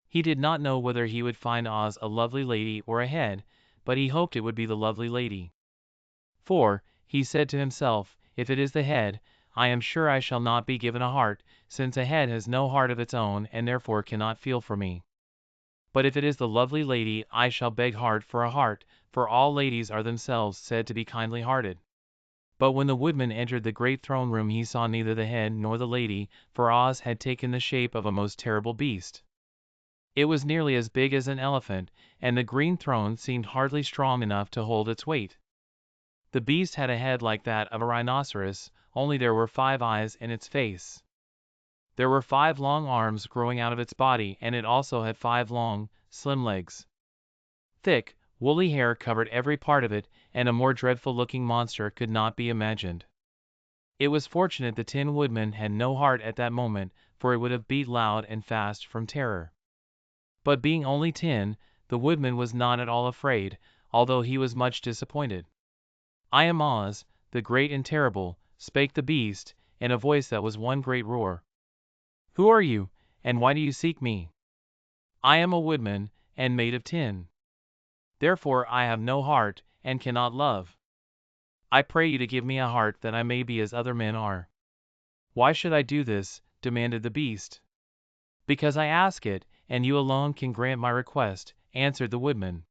He did not know whether he would find Oz a lovely lady or a head, but he hoped it would be the lovely lady. For, he said to himself, if it is the head, I am sure I shall not be given a heart, since a head has no heart of its own and therefore cannot feel for me. But if it is the lovely lady, I shall beg hard for a heart, for all ladies are themselves said to be kindly hearted. But when the Woodman entered the great throne room he saw neither the head nor the lady, for Oz had taken the shape of a most terrible beast. It was nearly as big as an elephant, and the green throne seemed hardly strong enough to hold its weight. The beast had a head like that of a rhinoceros, only there were 5 eyes in its face. There were 5 long arms growing out of its body, and it also had 5 long, slim legs. Thick, woolly hair covered every part of it, and a more dreadful-looking monster could not be imagined. It was fortunate the Tin Woodman had no heart at that moment, for it would have beat loud and fast from terror. But being only tin, the Woodman was not at all afraid, although he was much disappointed. "I am Oz, the great and terrible," spake the Beast, in a voice that was one great roar. "Who are you, and why do you seek me? I am a Woodman, and made of tin. Therefore I have no heart, and cannot love. I pray you to give me a heart that I may be as other men are." "Why should I do this?" demanded the Beast. "Because I ask it, and you alone can grant my request," answered the Woodman.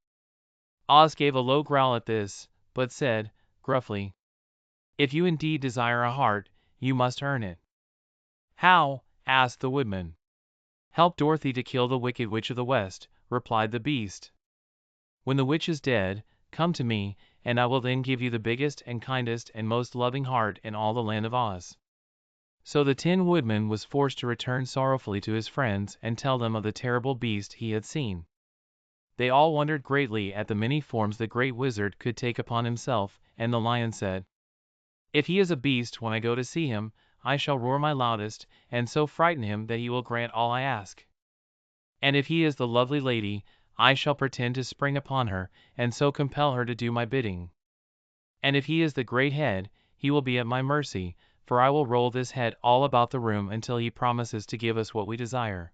Oz gave a low growl at this, but said, gruffly, "If you indeed desire a heart, you must earn it." "How?" asked the Woodman. "Help Dorothy to kill the Wicked Witch of the West," replied the Beast. "When the witch is dead, come to me, and I will then give you the biggest and kindest and most loving heart in all the land of Oz." So the Tin Woodman was forced to return sorrowfully to his friends and tell them of the terrible beast he had seen. They all wondered greatly at the many forms the great wizard could take upon himself, and the Lion said, "If he is a beast when I go to see him, I shall roar my loudest, and so frighten him that he will grant all I ask. And if he is the lovely lady, I shall pretend to spring upon her, and so compel her to do my bidding. And if he is the great head, he will be at my mercy, for I will roll this head all about the room until he promises to give us what we desire.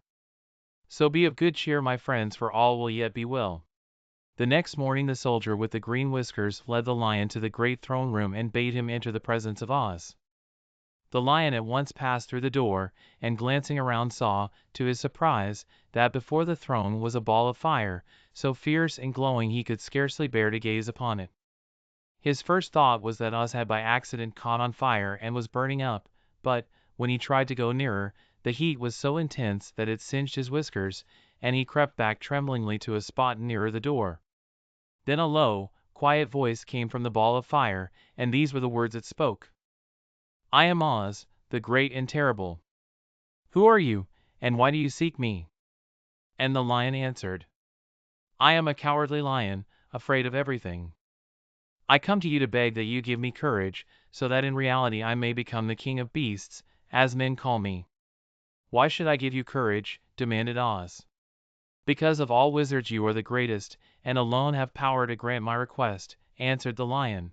So be of good cheer, my friends, for all will yet be well." The next morning the soldier with the green whiskers led the Lion to the great throne room and bade him enter the presence of Oz. The Lion at once passed through the door, and glancing around saw, to his surprise, that before the throne was a ball of fire, so fierce and glowing he could scarcely bear to gaze upon it. His first thought was that Oz had by accident caught on fire and was burning up, but, when he tried to go nearer, the heat was so intense that it singed his whiskers, and he crept back tremblingly to a spot nearer the door. Then a low, quiet voice came from the ball of fire, and these were the words it spoke: "I am Oz, the great and terrible. Who are you, and why do you seek me?" And the Lion answered, "I am a cowardly lion, afraid of everything. I come to you to beg that you give me courage, so that in reality I may become the king of beasts, as men call me." "Why should I give you courage?" demanded Oz. "Because of all wizards you are the greatest, and alone have power to grant my request," answered the Lion.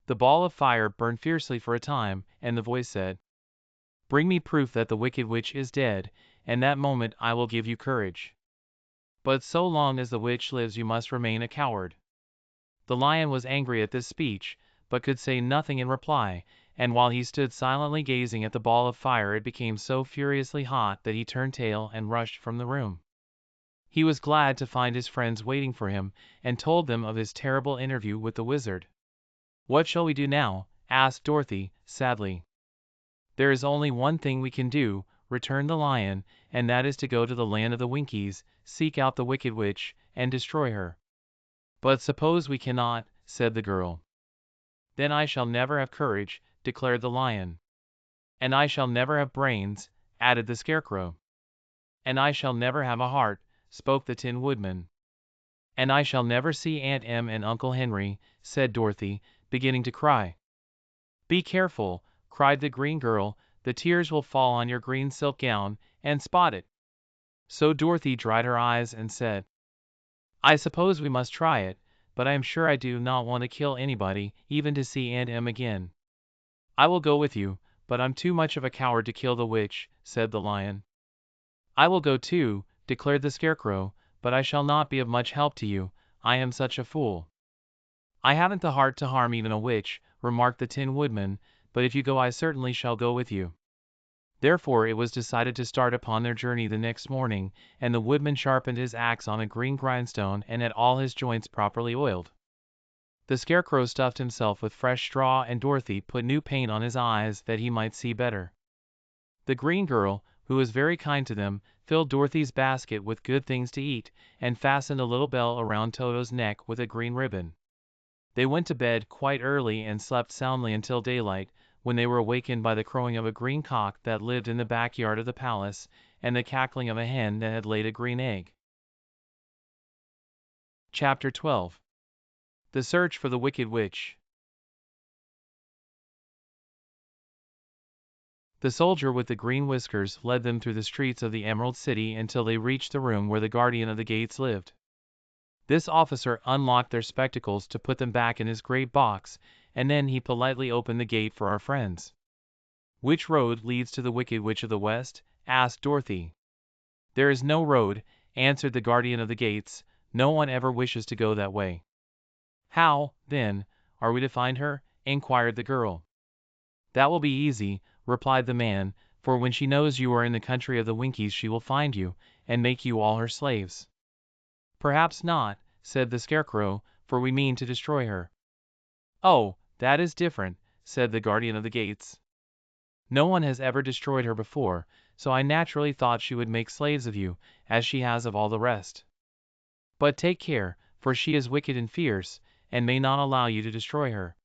The ball of fire burned fiercely for a time, and the voice said, "Bring me proof that the Wicked Witch is dead, and that moment I will give you courage. But so long as the witch lives you must remain a coward." The Lion was angry at this speech, but could say nothing in reply, and while he stood silently gazing at the ball of fire it became so furiously hot that he turned tail and rushed from the room. He was glad to find his friends waiting for him, and told them of his terrible interview with the wizard. "What shall we do now?" asked Dorothy, sadly. "There is only one thing we can do," returned the Lion, "and that is to go to the land of the Winkies, seek out the Wicked Witch, and destroy her." "But suppose we cannot?" said the girl. "Then I shall never have courage," declared the Lion. "And I shall never have brains," added the Scarecrow. "And I shall never have a heart," spoke the Tin Woodman. "And I shall never see Aunt Em and Uncle Henry," said Dorothy, beginning to cry. "Be careful," cried the green girl, "the tears will fall on your green silk gown, and spot it." So Dorothy dried her eyes and said, "I suppose we must try it, but I am sure I do not want to kill anybody, even to see Aunt Em again." "I will go with you, but I'm too much of a coward to kill the witch," said the Lion. "I will go too," declared the Scarecrow, "but I shall not be of much help to you, I am such a fool." "I haven't the heart to harm even a witch," remarked the Tin Woodman, "but if you go I certainly shall go with you." Therefore it was decided to start upon their journey the next morning, and the Woodman sharpened his axe on a green grindstone and had all his joints properly oiled. The Scarecrow stuffed himself with fresh straw, and Dorothy put new paint on his eyes that he might see better. The green girl, who was very kind to them, filled Dorothy's basket with good things to eat, and fastened a little bell around Toto's neck with a green ribbon. They went to bed quite early and slept soundly until daylight, when they were awakened by the crowing of a green cock that lived in the backyard of the palace, and the cackling of a hen that had laid a green egg. Chapter 12. The Search for the Wicked Witch. The soldier with the green whiskers led them through the streets of the Emerald City until they reached the room where the guardian of the gates lived. This officer unlocked their spectacles to put them back in his great box, and then he politely opened the gate for our friends. "Which road leads to the Wicked Witch of the West?" asked Dorothy. "There is no road," answered the guardian of the gates. "No one ever wishes to go that way." "How, then, are we to find her?" inquired the girl. "That will be easy," replied the man, "for when she knows you are in the country of the Winkies she will find you, and make you all her slaves." "Perhaps not," said the Scarecrow, "for we mean to destroy her." "Oh, that is different," said the guardian of the gates. "No one has ever destroyed her before, so I naturally thought she would make slaves of you, as she has of all the rest. But take care, for she is wicked and fierce, and may not allow you to destroy her.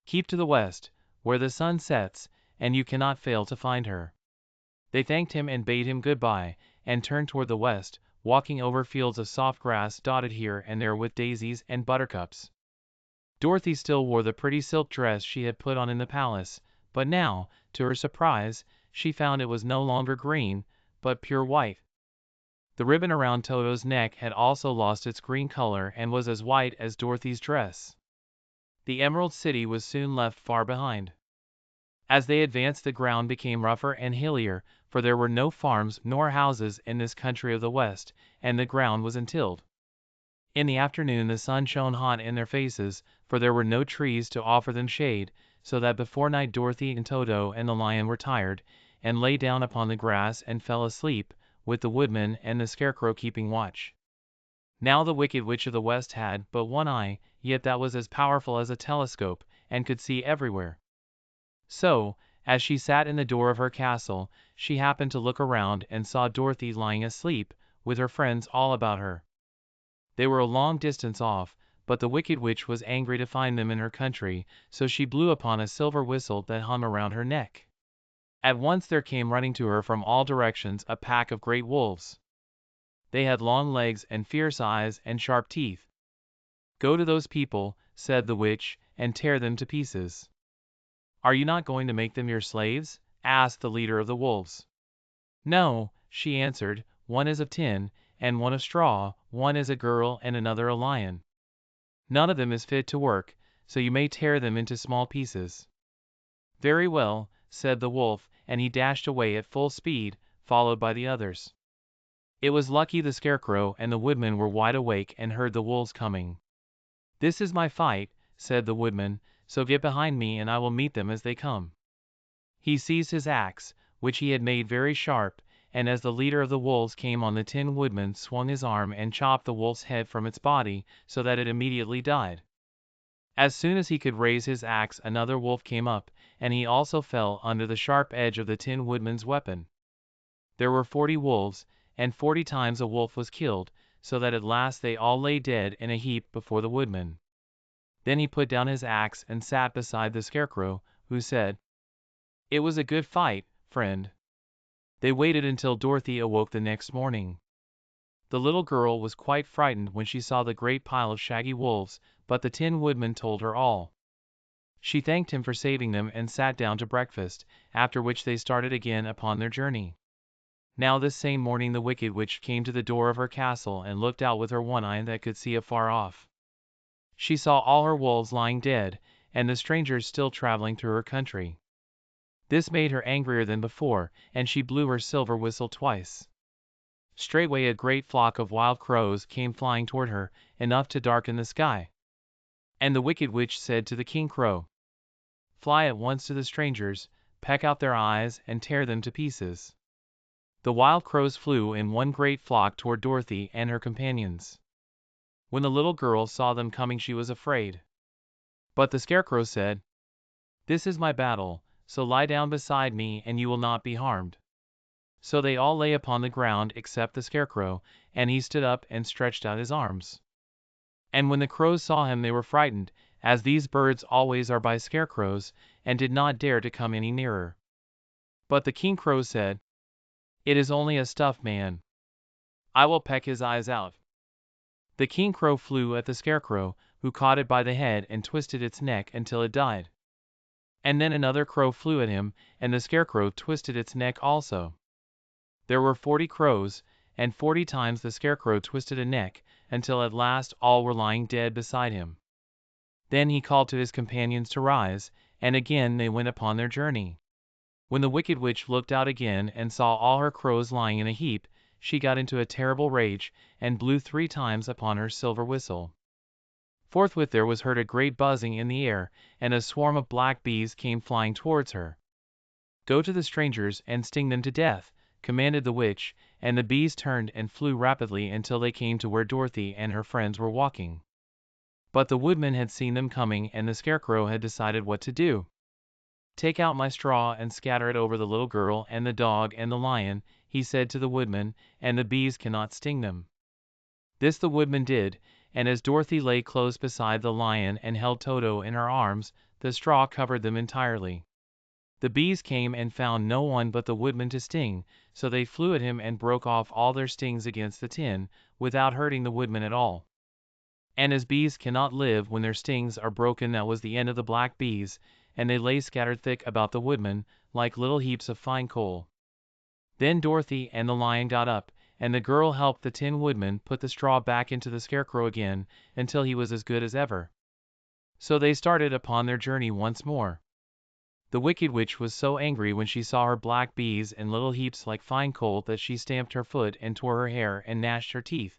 Keep to the west, where the sun sets, and you cannot fail to find her." They thanked him and bade him good-bye, and turned toward the west, walking over fields of soft grass dotted here and there with daisies and buttercups. Dorothy still wore the pretty silk dress she had put on in the palace, but now, to her surprise, she found it was no longer green, but pure white. The ribbon around Toto's neck had also lost its green color and was as white as Dorothy's dress. The Emerald City was soon left far behind. As they advanced the ground became rougher and hillier, for there were no farms nor houses in this country of the West, and the ground was untilled. In the afternoon the sun shone hot in their faces, for there were no trees to offer them shade, so that before night Dorothy and Toto and the lion were tired, and lay down upon the grass and fell asleep, with the woodman and the Scarecrow keeping watch. Now the Wicked Witch of the West had but one eye, yet that was as powerful as a telescope, and could see everywhere. So, as she sat in the door of her castle, she happened to look around and saw Dorothy lying asleep, with her friends all about her. They were a long distance off, but the Wicked Witch was angry to find them in her country, so she blew upon a silver whistle that hung around her neck. At once there came running to her from all directions a pack of great wolves. They had long legs and fierce eyes and sharp teeth. "Go to those people," said the witch, "and tear them to pieces." "Are you not going to make them your slaves?" asked the leader of the wolves. "No," she answered, "one is of tin, and one of straw, one is a girl and another a lion. None of them is fit to work, so you may tear them into small pieces." "Very well," said the wolf, and he dashed away at full speed, followed by the others. It was lucky the Scarecrow and the woodman were wide awake and heard the wolves coming. "This is my fight," said the woodman, "so get behind me and I will meet them as they come." He seized his axe, which he had made very sharp, and as the leader of the wolves came on the Tin Woodman swung his arm and chopped the wolf's head from its body, so that it immediately died. As soon as he could raise his axe another wolf came up, and he also fell under the sharp edge of the Tin Woodman's weapon. There were 40 wolves, and 40 times a wolf was killed, so that at last they all lay dead in a heap before the woodman. Then he put down his axe and sat beside the Scarecrow, who said, "It was a good fight, friend." They waited until Dorothy awoke the next morning. The little girl was quite frightened when she saw the great pile of shaggy wolves, but the Tin Woodman told her all. She thanked him for saving them and sat down to breakfast, after which they started again upon their journey. Now this same morning the Wicked Witch came to the door of her castle and looked out with her one eye that could see afar off. She saw all her wolves lying dead, and the strangers still traveling through her country. This made her angrier than before, and she blew her silver whistle twice. Straightway a great flock of wild crows came flying toward her, enough to darken the sky. And the Wicked Witch said to the King Crow, "Fly at once to the strangers, peck out their eyes, and tear them to pieces." The wild crows flew in one great flock toward Dorothy and her companions. When the little girl saw them coming she was afraid. But the Scarecrow said, "This is my battle, so lie down beside me and you will not be harmed." So they all lay upon the ground except the Scarecrow, and he stood up and stretched out his arms. And when the crows saw him they were frightened, as these birds always are by scarecrows, and did not dare to come any nearer. But the King Crow said, "It is only a stuffed man. I will peck his eyes out." The King Crow flew at the Scarecrow, who caught it by the head and twisted its neck until it died. And then another crow flew at him, and the Scarecrow twisted its neck also. There were 40 crows, and 40 times the Scarecrow twisted a neck, until at last all were lying dead beside him. Then he called to his companions to rise, and again they went upon their journey. When the Wicked Witch looked out again and saw all her crows lying in a heap, she got into a terrible rage, and blew 3 times upon her silver whistle. Forthwith there was heard a great buzzing in the air, and a swarm of black bees came flying towards her. "Go to the strangers and sting them to death," commanded the witch, and the bees turned and flew rapidly until they came to where Dorothy and her friends were walking. But the woodman had seen them coming, and the Scarecrow had decided what to do. "Take out my straw and scatter it over the little girl and the dog and the lion," he said to the woodman, "and the bees cannot sting them." This the woodman did, and as Dorothy lay close beside the lion and held Toto in her arms, the straw covered them entirely. The bees came and found no one but the woodman to sting, so they flew at him and broke off all their stings against the tin, without hurting the woodman at all. And as bees cannot live when their stings are broken, that was the end of the black bees, and they lay scattered thick about the woodman, like little heaps of fine coal. Then Dorothy and the lion got up, and the girl helped the Tin Woodman put the straw back into the Scarecrow again, until he was as good as ever. So they started upon their journey once more. The Wicked Witch was so angry when she saw her black bees in little heaps like fine coal that she stamped her foot and tore her hair and gnashed her teeth.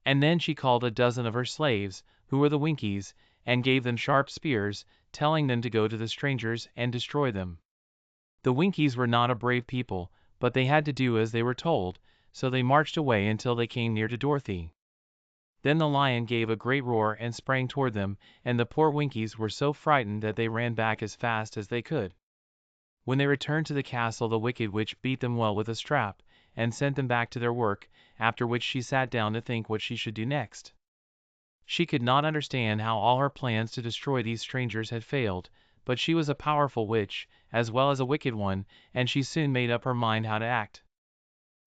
And then she called a dozen of her slaves, who were the Winkies, and gave them sharp spears, telling them to go to the strangers and destroy them. The Winkies were not a brave people, but they had to do as they were told, so they marched away until they came near to Dorothy. Then the lion gave a great roar and sprang toward them, and the poor Winkies were so frightened that they ran back as fast as they could. When they returned to the castle, the Wicked Witch beat them well with a strap, and sent them back to their work, after which she sat down to think what she should do next. She could not understand how all her plans to destroy these strangers had failed, but she was a powerful witch, as well as a wicked one, and she soon made up her mind how to act.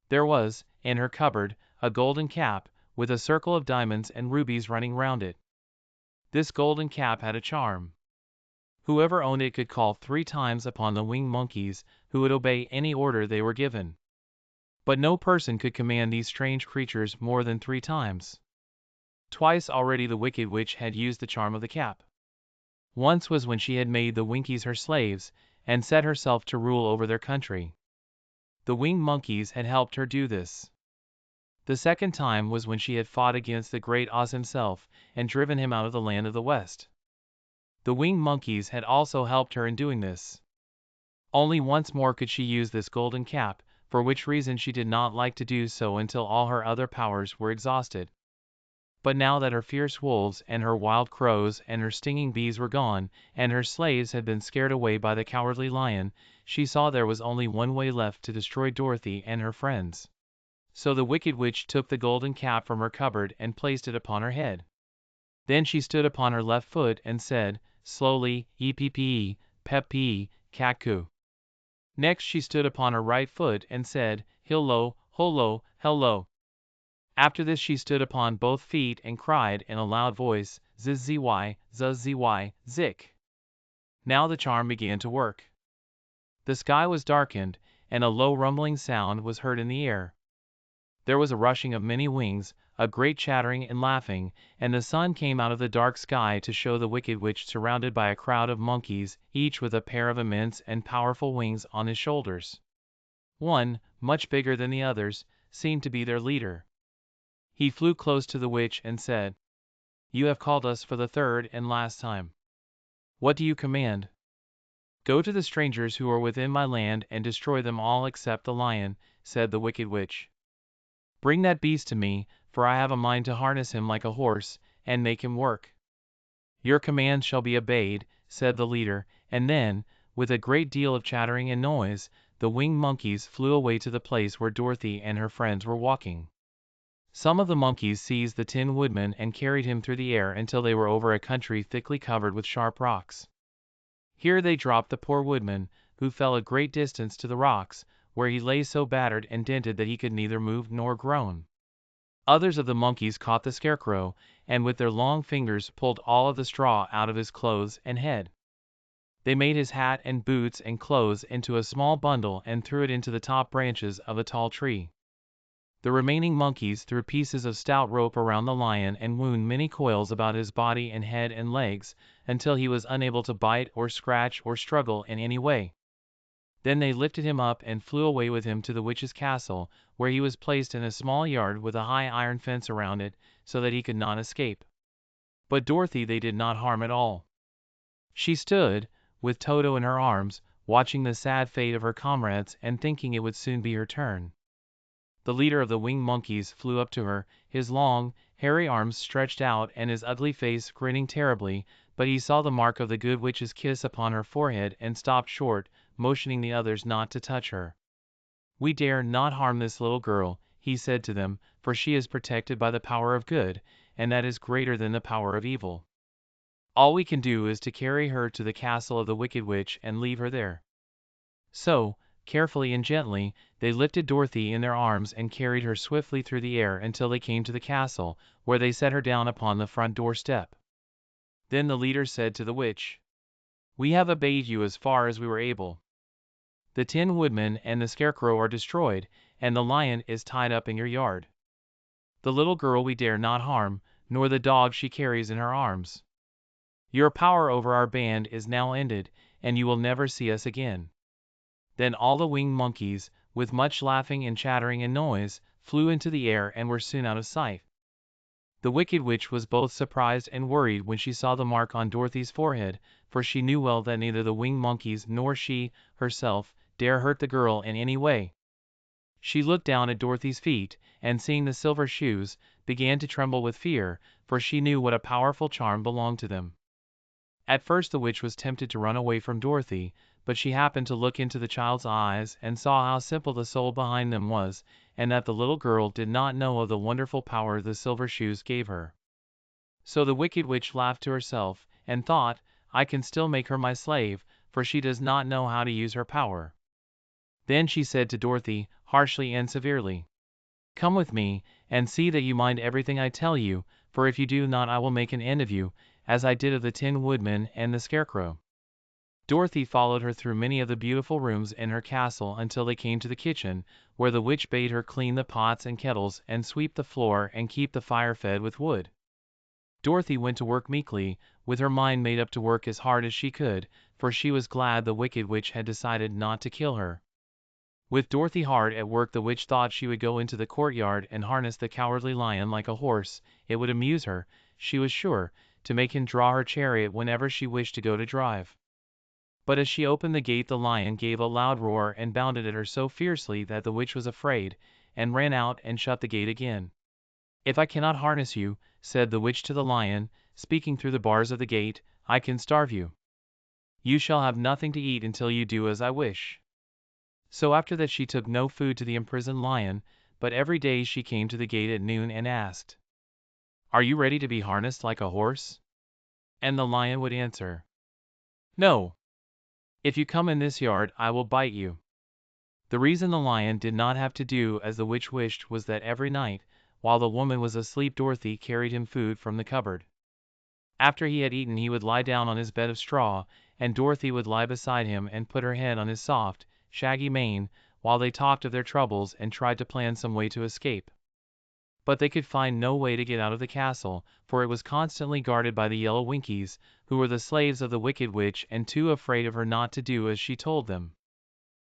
There was, in her cupboard, a golden cap, with a circle of diamonds and rubies running round it. This golden cap had a charm. Whoever owned it could call 3 times upon the winged monkeys, who would obey any order they were given. But no person could command these strange creatures more than 3 times. Twice already the Wicked Witch had used the charm of the cap. Once was when she had made the Winkies her slaves, and set herself to rule over their country. The winged monkeys had helped her do this. The second time was when she had fought against the great Oz himself, and driven him out of the land of the West. The winged monkeys had also helped her in doing this. Only once more could she use this golden cap, for which reason she did not like to do so until all her other powers were exhausted. But now that her fierce wolves and her wild crows and her stinging bees were gone, and her slaves had been scared away by the cowardly lion, she saw there was only one way left to destroy Dorothy and her friends. So the Wicked Witch took the golden cap from her cupboard and placed it upon her head. Then she stood upon her left foot and said, slowly, "Epp, pep-pee, cacu." Next she stood upon her right foot and said, "Hillo, holo, hello." After this she stood upon both feet and cried in a loud voice, "Zzy, zzy, zik." Now the charm began to work. The sky was darkened, and a low rumbling sound was heard in the air. There was a rushing of many wings, a great chattering and laughing, and the sun came out of the dark sky to show the Wicked Witch surrounded by a crowd of monkeys, each with a pair of immense and powerful wings on his shoulders. One, much bigger than the others, seemed to be their leader. He flew close to the witch and said, "You have called us for the 3rd and last time. What do you command?" "Go to the strangers who are within my land and destroy them all except the lion," said the Wicked Witch. "Bring that beast to me, for I have a mind to harness him like a horse, and make him work." "Your commands shall be obeyed," said the leader, and then, with a great deal of chattering and noise, the winged monkeys flew away to the place where Dorothy and her friends were walking. Some of the monkeys seized the Tin Woodman and carried him through the air until they were over a country thickly covered with sharp rocks. Here they dropped the poor woodman, who fell a great distance to the rocks, where he lay so battered and dented that he could neither move nor groan. Others of the monkeys caught the Scarecrow, and with their long fingers pulled all of the straw out of his clothes and head. They made his hat and boots and clothes into a small bundle and threw it into the top branches of a tall tree. The remaining monkeys threw pieces of stout rope around the lion and wound many coils about his body and head and legs, until he was unable to bite or scratch or struggle in any way. Then they lifted him up and flew away with him to the witch's castle, where he was placed in a small yard with a high iron fence around it, so that he could not escape. But Dorothy they did not harm at all. She stood, with Toto in her arms, watching the sad fate of her comrades and thinking it would soon be her turn. The leader of the winged monkeys flew up to her, his long, hairy arms stretched out and his ugly face grinning terribly, but he saw the mark of the good witch's kiss upon her forehead and stopped short, motioning the others not to touch her. "We dare not harm this little girl," he said to them, "for she is protected by the power of good, and that is greater than the power of evil. All we can do is to carry her to the castle of the wicked witch and leave her there." So, carefully and gently, they lifted Dorothy in their arms and carried her swiftly through the air until they came to the castle, where they set her down upon the front door step. Then the leader said to the witch, "We have obeyed you as far as we were able. The Tin Woodman and the Scarecrow are destroyed, and the lion is tied up in your yard. The little girl we dare not harm, nor the dog she carries in her arms. Your power over our band is now ended, and you will never see us again." Then all the winged monkeys, with much laughing and chattering and noise, flew into the air and were soon out of sight. The wicked witch was both surprised and worried when she saw the mark on Dorothy's forehead, for she knew well that neither the winged monkeys nor she, herself, dare hurt the girl in any way. She looked down at Dorothy's feet, and seeing the silver shoes, began to tremble with fear, for she knew what a powerful charm belonged to them. At first the witch was tempted to run away from Dorothy, but she happened to look into the child's eyes and saw how simple the soul behind them was, and that the little girl did not know of the wonderful power the silver shoes gave her. So the wicked witch laughed to herself, and thought, "I can still make her my slave, for she does not know how to use her power." Then she said to Dorothy, harshly and severely, "Come with me, and see that you mind everything I tell you, for if you do not I will make an end of you, as I did of the Tin Woodman and the Scarecrow." Dorothy followed her through many of the beautiful rooms in her castle until they came to the kitchen, where the witch bade her clean the pots and kettles and sweep the floor and keep the fire fed with wood. Dorothy went to work meekly, with her mind made up to work as hard as she could, for she was glad the wicked witch had decided not to kill her. With Dorothy hard at work the witch thought she would go into the courtyard and harness the cowardly lion like a horse. It would amuse her, she was sure, to make him draw her chariot whenever she wished to go to drive. But as she opened the gate the lion gave a loud roar and bounded at her so fiercely that the witch was afraid, and ran out and shut the gate again. "If I cannot harness you," said the witch to the lion, speaking through the bars of the gate, "I can starve you. You shall have nothing to eat until you do as I wish." So after that she took no food to the imprisoned lion, but every day she came to the gate at noon and asked, "Are you ready to be harnessed like a horse?" And the lion would answer, "No. If you come in this yard I will bite you." The reason the lion did not have to do as the witch wished was that every night, while the woman was asleep Dorothy carried him food from the cupboard. After he had eaten he would lie down on his bed of straw, and Dorothy would lie beside him and put her head on his soft, shaggy mane, while they talked of their troubles and tried to plan some way to escape. But they could find no way to get out of the castle, for it was constantly guarded by the yellow Winkies, who were the slaves of the wicked witch and too afraid of her not to do as she told them.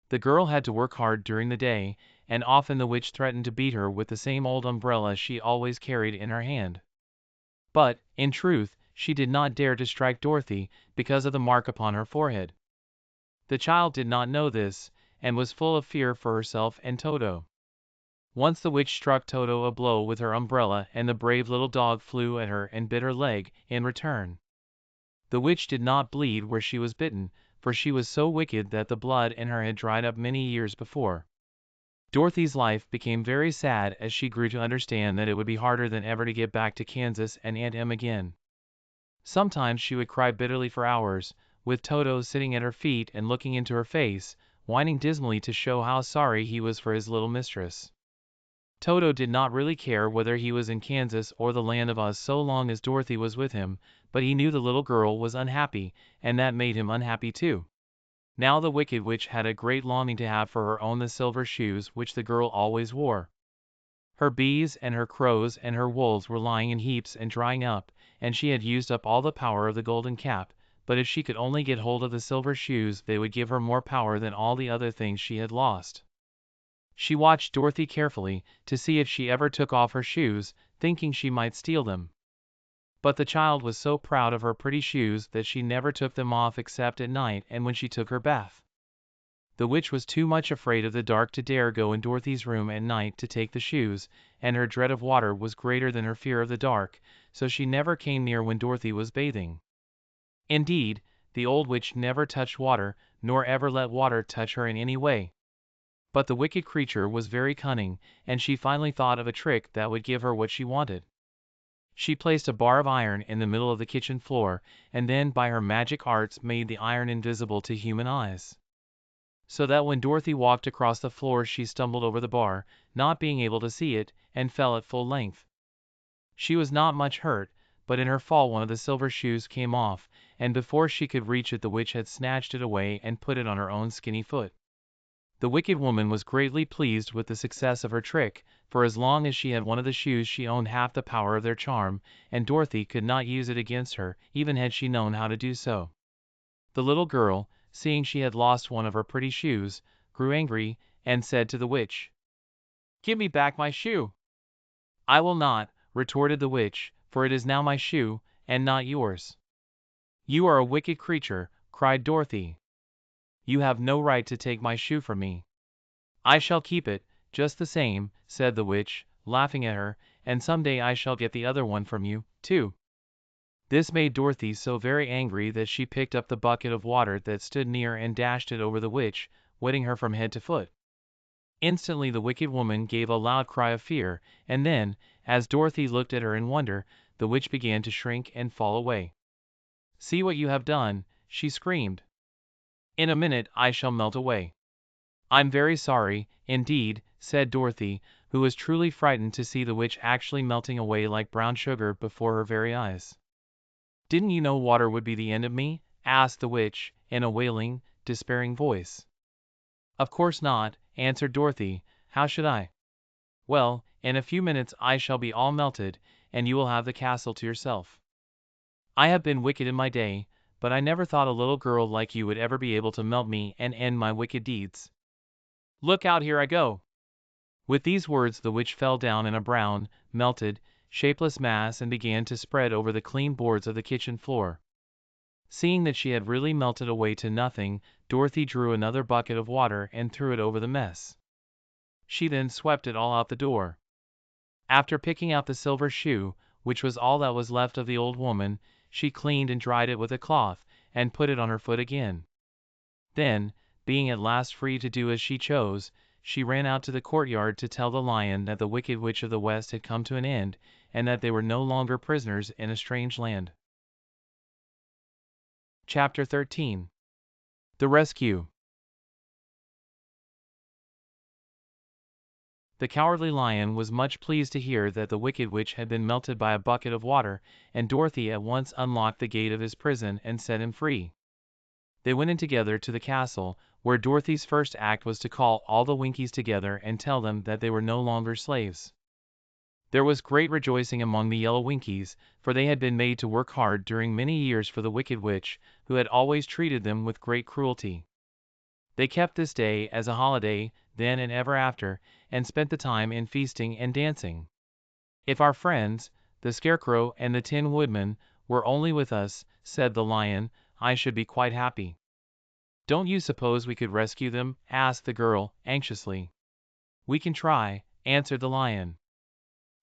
The girl had to work hard during the day, and often the witch threatened to beat her with the same old umbrella she always carried in her hand. But, in truth, she did not dare to strike Dorothy, because of the mark upon her forehead. The child did not know this, and was full of fear for herself and Toto. Once the witch struck Toto a blow with her umbrella and the brave little dog flew at her and bit her leg in return. The witch did not bleed where she was bitten, for she was so wicked that the blood in her had dried up many years before. Dorothy's life became very sad as she grew to understand that it would be harder than ever to get back to Kansas and Aunt Em again. Sometimes she would cry bitterly for hours, with Toto sitting at her feet and looking into her face, whining dismally to show how sorry he was for his little mistress. Toto did not really care whether he was in Kansas or the land of Oz so long as Dorothy was with him, but he knew the little girl was unhappy, and that made him unhappy too. Now the Wicked Witch had a great longing to have for her own the silver shoes which the girl always wore. Her bees and her crows and her wolves were lying in heaps and drying up, and she had used up all the power of the golden cap, but if she could only get hold of the silver shoes they would give her more power than all the other things she had lost. She watched Dorothy carefully, to see if she ever took off her shoes, thinking she might steal them. But the child was so proud of her pretty shoes that she never took them off except at night and when she took her bath. The witch was too much afraid of the dark to dare go in Dorothy's room at night to take the shoes, and her dread of water was greater than her fear of the dark, so she never came near when Dorothy was bathing. Indeed, the old witch never touched water, nor ever let water touch her in any way. But the wicked creature was very cunning, and she finally thought of a trick that would give her what she wanted. She placed a bar of iron in the middle of the kitchen floor, and then by her magic arts made the iron invisible to human eyes. So that when Dorothy walked across the floor she stumbled over the bar, not being able to see it, and fell at full length. She was not much hurt, but in her fall one of the silver shoes came off, and before she could reach it the witch had snatched it away and put it on her own skinny foot. The wicked woman was greatly pleased with the success of her trick, for as long as she had one of the shoes she owned half the power of their charm, and Dorothy could not use it against her, even had she known how to do so. The little girl, seeing she had lost one of her pretty shoes, grew angry, and said to the witch, "Give me back my shoe." "I will not," retorted the witch, "for it is now my shoe, and not yours." "You are a wicked creature," cried Dorothy. "You have no right to take my shoe from me." "I shall keep it, just the same," said the witch, laughing at her, "and some day I shall get the other one from you, too." This made Dorothy so very angry that she picked up the bucket of water that stood near and dashed it over the witch, wetting her from head to foot. Instantly the wicked woman gave a loud cry of fear, and then, as Dorothy looked at her in wonder, the witch began to shrink and fall away. "See what you have done," she screamed. "In a minute I shall melt away." "I'm very sorry, indeed," said Dorothy, who was truly frightened to see the witch actually melting away like brown sugar before her very eyes. "Didn't you know water would be the end of me?" asked the witch, in a wailing, despairing voice. "Of course not," answered Dorothy. "How should I?" "Well, in a few minutes I shall be all melted, and you will have the castle to yourself. I have been wicked in my day, but I never thought a little girl like you would ever be able to melt me and end my wicked deeds. Look out, here I go!" With these words the witch fell down in a brown, melted, shapeless mass and began to spread over the clean boards of the kitchen floor. Seeing that she had really melted away to nothing, Dorothy drew another bucket of water and threw it over the mess. She then swept it all out the door. After picking out the silver shoe, which was all that was left of the old woman, she cleaned and dried it with a cloth, and put it on her foot again. Then, being at last free to do as she chose, she ran out to the courtyard to tell the lion that the Wicked Witch of the West had come to an end, and that they were no longer prisoners in a strange land. Chapter 13. The Rescue. The Cowardly Lion was much pleased to hear that the Wicked Witch had been melted by a bucket of water, and Dorothy at once unlocked the gate of his prison and set him free. They went in together to the castle, where Dorothy's first act was to call all the Winkies together and tell them that they were no longer slaves. There was great rejoicing among the yellow Winkies, for they had been made to work hard during many years for the Wicked Witch, who had always treated them with great cruelty. They kept this day as a holiday, then and ever after, and spent the time in feasting and dancing. "If our friends, the Scarecrow and the Tin Woodman, were only with us," said the Lion, "I should be quite happy." "Don't you suppose we could rescue them?" asked the girl, anxiously. "We can try," answered the Lion.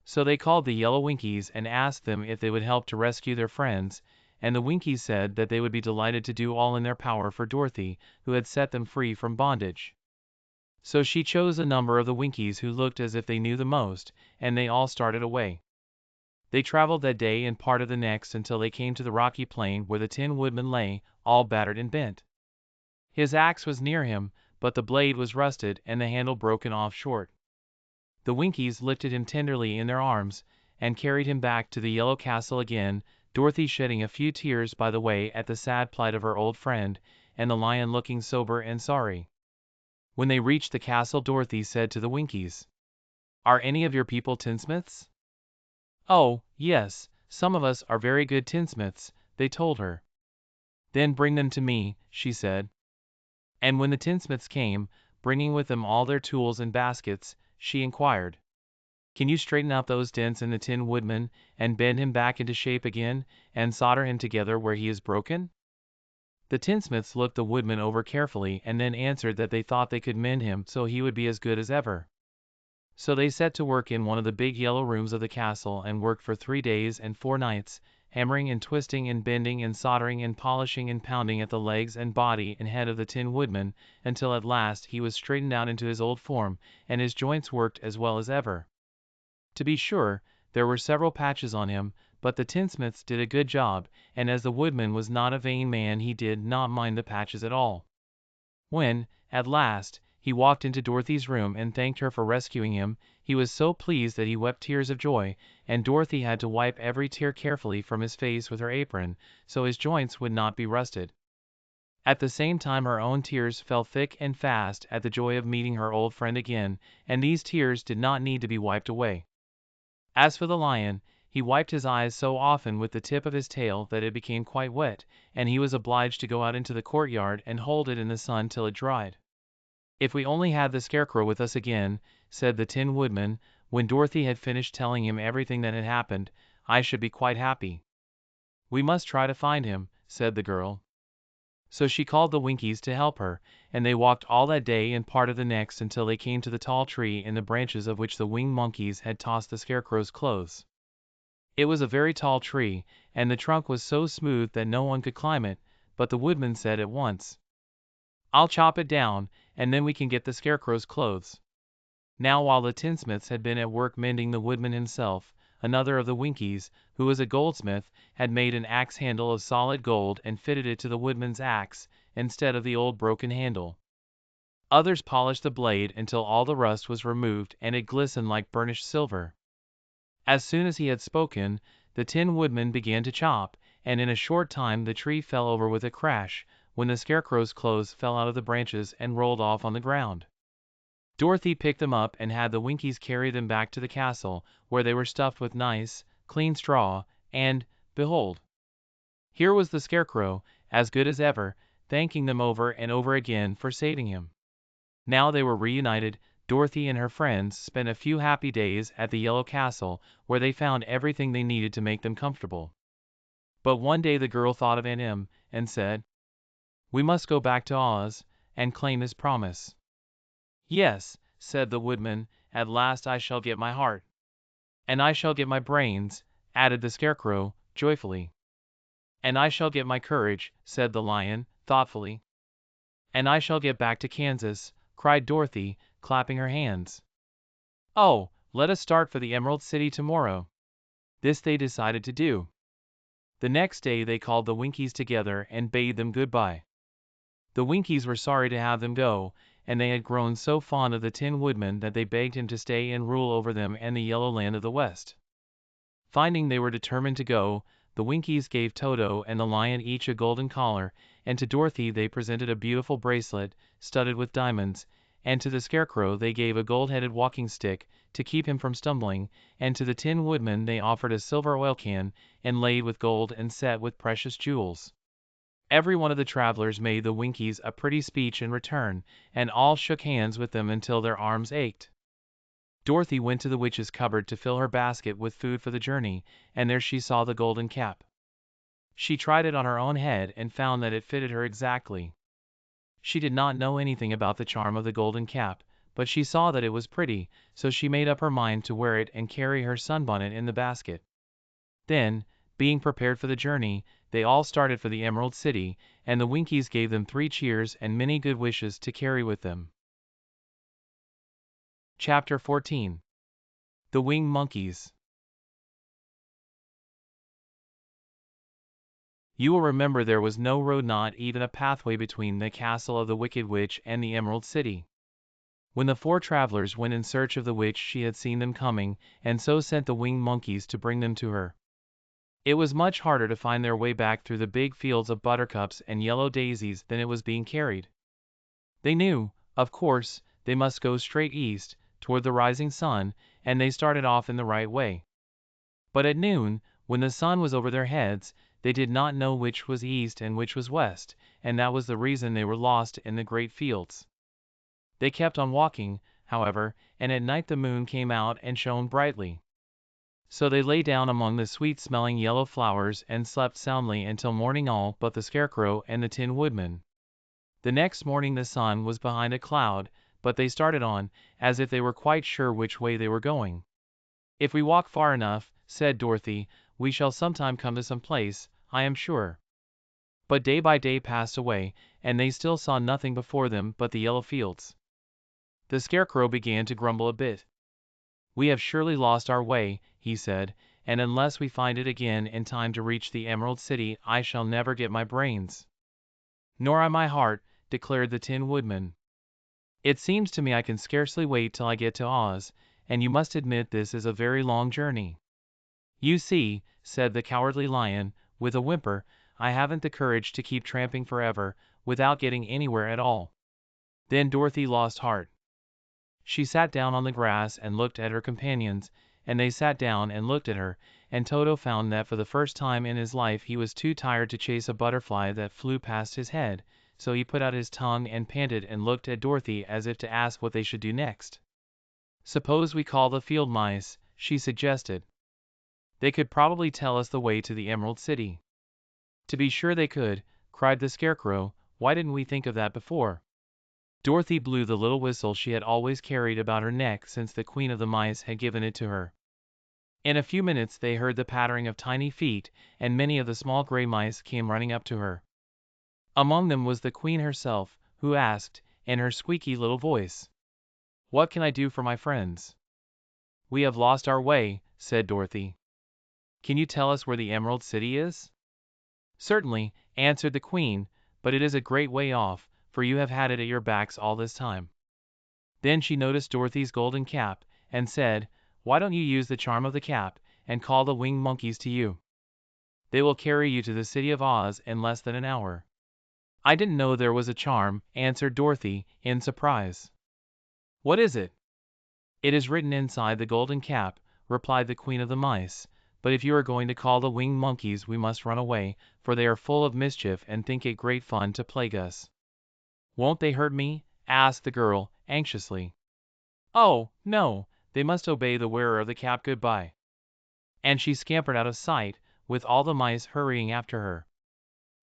So they called the yellow Winkies and asked them if they would help to rescue their friends, and the Winkies said that they would be delighted to do all in their power for Dorothy, who had set them free from bondage. So she chose a number of the Winkies who looked as if they knew the most, and they all started away. They traveled that day and part of the next until they came to the rocky plain where the Tin Woodman lay, all battered and bent. His axe was near him, but the blade was rusted and the handle broken off short. The Winkies lifted him tenderly in their arms, and carried him back to the yellow castle again, Dorothy shedding a few tears by the way at the sad plight of her old friend, and the lion looking sober and sorry. When they reached the castle, Dorothy said to the Winkies, "Are any of your people tinsmiths?" "Oh, yes, some of us are very good tinsmiths," they told her. "Then bring them to me," she said. And when the tinsmiths came, bringing with them all their tools and baskets, she inquired, "Can you straighten out those dents in the Tin Woodman, and bend him back into shape again, and solder him together where he is broken?" The tinsmiths looked the woodman over carefully and then answered that they thought they could mend him so he would be as good as ever. So they set to work in one of the big yellow rooms of the castle and worked for 3 days and 4 nights, hammering and twisting and bending and soldering and polishing and pounding at the legs and body and head of the Tin Woodman, until at last he was straightened out into his old form, and his joints worked as well as ever. To be sure, there were several patches on him, but the tinsmiths did a good job, and as the woodman was not a vain man he did not mind the patches at all. When, at last, he walked into Dorothy's room and thanked her for rescuing him, he was so pleased that he wept tears of joy, and Dorothy had to wipe every tear carefully from his face with her apron, so his joints would not be rusted. At the same time her own tears fell thick and fast at the joy of meeting her old friend again, and these tears did not need to be wiped away. As for the lion, he wiped his eyes so often with the tip of his tail that it became quite wet, and he was obliged to go out into the courtyard and hold it in the sun till it dried. "If we only had the Scarecrow with us again," said the Tin Woodman, when Dorothy had finished telling him everything that had happened, "I should be quite happy." "We must try to find him," said the girl. So she called the Winkies to help her, and they walked all that day and part of the next until they came to the tall tree in the branches of which the winged monkeys had tossed the Scarecrow's clothes. It was a very tall tree, and the trunk was so smooth that no one could climb it, but the Woodman said at once, "I'll chop it down, and then we can get the Scarecrow's clothes." Now while the tinsmiths had been at work mending, the Woodman himself, another of the Winkies, who was a goldsmith, had made an axe handle of solid gold and fitted it to the Woodman's axe, instead of the old broken handle. Others polished the blade until all the rust was removed and it glistened like burnished silver. As soon as he had spoken, the Tin Woodman began to chop, and in a short time the tree fell over with a crash, when the Scarecrow's clothes fell out of the branches and rolled off on the ground. Dorothy picked them up and had the Winkies carry them back to the castle, where they were stuffed with nice, clean straw, and, behold, here was the Scarecrow, as good as ever, thanking them over and over again for saving him. Now they were reunited. Dorothy and her friends spent a few happy days at the Yellow Castle, where they found everything they needed to make them comfortable. But one day the girl thought of Aunt Em, and said, "We must go back to Oz, and claim his promise." "Yes," said the Woodman, "at last I shall get my heart." "And I shall get my brains," added the Scarecrow, joyfully. "And I shall get my courage," said the Lion, thoughtfully. "And I shall get back to Kansas," cried Dorothy, clapping her hands. "Oh, let us start for the Emerald City tomorrow." This they decided to do. The next day they called the Winkies together and bade them good-bye. The Winkies were sorry to have them go, and they had grown so fond of the Tin Woodman that they begged him to stay and rule over them and the Yellow Land of the West. Finding they were determined to go, the Winkies gave Toto and the Lion each a golden collar, and to Dorothy they presented a beautiful bracelet, studded with diamonds, and to the Scarecrow they gave a gold-headed walking stick, to keep him from stumbling, and to the Tin Woodman they offered a silver oil can, inlaid with gold and set with precious jewels. Every one of the travelers made the Winkies a pretty speech in return, and all shook hands with them until their arms ached. Dorothy went to the witch's cupboard to fill her basket with food for the journey, and there she saw the golden cap. She tried it on her own head and found that it fitted her exactly. She did not know anything about the charm of the golden cap, but she saw that it was pretty, so she made up her mind to wear it and carry her sunbonnet in the basket. Then, being prepared for the journey, they all started for the Emerald City, and the Winkies gave them 3 cheers and many good wishes to carry with them. Chapter 14. The Winged Monkeys. You will remember there was no road, not even a pathway, between the castle of the Wicked Witch and the Emerald City. When the 4 travelers went in search of the witch, she had seen them coming, and so sent the winged monkeys to bring them to her. It was much harder to find their way back through the big fields of buttercups and yellow daisies than it was being carried. They knew, of course, they must go straight east, toward the rising sun, and they started off in the right way. But at noon, when the sun was over their heads, they did not know which was east and which was west, and that was the reason they were lost in the great fields. They kept on walking, however, and at night the moon came out and shone brightly. So they lay down among the sweet-smelling yellow flowers and slept soundly until morning, all but the Scarecrow and the Tin Woodman. The next morning the sun was behind a cloud, but they started on, as if they were quite sure which way they were going. "If we walk far enough," said Dorothy, "we shall sometime come to some place, I am sure." But day by day passed away, and they still saw nothing before them but the yellow fields. The Scarecrow began to grumble a bit. "We have surely lost our way," he said, "and unless we find it again in time to reach the Emerald City, I shall never get my brains." "Nor I my heart," declared the Tin Woodman. "It seems to me I can scarcely wait till I get to Oz, and you must admit this is a very long journey." "You see," said the Cowardly Lion, with a whimper, "I haven't the courage to keep tramping forever, without getting anywhere at all." Then Dorothy lost heart. She sat down on the grass and looked at her companions, and they sat down and looked at her, and Toto found that for the first time in his life he was too tired to chase a butterfly that flew past his head, so he put out his tongue and panted and looked at Dorothy as if to ask what they should do next. "Suppose we call the field mice," she suggested. "They could probably tell us the way to the Emerald City." "To be sure they could," cried the Scarecrow. "Why didn't we think of that before?" Dorothy blew the little whistle she had always carried about her neck since the Queen of the Mice had given it to her. In a few minutes they heard the pattering of tiny feet, and many of the small gray mice came running up to her. Among them was the Queen herself, who asked, in her squeaky little voice, "What can I do for my friends?" "We have lost our way," said Dorothy. "Can you tell us where the Emerald City is?" "Certainly," answered the Queen, "but it is a great way off, for you have had it at your backs all this time." Then she noticed Dorothy's golden cap, and said, "Why don't you use the charm of the cap, and call the winged monkeys to you? They will carry you to the City of Oz in less than an hour." "I didn't know there was a charm," answered Dorothy, in surprise. "What is it?" "It is written inside the golden cap," replied the Queen of the Mice, "but if you are going to call the winged monkeys we must run away, for they are full of mischief and think it great fun to plague us." "Won't they hurt me?" asked the girl, anxiously. "Oh, no, they must obey the wearer of the cap. Goodbye." And she scampered out of sight, with all the mice hurrying after her.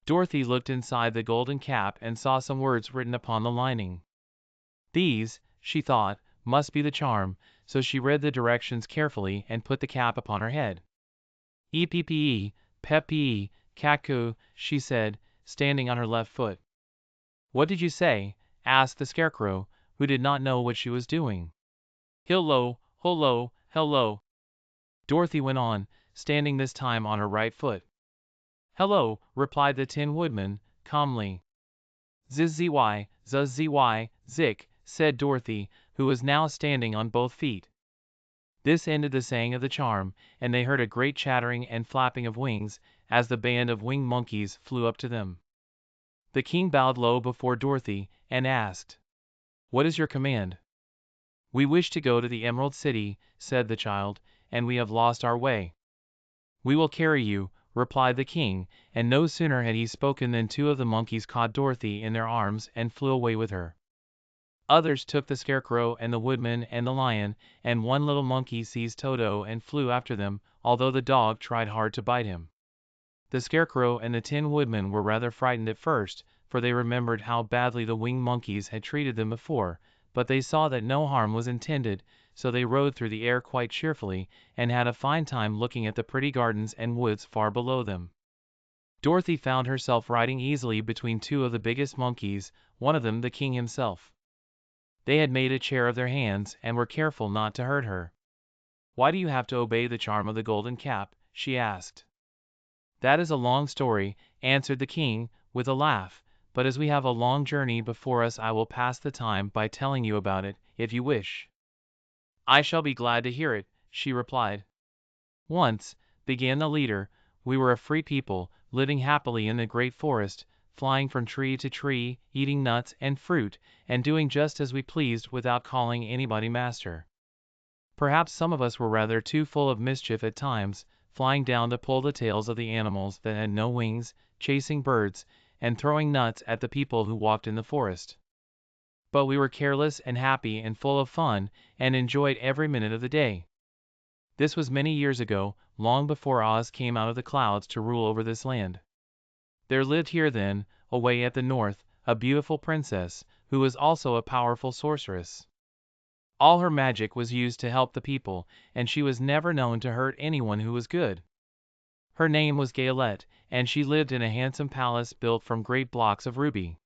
Dorothy looked inside the golden cap and saw some words written upon the lining. These, she thought, must be the charm, so she read the directions carefully and put the cap upon her head. "E-P-P-E, Pep-P-E, Cat-Coo," she said, standing on her left foot. "What did you say?" asked the Scarecrow, who did not know what she was doing. "Hillo, hullo, hello," Dorothy went on, standing this time on her right foot. "Hello," replied the Tin Woodman, calmly. "Ziz-zy, zuz-zy, zik," said Dorothy, who was now standing on both feet. This ended the saying of the charm, and they heard a great chattering and flapping of wings, as the band of winged monkeys flew up to them. The king bowed low before Dorothy, and asked, "What is your command?" "We wish to go to the Emerald City," said the child, "and we have lost our way." "We will carry you," replied the king, and no sooner had he spoken than 2 of the monkeys caught Dorothy in their arms and flew away with her. Others took the Scarecrow and the Woodman and the Lion, and one little monkey seized Toto and flew after them, although the dog tried hard to bite him. The Scarecrow and the Tin Woodman were rather frightened at first, for they remembered how badly the winged monkeys had treated them before, but they saw that no harm was intended, so they rode through the air quite cheerfully, and had a fine time looking at the pretty gardens and woods far below them. Dorothy found herself riding easily between 2 of the biggest monkeys, one of them the king himself. They had made a chair of their hands, and were careful not to hurt her. "Why do you have to obey the charm of the golden cap?" she asked. "That is a long story," answered the king, with a laugh, "but as we have a long journey before us I will pass the time by telling you about it, if you wish." "I shall be glad to hear it," she replied. "Once," began the leader, "we were a free people, living happily in the great forest, flying from tree to tree, eating nuts and fruit, and doing just as we pleased without calling anybody master. Perhaps some of us were rather too full of mischief at times, flying down to pull the tails of the animals that had no wings, chasing birds, and throwing nuts at the people who walked in the forest. But we were careless and happy and full of fun, and enjoyed every minute of the day. This was many years ago, long before Oz came out of the clouds to rule over this land. There lived here then, away at the north, a beautiful princess, who was also a powerful sorceress. All her magic was used to help the people, and she was never known to hurt anyone who was good. Her name was Gayelette, and she lived in a handsome palace built from great blocks of ruby.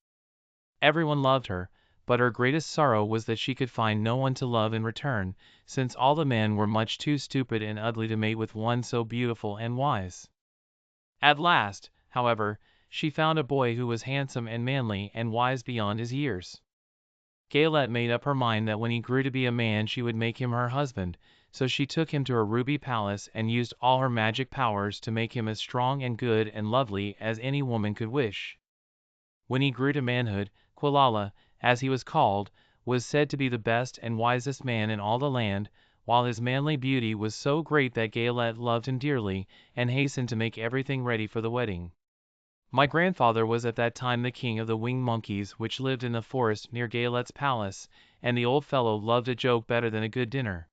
Everyone loved her, but her greatest sorrow was that she could find no one to love in return, since all the men were much too stupid and ugly to mate with one so beautiful and wise. At last, however, she found a boy who was handsome and manly and wise beyond his years. Gayelette made up her mind that when he grew to be a man she would make him her husband, so she took him to her ruby palace and used all her magic powers to make him as strong and good and lovely as any woman could wish. When he grew to manhood, Quilala, as he was called, was said to be the best and wisest man in all the land, while his manly beauty was so great that Gayelette loved him dearly, and hastened to make everything ready for the wedding. My grandfather was at that time the king of the winged monkeys which lived in the forest near Gayelette's palace, and the old fellow loved a joke better than a good dinner.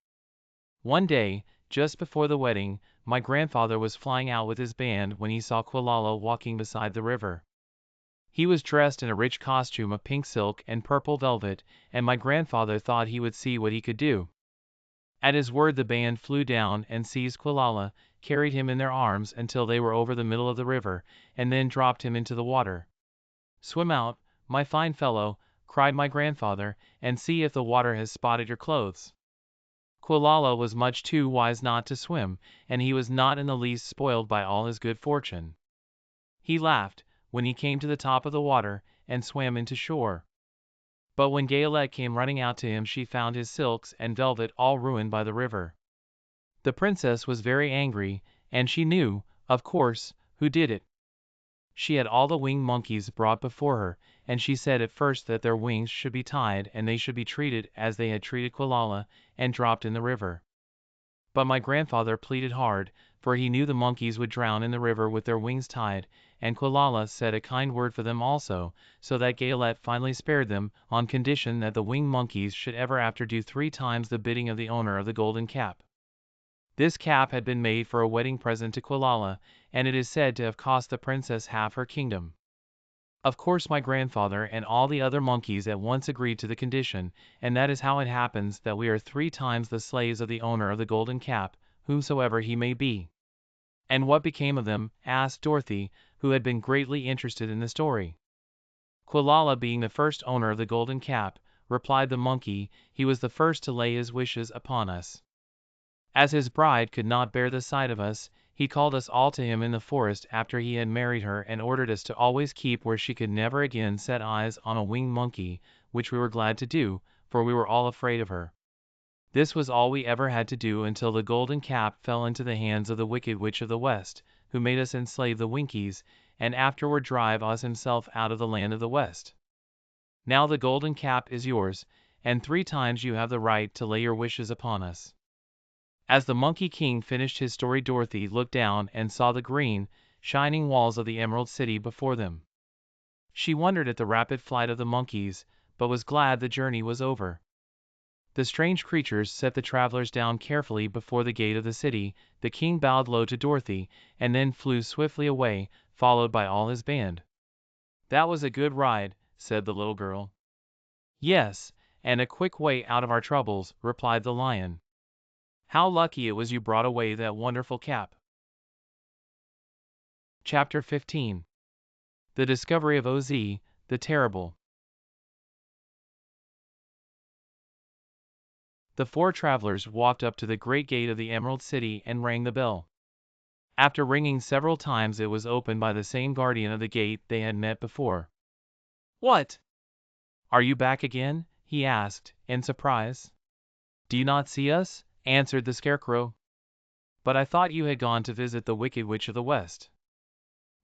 One day, just before the wedding, my grandfather was flying out with his band when he saw Quilala walking beside the river. He was dressed in a rich costume of pink silk and purple velvet, and my grandfather thought he would see what he could do. At his word the band flew down and seized Quilala, carried him in their arms until they were over the middle of the river, and then dropped him into the water. "Swim out, my fine fellow," cried my grandfather, "and see if the water has spotted your clothes." Quilala was much too wise not to swim, and he was not in the least spoiled by all his good fortune. He laughed, when he came to the top of the water, and swam into shore. But when Gayelette came running out to him she found his silks and velvet all ruined by the river. The princess was very angry, and she knew, of course, who did it. She had all the winged monkeys brought before her, and she said at first that their wings should be tied and they should be treated as they had treated Quilala, and dropped in the river. But my grandfather pleaded hard, for he knew the monkeys would drown in the river with their wings tied, and Quilala said a kind word for them also, so that Gayelette finally spared them, on condition that the winged monkeys should ever after do 3 times the bidding of the owner of the golden cap. This cap had been made for a wedding present to Quilala, and it is said to have cost the princess half her kingdom. Of course my grandfather and all the other monkeys at once agreed to the condition, and that is how it happens that we are 3 times the slaves of the owner of the golden cap, whomsoever he may be. "And what became of them?" asked Dorothy, who had been greatly interested in the story. "Quilala being the first owner of the golden cap," replied the monkey, "he was the first to lay his wishes upon us. As his bride could not bear the sight of us, he called us all to him in the forest after he had married her and ordered us to always keep where she could never again set eyes on a winged monkey, which we were glad to do, for we were all afraid of her. This was all we ever had to do until the golden cap fell into the hands of the wicked witch of the west, who made us enslave the Winkies, and afterward drive Oz himself out of the land of the west. Now the golden cap is yours, and 3 times you have the right to lay your wishes upon us." As the Monkey King finished his story Dorothy looked down and saw the green, shining walls of the Emerald City before them. She wondered at the rapid flight of the monkeys, but was glad the journey was over. The strange creatures set the travelers down carefully before the gate of the city. The king bowed low to Dorothy, and then flew swiftly away, followed by all his band. "That was a good ride," said the little girl. "Yes, and a quick way out of our troubles," replied the lion. "How lucky it was you brought away that wonderful cap." Chapter 15. The Discovery of Oz, the Terrible. The 4 travelers walked up to the great gate of the Emerald City and rang the bell. After ringing several times it was opened by the same guardian of the gate they had met before. "What? Are you back again?" he asked, in surprise. "Do you not see us?" answered the Scarecrow. "But I thought you had gone to visit the Wicked Witch of the West."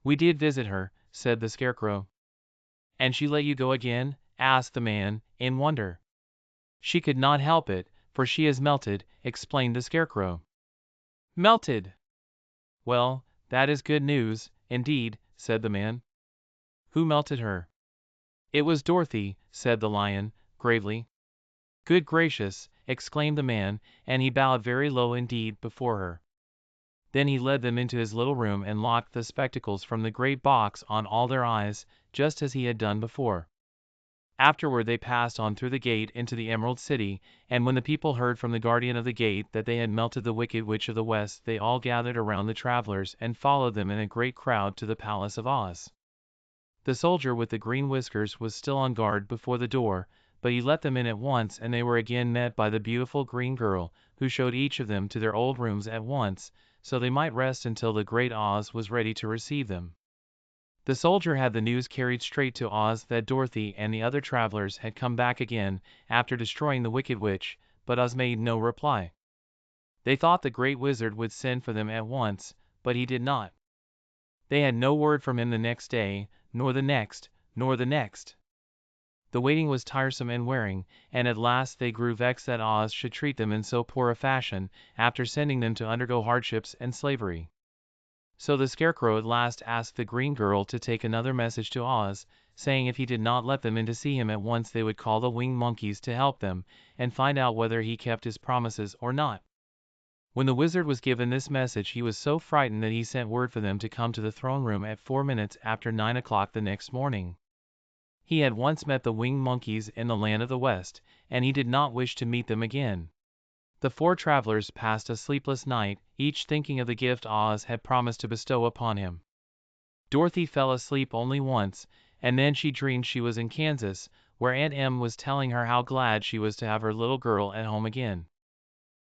"We did visit her," said the Scarecrow. "And she let you go again?" asked the man, in wonder. "She could not help it, for she is melted," explained the Scarecrow. "Melted! Well, that is good news, indeed," said the man. "Who melted her?" "It was Dorothy," said the Lion, gravely. "Good gracious!" exclaimed the man, and he bowed very low indeed before her. Then he led them into his little room and locked the spectacles from the great box on all their eyes, just as he had done before. Afterward they passed on through the gate into the Emerald City, and when the people heard from the guardian of the gate that they had melted the Wicked Witch of the West, they all gathered around the travelers and followed them in a great crowd to the Palace of Oz. The soldier with the green whiskers was still on guard before the door, but he let them in at once, and they were again met by the beautiful green girl, who showed each of them to their old rooms at once, so they might rest until the great Oz was ready to receive them. The soldier had the news carried straight to Oz that Dorothy and the other travelers had come back again after destroying the Wicked Witch, but Oz made no reply. They thought the Great Wizard would send for them at once, but he did not. They had no word from him the next day, nor the next, nor the next. The waiting was tiresome and wearing, and at last they grew vexed that Oz should treat them in so poor a fashion, after sending them to undergo hardships and slavery. So the Scarecrow at last asked the green girl to take another message to Oz, saying if he did not let them in to see him at once they would call the winged monkeys to help them, and find out whether he kept his promises or not. When the wizard was given this message he was so frightened that he sent word for them to come to the throne room at 4 minutes after 9 o'clock the next morning. He had once met the winged monkeys in the land of the West, and he did not wish to meet them again. The 4 travelers passed a sleepless night, each thinking of the gift Oz had promised to bestow upon him. Dorothy fell asleep only once, and then she dreamed she was in Kansas, where Aunt Em was telling her how glad she was to have her little girl at home again.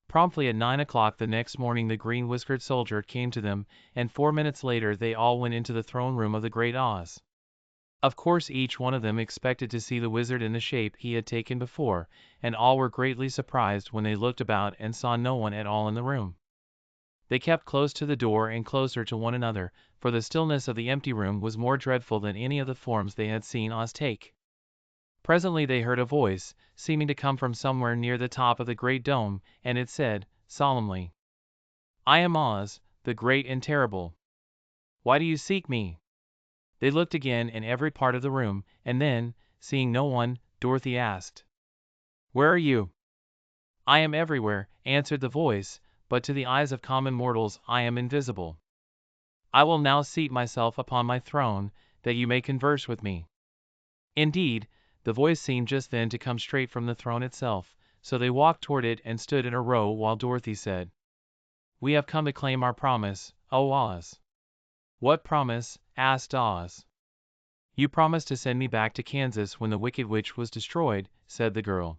Promptly at 9 o'clock the next morning the green-whiskered soldier came to them, and 4 minutes later they all went into the throne room of the great Oz. Of course each one of them expected to see the wizard in the shape he had taken before, and all were greatly surprised when they looked about and saw no one at all in the room. They kept close to the door and closer to one another, for the stillness of the empty room was more dreadful than any of the forms they had seen Oz take. Presently they heard a voice, seeming to come from somewhere near the top of the great dome, and it said, solemnly, "I am Oz, the great and terrible. Why do you seek me?" They looked again in every part of the room, and then, seeing no one, Dorothy asked, "Where are you?" "I am everywhere," answered the voice, "but to the eyes of common mortals I am invisible. I will now seat myself upon my throne, that you may converse with me." Indeed, the voice seemed just then to come straight from the throne itself, so they walked toward it and stood in a row while Dorothy said, "We have come to claim our promise, O Oz." "What promise?" asked Oz. "You promised to send me back to Kansas when the Wicked Witch was destroyed," said the girl.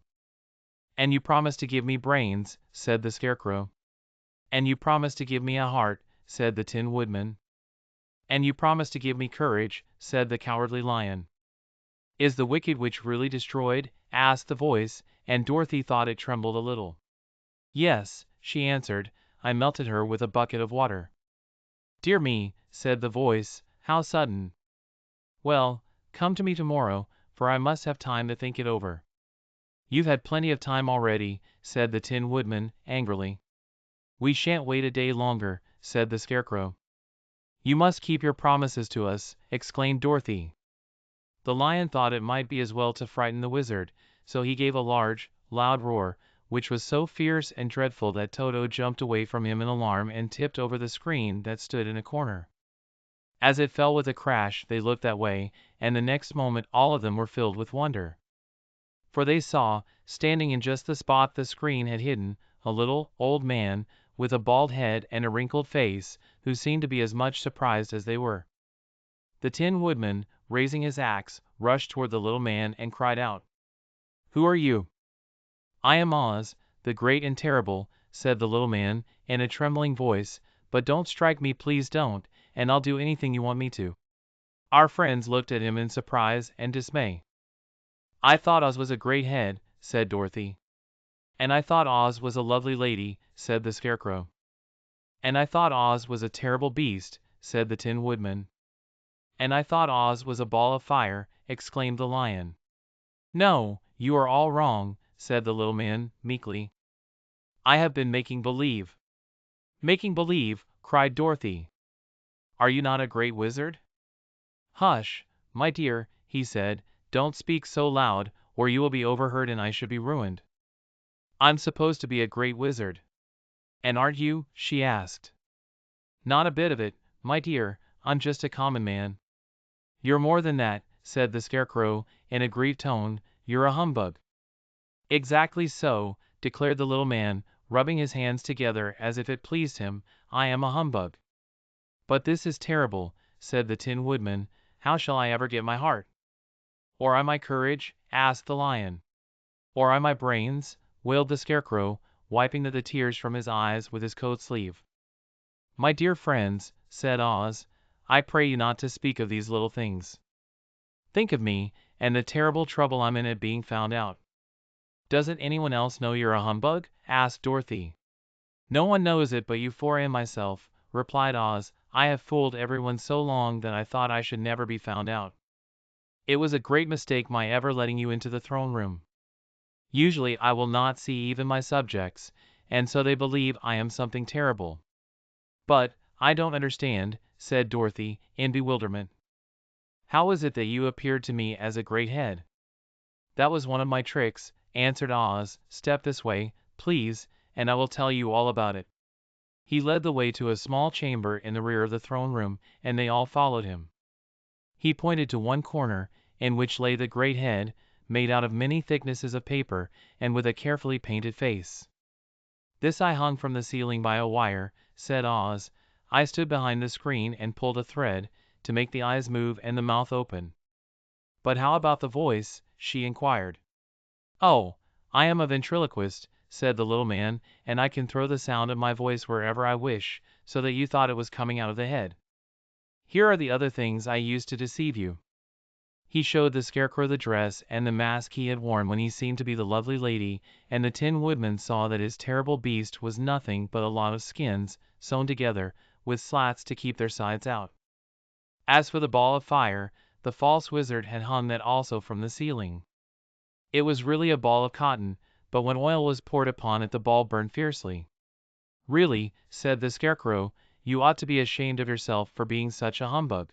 "And you promised to give me brains," said the Scarecrow. "And you promised to give me a heart," said the Tin Woodman. "And you promised to give me courage," said the Cowardly Lion. "Is the Wicked Witch really destroyed?" asked the voice, and Dorothy thought it trembled a little. "Yes," she answered, "I melted her with a bucket of water." "Dear me," said the voice, "how sudden! Well, come to me tomorrow, for I must have time to think it over." "You've had plenty of time already," said the Tin Woodman, angrily. "We shan't wait a day longer," said the Scarecrow. "You must keep your promises to us," exclaimed Dorothy. The Lion thought it might be as well to frighten the wizard, so he gave a large, loud roar, which was so fierce and dreadful that Toto jumped away from him in alarm and tipped over the screen that stood in a corner. As it fell with a crash they looked that way, and the next moment all of them were filled with wonder. For they saw, standing in just the spot the screen had hidden, a little, old man, with a bald head and a wrinkled face, who seemed to be as much surprised as they were. The Tin Woodman, raising his axe, rushed toward the little man and cried out, "Who are you?" "I am Oz, the great and terrible," said the little man, in a trembling voice, "but don't strike me, please don't, and I'll do anything you want me to." Our friends looked at him in surprise and dismay. "I thought Oz was a great head," said Dorothy. "And I thought Oz was a lovely lady," said the Scarecrow. "And I thought Oz was a terrible beast," said the Tin Woodman. "And I thought Oz was a ball of fire," exclaimed the Lion. "No, you are all wrong," said the little man, meekly. "I have been making believe." "Making believe!" cried Dorothy. "Are you not a great wizard?" "Hush, my dear," he said, "don't speak so loud, or you will be overheard and I should be ruined. I'm supposed to be a great wizard." "And aren't you?" she asked. "Not a bit of it, my dear, I'm just a common man." "You're more than that," said the Scarecrow, in a grieved tone, "you're a humbug." "Exactly so," declared the little man, rubbing his hands together as if it pleased him, "I am a humbug." "But this is terrible," said the Tin Woodman, "how shall I ever get my heart?" "Or I my courage?" asked the Lion. "Or I my brains?" wailed the Scarecrow, wiping the tears from his eyes with his coat sleeve. "My dear friends," said Oz, "I pray you not to speak of these little things. Think of me, and the terrible trouble I'm in at being found out." "Doesn't anyone else know you're a humbug?" asked Dorothy. "No one knows it but you four and myself," replied Oz. "I have fooled everyone so long that I thought I should never be found out. It was a great mistake my ever letting you into the throne room. Usually I will not see even my subjects, and so they believe I am something terrible." "But, I don't understand," said Dorothy, in bewilderment. "How is it that you appeared to me as a great head?" "That was one of my tricks," answered Oz. "Step this way, please, and I will tell you all about it." He led the way to a small chamber in the rear of the throne room, and they all followed him. He pointed to one corner, in which lay the great head, made out of many thicknesses of paper, and with a carefully painted face. "This I hung from the ceiling by a wire," said Oz. "I stood behind the screen and pulled a thread, to make the eyes move and the mouth open." "But how about the voice?" she inquired. "Oh, I am a ventriloquist," said the little man, "and I can throw the sound of my voice wherever I wish, so that you thought it was coming out of the head. Here are the other things I used to deceive you." He showed the Scarecrow the dress and the mask he had worn when he seemed to be the lovely lady, and the Tin Woodman saw that his terrible beast was nothing but a lot of skins, sewn together, with slats to keep their sides out. As for the ball of fire, the false wizard had hung that also from the ceiling. It was really a ball of cotton, but when oil was poured upon it the ball burned fiercely. "Really," said the Scarecrow, "you ought to be ashamed of yourself for being such a humbug."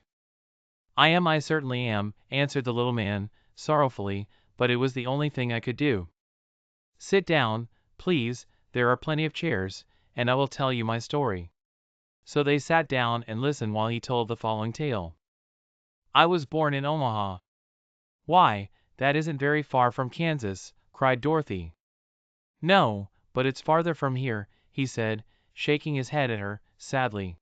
I certainly am," answered the little man, sorrowfully, "but it was the only thing I could do." "Sit down, please, there are plenty of chairs, and I will tell you my story." So they sat down and listened while he told the following tale. "I was born in Omaha." "Why, that isn't very far from Kansas," cried Dorothy. "No, but it's farther from here," he said, shaking his head at her, sadly.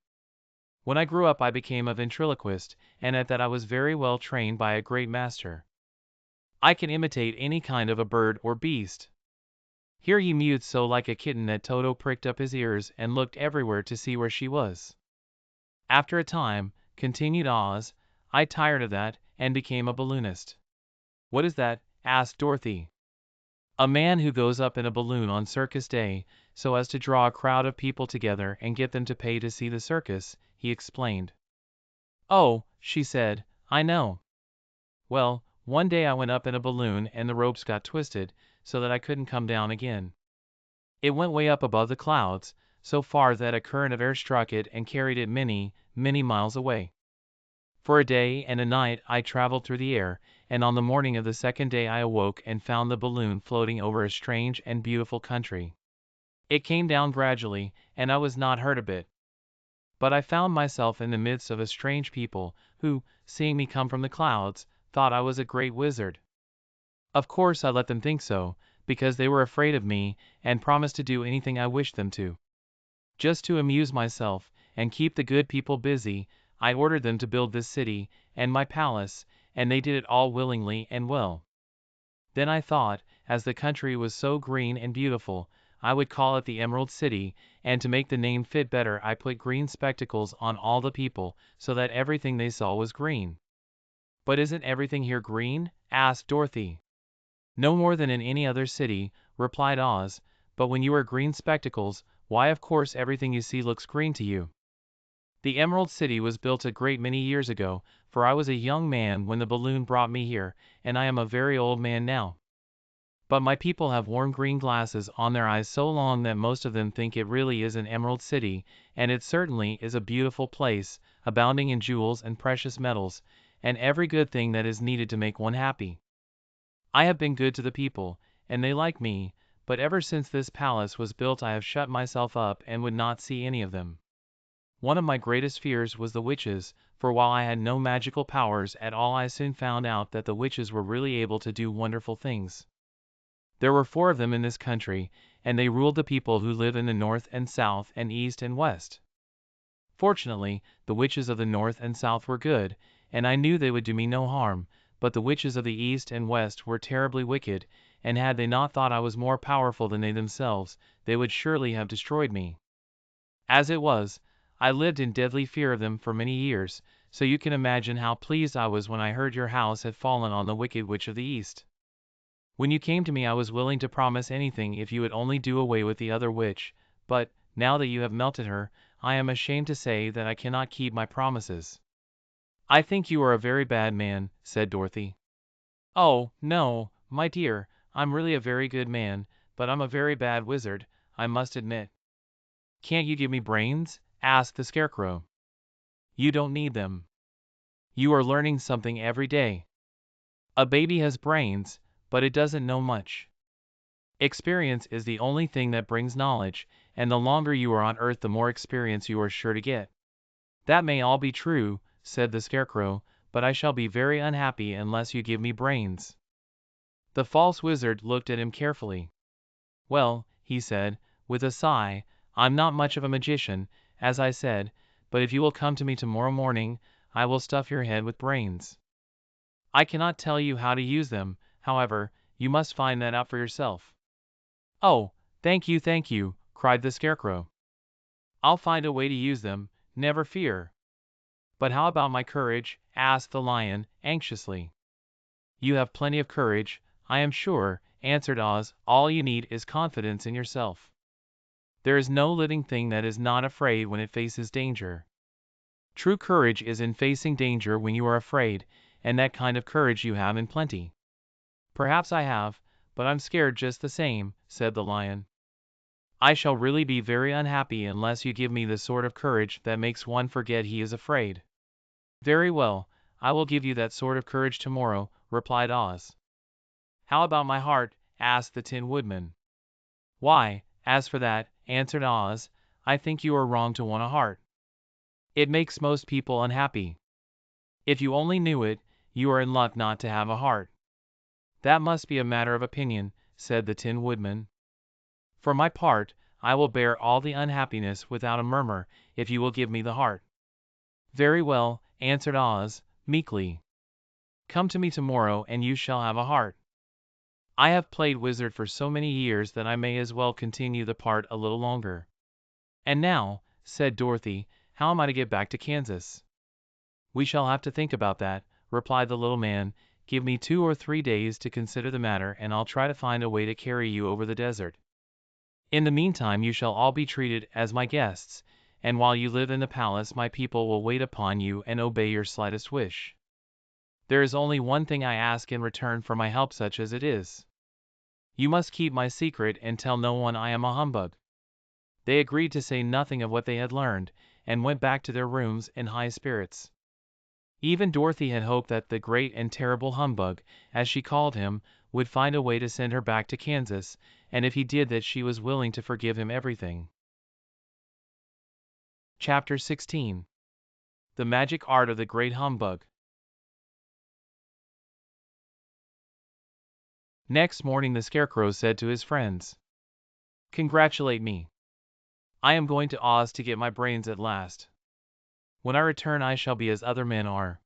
"When I grew up I became a ventriloquist, and at that I was very well trained by a great master. I can imitate any kind of a bird or beast." Here he mewed so like a kitten that Toto pricked up his ears and looked everywhere to see where she was. "After a time," continued Oz, "I tired of that, and became a balloonist." "What is that?" asked Dorothy. "A man who goes up in a balloon on circus day, so as to draw a crowd of people together and get them to pay to see the circus," he explained. "Oh," she said, "I know. Well, one day I went up in a balloon and the ropes got twisted, so that I couldn't come down again. It went way up above the clouds, so far that a current of air struck it and carried it many, many miles away. For a day and a night I traveled through the air, and on the morning of the second day I awoke and found the balloon floating over a strange and beautiful country. It came down gradually, and I was not hurt a bit. But I found myself in the midst of a strange people, who, seeing me come from the clouds, thought I was a great wizard. Of course I let them think so, because they were afraid of me, and promised to do anything I wished them to. Just to amuse myself, and keep the good people busy, I ordered them to build this city, and my palace, and they did it all willingly and well. Then I thought, as the country was so green and beautiful, I would call it the Emerald City, and to make the name fit better I put green spectacles on all the people, so that everything they saw was green." "But isn't everything here green?" asked Dorothy. No more than in any other city, replied Oz, but when you wear green spectacles, why of course everything you see looks green to you. The Emerald City was built a great many years ago, for I was a young man when the balloon brought me here, and I am a very old man now. But my people have worn green glasses on their eyes so long that most of them think it really is an Emerald City, and it certainly is a beautiful place, abounding in jewels and precious metals, and every good thing that is needed to make one happy. I have been good to the people, and they like me, but ever since this palace was built I have shut myself up and would not see any of them. One of my greatest fears was the witches, for while I had no magical powers at all I soon found out that the witches were really able to do wonderful things. There were 4 of them in this country, and they ruled the people who live in the north and south and east and west. Fortunately, the witches of the north and south were good, and I knew they would do me no harm, but the witches of the east and west were terribly wicked, and had they not thought I was more powerful than they themselves, they would surely have destroyed me. As it was, I lived in deadly fear of them for many years, so you can imagine how pleased I was when I heard your house had fallen on the wicked witch of the east. When you came to me I was willing to promise anything if you would only do away with the other witch, but, now that you have melted her, I am ashamed to say that I cannot keep my promises. I think you are a very bad man, said Dorothy. Oh, no, my dear, I'm really a very good man, but I'm a very bad wizard, I must admit. Can't you give me brains? Asked the Scarecrow. You don't need them. You are learning something every day. A baby has brains, but it doesn't know much. Experience is the only thing that brings knowledge, and the longer you are on Earth the more experience you are sure to get. That may all be true, said the Scarecrow, but I shall be very unhappy unless you give me brains. The false wizard looked at him carefully. Well, he said, with a sigh, I'm not much of a magician, as I said, but if you will come to me tomorrow morning, I will stuff your head with brains. I cannot tell you how to use them, however, you must find that out for yourself. Oh, thank you, cried the Scarecrow. I'll find a way to use them, never fear. But how about my courage? Asked the Lion, anxiously. You have plenty of courage, I am sure, answered Oz. All you need is confidence in yourself. There is no living thing that is not afraid when it faces danger. True courage is in facing danger when you are afraid, and that kind of courage you have in plenty. Perhaps I have, but I'm scared just the same, said the Lion. I shall really be very unhappy unless you give me the sort of courage that makes one forget he is afraid. Very well, I will give you that sort of courage tomorrow, replied Oz. How about my heart? Asked the Tin Woodman. Why, as for that, answered Oz, I think you are wrong to want a heart. It makes most people unhappy. If you only knew it, you are in luck not to have a heart. That must be a matter of opinion, said the Tin Woodman. For my part, I will bear all the unhappiness without a murmur, if you will give me the heart. Very well, answered Oz, meekly. Come to me tomorrow and you shall have a heart. I have played wizard for so many years that I may as well continue the part a little longer. And now, said Dorothy, how am I to get back to Kansas? We shall have to think about that, replied the little man. Give me 2 or 3 days to consider the matter and I'll try to find a way to carry you over the desert. In the meantime you shall all be treated as my guests, and while you live in the palace my people will wait upon you and obey your slightest wish. There is only one thing I ask in return for my help such as it is. You must keep my secret and tell no one I am a humbug. They agreed to say nothing of what they had learned, and went back to their rooms in high spirits. Even Dorothy had hoped that the great and terrible humbug, as she called him, would find a way to send her back to Kansas, and if he did that she was willing to forgive him everything. Chapter 16. The Magic Art of the Great Humbug. Next morning the Scarecrow said to his friends, Congratulate me. I am going to Oz to get my brains at last. When I return I shall be as other men are.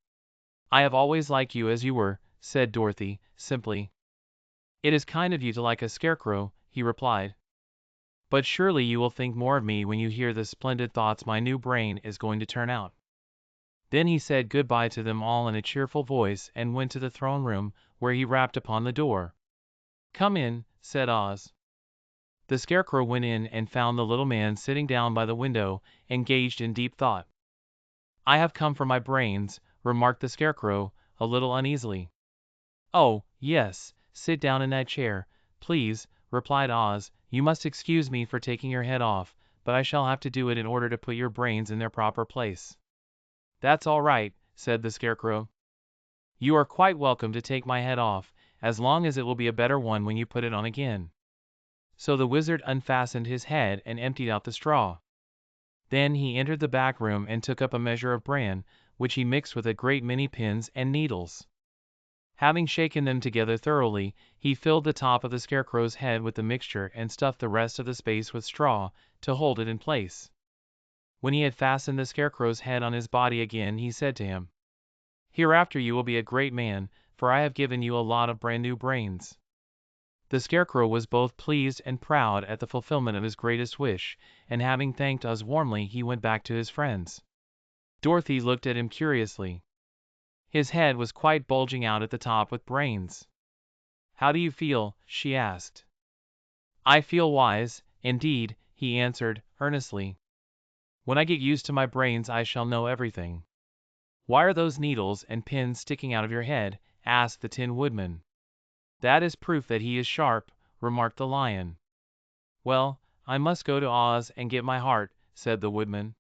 I have always liked you as you were, said Dorothy, simply. It is kind of you to like a scarecrow, he replied. But surely you will think more of me when you hear the splendid thoughts my new brain is going to turn out. Then he said goodbye to them all in a cheerful voice and went to the throne room, where he rapped upon the door. "Come in," said Oz. The Scarecrow went in and found the little man sitting down by the window, engaged in deep thought. "I have come for my brains," remarked the Scarecrow, a little uneasily. "Oh, yes, sit down in that chair, please," replied Oz. "You must excuse me for taking your head off, but I shall have to do it in order to put your brains in their proper place." "That's all right," said the Scarecrow. "You are quite welcome to take my head off, as long as it will be a better one when you put it on again." So the wizard unfastened his head and emptied out the straw. Then he entered the back room and took up a measure of bran, which he mixed with a great many pins and needles. Having shaken them together thoroughly, he filled the top of the Scarecrow's head with the mixture and stuffed the rest of the space with straw, to hold it in place. When he had fastened the Scarecrow's head on his body again, he said to him, "Hereafter you will be a great man, for I have given you a lot of brand new brains." The Scarecrow was both pleased and proud at the fulfillment of his greatest wish, and having thanked Oz warmly, he went back to his friends. Dorothy looked at him curiously. His head was quite bulging out at the top with brains. "How do you feel?" she asked. "I feel wise, indeed," he answered, earnestly. "When I get used to my brains I shall know everything." "Why are those needles and pins sticking out of your head?" asked the Tin Woodman. "That is proof that he is sharp," remarked the Lion. "Well, I must go to Oz and get my heart," said the Woodman.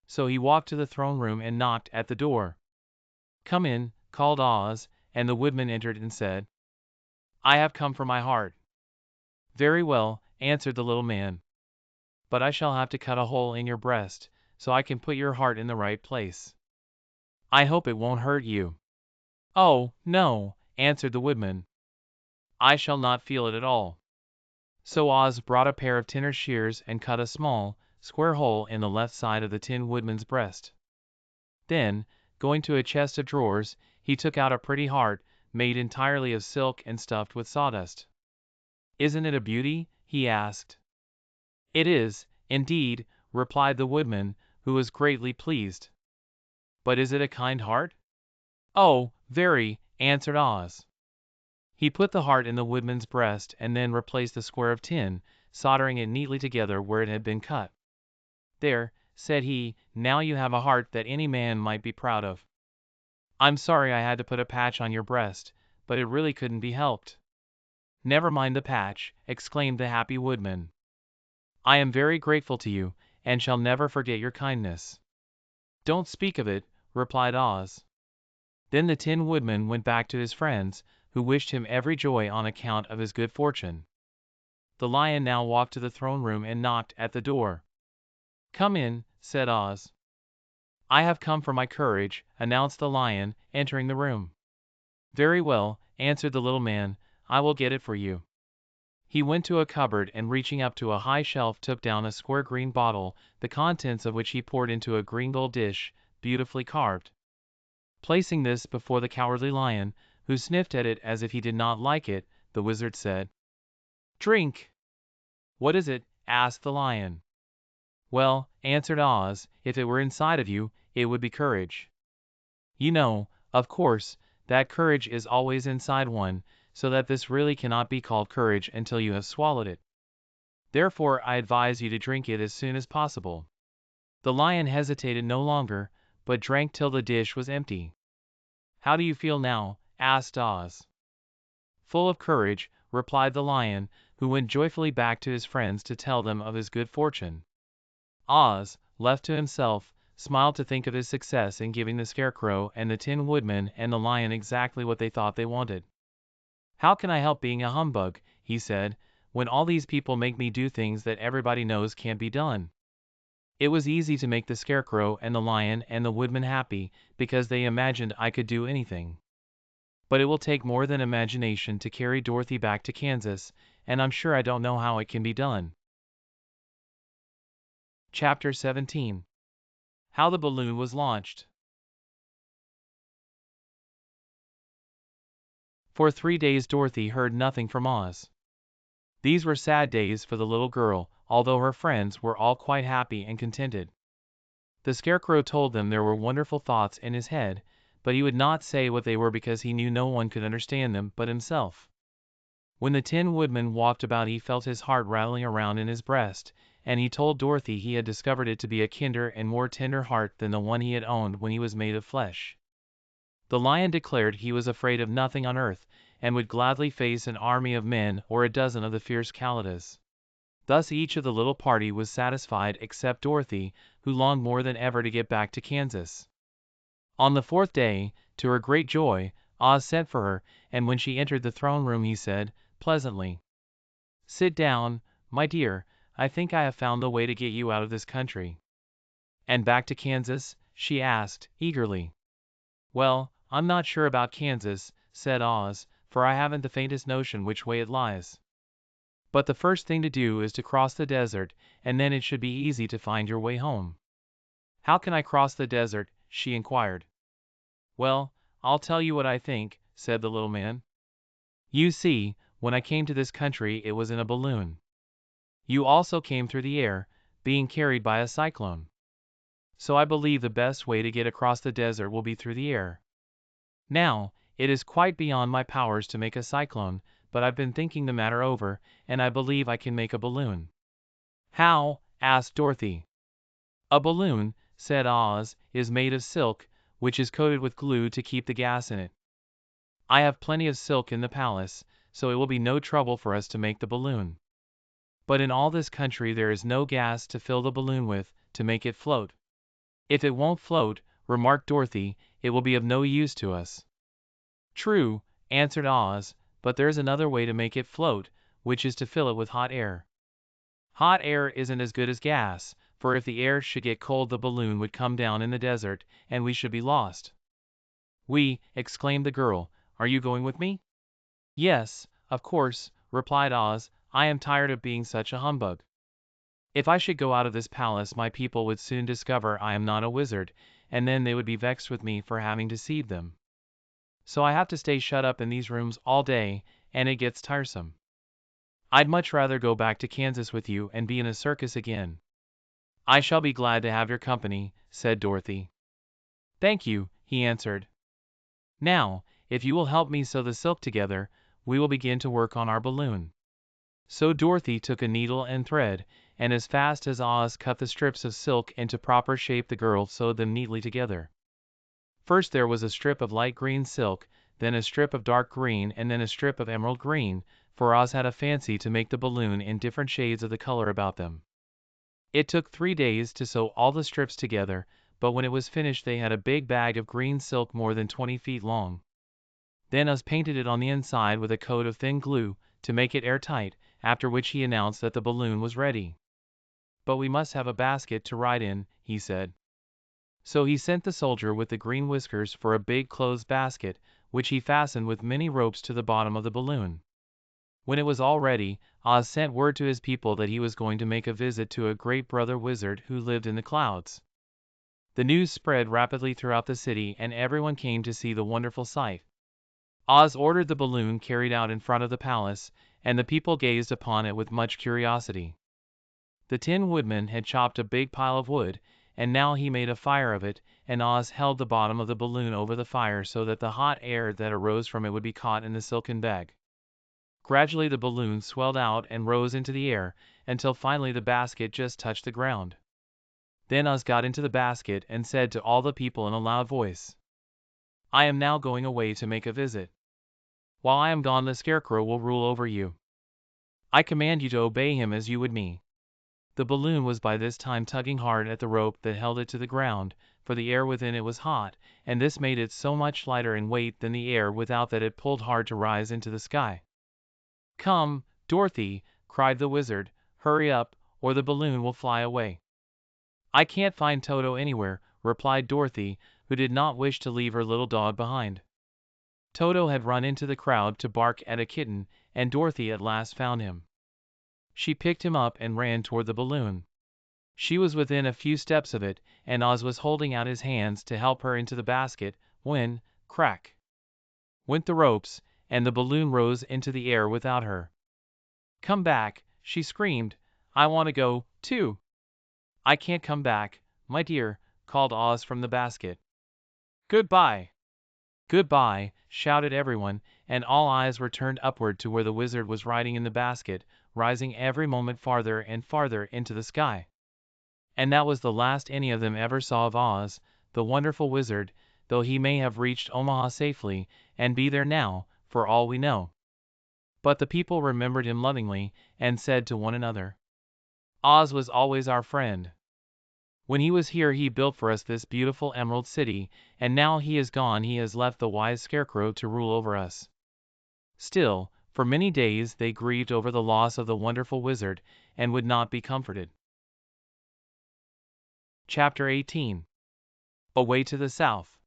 So he walked to the throne room and knocked at the door. "Come in," called Oz, and the Woodman entered and said, "I have come for my heart." "Very well," answered the little man. "But I shall have to cut a hole in your breast, so I can put your heart in the right place. I hope it won't hurt you." "Oh, no," answered the Woodman. "I shall not feel it at all." So Oz brought a pair of tinner shears and cut a small, square hole in the left side of the Tin Woodman's breast. Then, going to a chest of drawers, he took out a pretty heart, made entirely of silk and stuffed with sawdust. "Isn't it a beauty?" he asked. "It is, indeed," replied the Woodman, who was greatly pleased. "But is it a kind heart?" "Oh, very," answered Oz. He put the heart in the Woodman's breast and then replaced the square of tin, soldering it neatly together where it had been cut. "There," said he, "now you have a heart that any man might be proud of." "I'm sorry I had to put a patch on your breast, but it really couldn't be helped." "Never mind the patch," exclaimed the happy Woodman. "I am very grateful to you, and shall never forget your kindness." "Don't speak of it," replied Oz. Then the Tin Woodman went back to his friends, who wished him every joy on account of his good fortune. The Lion now walked to the throne room and knocked at the door. "Come in," said Oz. "I have come for my courage," announced the Lion, entering the room. "Very well," answered the little man, "I will get it for you." He went to a cupboard and reaching up to a high shelf took down a square green bottle, the contents of which he poured into a green gold dish, beautifully carved. Placing this before the Cowardly Lion, who sniffed at it as if he did not like it, the wizard said, "Drink!" "What is it?" asked the Lion. "Well," answered Oz, "if it were inside of you, it would be courage. You know, of course, that courage is always inside one, so that this really cannot be called courage until you have swallowed it. Therefore I advise you to drink it as soon as possible." The Lion hesitated no longer, but drank till the dish was empty. "How do you feel now?" asked Oz. "Full of courage," replied the Lion, who went joyfully back to his friends to tell them of his good fortune. Oz, left to himself, smiled to think of his success in giving the Scarecrow and the Tin Woodman and the Lion exactly what they thought they wanted. "How can I help being a humbug," he said, "when all these people make me do things that everybody knows can't be done?" It was easy to make the Scarecrow and the Lion and the Woodman happy, because they imagined I could do anything. But it will take more than imagination to carry Dorothy back to Kansas, and I'm sure I don't know how it can be done. Chapter 17. How the Balloon Was Launched. For 3 days Dorothy heard nothing from Oz. These were sad days for the little girl, although her friends were all quite happy and contented. The Scarecrow told them there were wonderful thoughts in his head, but he would not say what they were because he knew no one could understand them but himself. When the Tin Woodman walked about he felt his heart rattling around in his breast, and he told Dorothy he had discovered it to be a kinder and more tender heart than the one he had owned when he was made of flesh. The Lion declared he was afraid of nothing on earth, and would gladly face an army of men or a dozen of the fierce Kalidas. Thus each of the little party was satisfied except Dorothy, who longed more than ever to get back to Kansas. On the fourth day, to her great joy, Oz sent for her, and when she entered the throne room he said, pleasantly, "Sit down, my dear, I think I have found the way to get you out of this country." "And back to Kansas?" she asked, eagerly. "Well, I'm not sure about Kansas," said Oz, "for I haven't the faintest notion which way it lies. But the first thing to do is to cross the desert, and then it should be easy to find your way home." "How can I cross the desert?" she inquired. "Well, I'll tell you what I think," said the little man. "You see, when I came to this country it was in a balloon. You also came through the air, being carried by a cyclone. So I believe the best way to get across the desert will be through the air. Now, it is quite beyond my powers to make a cyclone, but I've been thinking the matter over, and I believe I can make a balloon." "How?" asked Dorothy. "A balloon," said Oz, "is made of silk, which is coated with glue to keep the gas in it. I have plenty of silk in the palace, so it will be no trouble for us to make the balloon. But in all this country there is no gas to fill the balloon with, to make it float." "If it won't float," remarked Dorothy, "it will be of no use to us." "True," answered Oz, "but there's another way to make it float, which is to fill it with hot air. Hot air isn't as good as gas, for if the air should get cold the balloon would come down in the desert, and we should be lost." "We!" exclaimed the girl. "Are you going with me?" "Yes, of course," replied Oz. "I am tired of being such a humbug. If I should go out of this palace my people would soon discover I am not a wizard, and then they would be vexed with me for having deceived them. So I have to stay shut up in these rooms all day, and it gets tiresome. I'd much rather go back to Kansas with you and be in a circus again." "I shall be glad to have your company," said Dorothy. "Thank you," he answered. "Now, if you will help me sew the silk together, we will begin to work on our balloon." So Dorothy took a needle and thread, and as fast as Oz cut the strips of silk into proper shape the girl sewed them neatly together. First there was a strip of light green silk, then a strip of dark green and then a strip of emerald green, for Oz had a fancy to make the balloon in different shades of the color about them. It took 3 days to sew all the strips together, but when it was finished they had a big bag of green silk more than 20 feet long. Then Oz painted it on the inside with a coat of thin glue, to make it airtight, after which he announced that the balloon was ready. "But we must have a basket to ride in," he said. So he sent the soldier with the green whiskers for a big clothes basket, which he fastened with many ropes to the bottom of the balloon. When it was all ready, Oz sent word to his people that he was going to make a visit to a great brother wizard who lived in the clouds. The news spread rapidly throughout the city and everyone came to see the wonderful sight. Oz ordered the balloon carried out in front of the palace, and the people gazed upon it with much curiosity. The Tin Woodman had chopped a big pile of wood, and now he made a fire of it, and Oz held the bottom of the balloon over the fire so that the hot air that arose from it would be caught in the silken bag. Gradually the balloon swelled out and rose into the air, until finally the basket just touched the ground. Then Oz got into the basket and said to all the people in a loud voice, "I am now going away to make a visit. While I am gone the Scarecrow will rule over you. I command you to obey him as you would me." The balloon was by this time tugging hard at the rope that held it to the ground, for the air within it was hot, and this made it so much lighter in weight than the air without that it pulled hard to rise into the sky. "Come, Dorothy," cried the wizard, "hurry up, or the balloon will fly away." "I can't find Toto anywhere," replied Dorothy, who did not wish to leave her little dog behind. Toto had run into the crowd to bark at a kitten, and Dorothy at last found him. She picked him up and ran toward the balloon. She was within a few steps of it, and Oz was holding out his hands to help her into the basket, when, crack, went the ropes, and the balloon rose into the air without her. "Come back," she screamed. "I want to go, too." "I can't come back, my dear," called Oz from the basket. "Goodbye." Goodbye, shouted everyone, and all eyes were turned upward to where the wizard was riding in the basket, rising every moment farther and farther into the sky. And that was the last any of them ever saw of Oz, the wonderful wizard, though he may have reached Omaha safely, and be there now, for all we know. But the people remembered him lovingly, and said to one another, Oz was always our friend. When he was here he built for us this beautiful Emerald City, and now he is gone he has left the wise Scarecrow to rule over us. Still, for many days they grieved over the loss of the wonderful wizard, and would not be comforted. Chapter 18. Away to the South.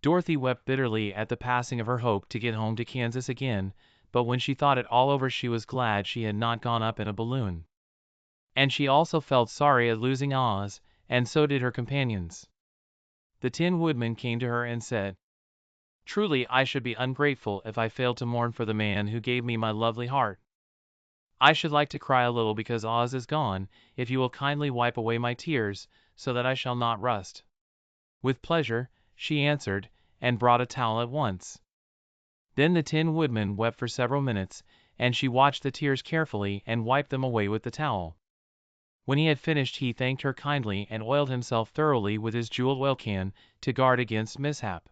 Dorothy wept bitterly at the passing of her hope to get home to Kansas again, but when she thought it all over she was glad she had not gone up in a balloon. And she also felt sorry at losing Oz, and so did her companions. The Tin Woodman came to her and said, Truly I should be ungrateful if I failed to mourn for the man who gave me my lovely heart. I should like to cry a little because Oz is gone, if you will kindly wipe away my tears, so that I shall not rust. With pleasure, she answered, and brought a towel at once. Then the Tin Woodman wept for several minutes, and she watched the tears carefully and wiped them away with the towel. When he had finished he thanked her kindly and oiled himself thoroughly with his jeweled oil can to guard against mishap.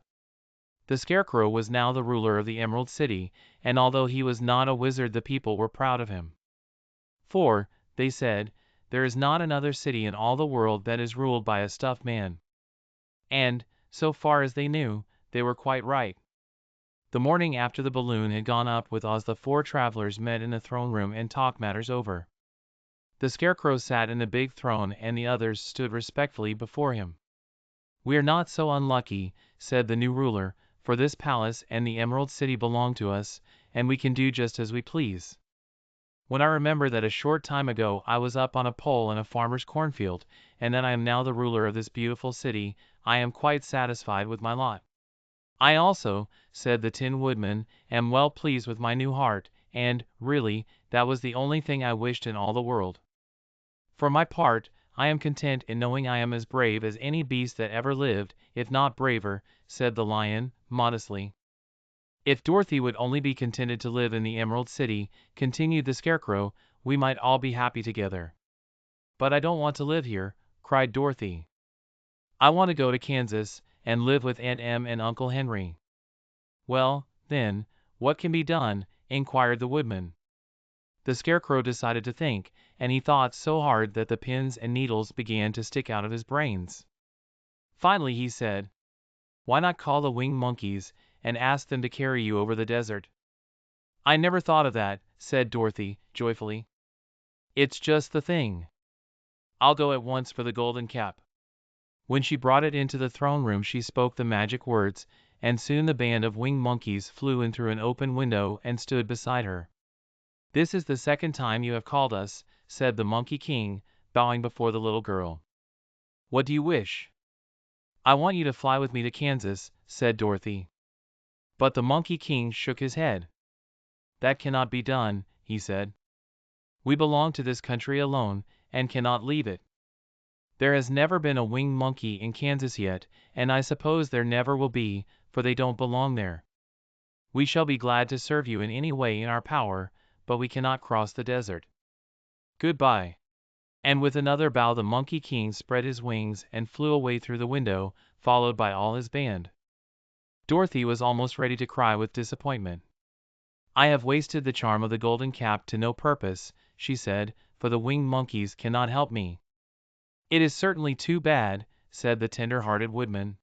The Scarecrow was now the ruler of the Emerald City, and although he was not a wizard the people were proud of him. For, they said, there is not another city in all the world that is ruled by a stuffed man. And, so far as they knew, they were quite right. The morning after the balloon had gone up with Oz the four travelers met in the throne room and talked matters over. The Scarecrow sat in the big throne and the others stood respectfully before him. We are not so unlucky, said the new ruler, for this palace and the Emerald City belong to us, and we can do just as we please. When I remember that a short time ago I was up on a pole in a farmer's cornfield, and that I am now the ruler of this beautiful city, I am quite satisfied with my lot. I also, said the Tin Woodman, am well pleased with my new heart, and, really, that was the only thing I wished in all the world. For my part, I am content in knowing I am as brave as any beast that ever lived, if not braver, said the Lion, modestly. If Dorothy would only be contented to live in the Emerald City, continued the Scarecrow, we might all be happy together. But I don't want to live here, cried Dorothy. I want to go to Kansas, and live with Aunt Em and Uncle Henry. Well, then, what can be done? Inquired the Woodman. The Scarecrow decided to think, and he thought so hard that the pins and needles began to stick out of his brains. Finally he said, Why not call the winged monkeys, and ask them to carry you over the desert? I never thought of that, said Dorothy, joyfully. It's just the thing. I'll go at once for the golden cap. When she brought it into the throne room she spoke the magic words, and soon the band of winged monkeys flew in through an open window and stood beside her. This is the second time you have called us, said the Monkey King, bowing before the little girl. What do you wish? I want you to fly with me to Kansas, said Dorothy. But the Monkey King shook his head. That cannot be done, he said. We belong to this country alone, and cannot leave it. There has never been a winged monkey in Kansas yet, and I suppose there never will be, for they don't belong there. We shall be glad to serve you in any way in our power, but we cannot cross the desert. Goodbye. And with another bow the Monkey King spread his wings and flew away through the window, followed by all his band. Dorothy was almost ready to cry with disappointment. I have wasted the charm of the golden cap to no purpose, she said, for the winged monkeys cannot help me. It is certainly too bad, said the tender-hearted Woodman.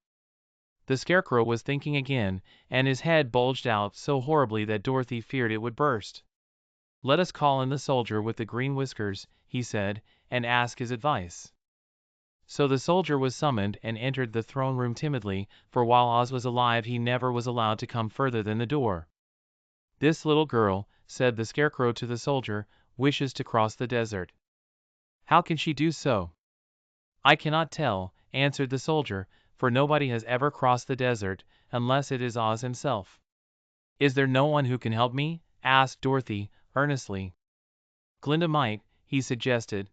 The Scarecrow was thinking again, and his head bulged out so horribly that Dorothy feared it would burst. Let us call in the soldier with the green whiskers, he said, and ask his advice. So the soldier was summoned and entered the throne room timidly, for while Oz was alive he never was allowed to come further than the door. This little girl, said the Scarecrow to the soldier, wishes to cross the desert. How can she do so? I cannot tell, answered the soldier, for nobody has ever crossed the desert, unless it is Oz himself. Is there no one who can help me? Asked Dorothy, earnestly. Glinda might, he suggested.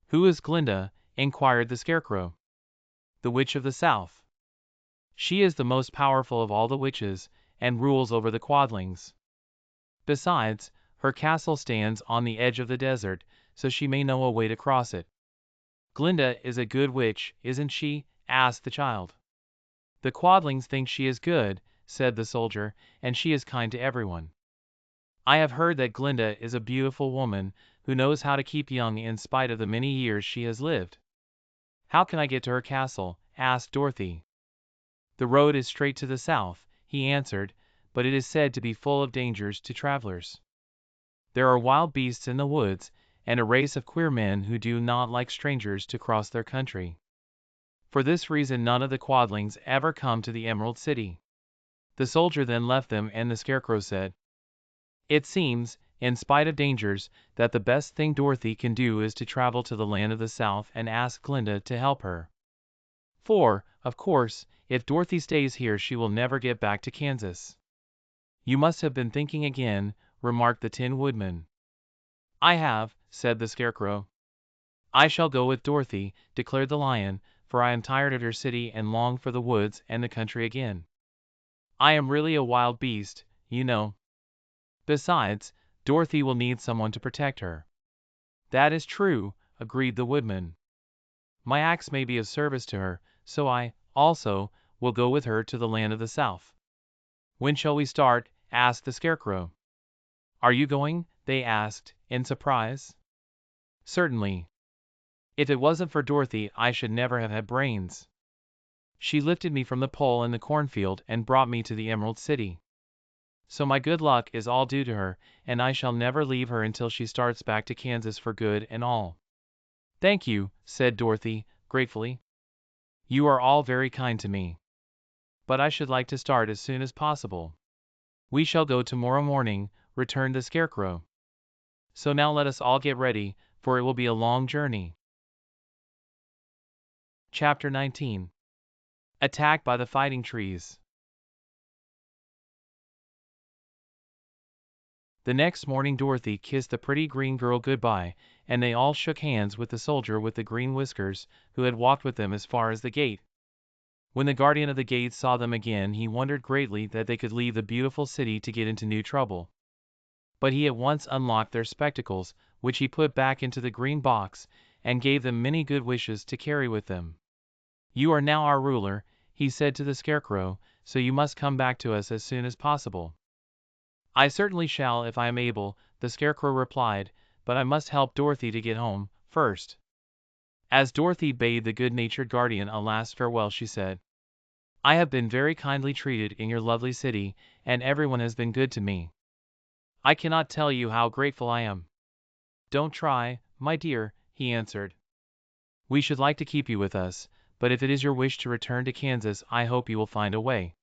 Who is Glinda? Inquired the Scarecrow. the Witch of the South. She is the most powerful of all the witches, and rules over the Quadlings. Besides, her castle stands on the edge of the desert, so she may know a way to cross it. Glinda is a good witch, isn't she? Asked the child. The Quadlings think she is good, said the soldier, and she is kind to everyone. I have heard that Glinda is a beautiful woman, who knows how to keep young in spite of the many years she has lived. How can I get to her castle? Asked Dorothy. The road is straight to the south, he answered, but it is said to be full of dangers to travelers. There are wild beasts in the woods, and a race of queer men who do not like strangers to cross their country. For this reason none of the Quadlings ever come to the Emerald City. The soldier then left them, and the Scarecrow said, "It seems, in spite of dangers, that the best thing Dorothy can do is to travel to the land of the South and ask Glinda to help her. For, of course, if Dorothy stays here she will never get back to Kansas." "You must have been thinking again," remarked the Tin Woodman. "I have," said the Scarecrow. "I shall go with Dorothy," declared the Lion, "for I am tired of your city and long for the woods and the country again. I am really a wild beast, you know. Besides, Dorothy will need someone to protect her." "That is true," agreed the Woodman. "My axe may be of service to her, so I, also, will go with her to the land of the South." "When shall we start?" asked the Scarecrow. "Are you going?" they asked, in surprise. "Certainly. If it wasn't for Dorothy I should never have had brains. She lifted me from the pole in the cornfield and brought me to the Emerald City. So my good luck is all due to her, and I shall never leave her until she starts back to Kansas for good and all." "Thank you," said Dorothy, gratefully. "You are all very kind to me. But I should like to start as soon as possible." "We shall go tomorrow morning," returned the Scarecrow. "So now let us all get ready, for it will be a long journey." Chapter 19. Attacked by the Fighting Trees. The next morning Dorothy kissed the pretty green girl goodbye, and they all shook hands with the soldier with the green whiskers, who had walked with them as far as the gate. When the guardian of the gate saw them again he wondered greatly that they could leave the beautiful city to get into new trouble. But he at once unlocked their spectacles, which he put back into the green box, and gave them many good wishes to carry with them. "You are now our ruler," he said to the Scarecrow, "so you must come back to us as soon as possible." "I certainly shall if I am able," the Scarecrow replied, "but I must help Dorothy to get home, first." As Dorothy bade the good-natured guardian a last farewell she said, "I have been very kindly treated in your lovely city, and everyone has been good to me. I cannot tell you how grateful I am." "Don't try, my dear," he answered. "We should like to keep you with us, but if it is your wish to return to Kansas I hope you will find a way."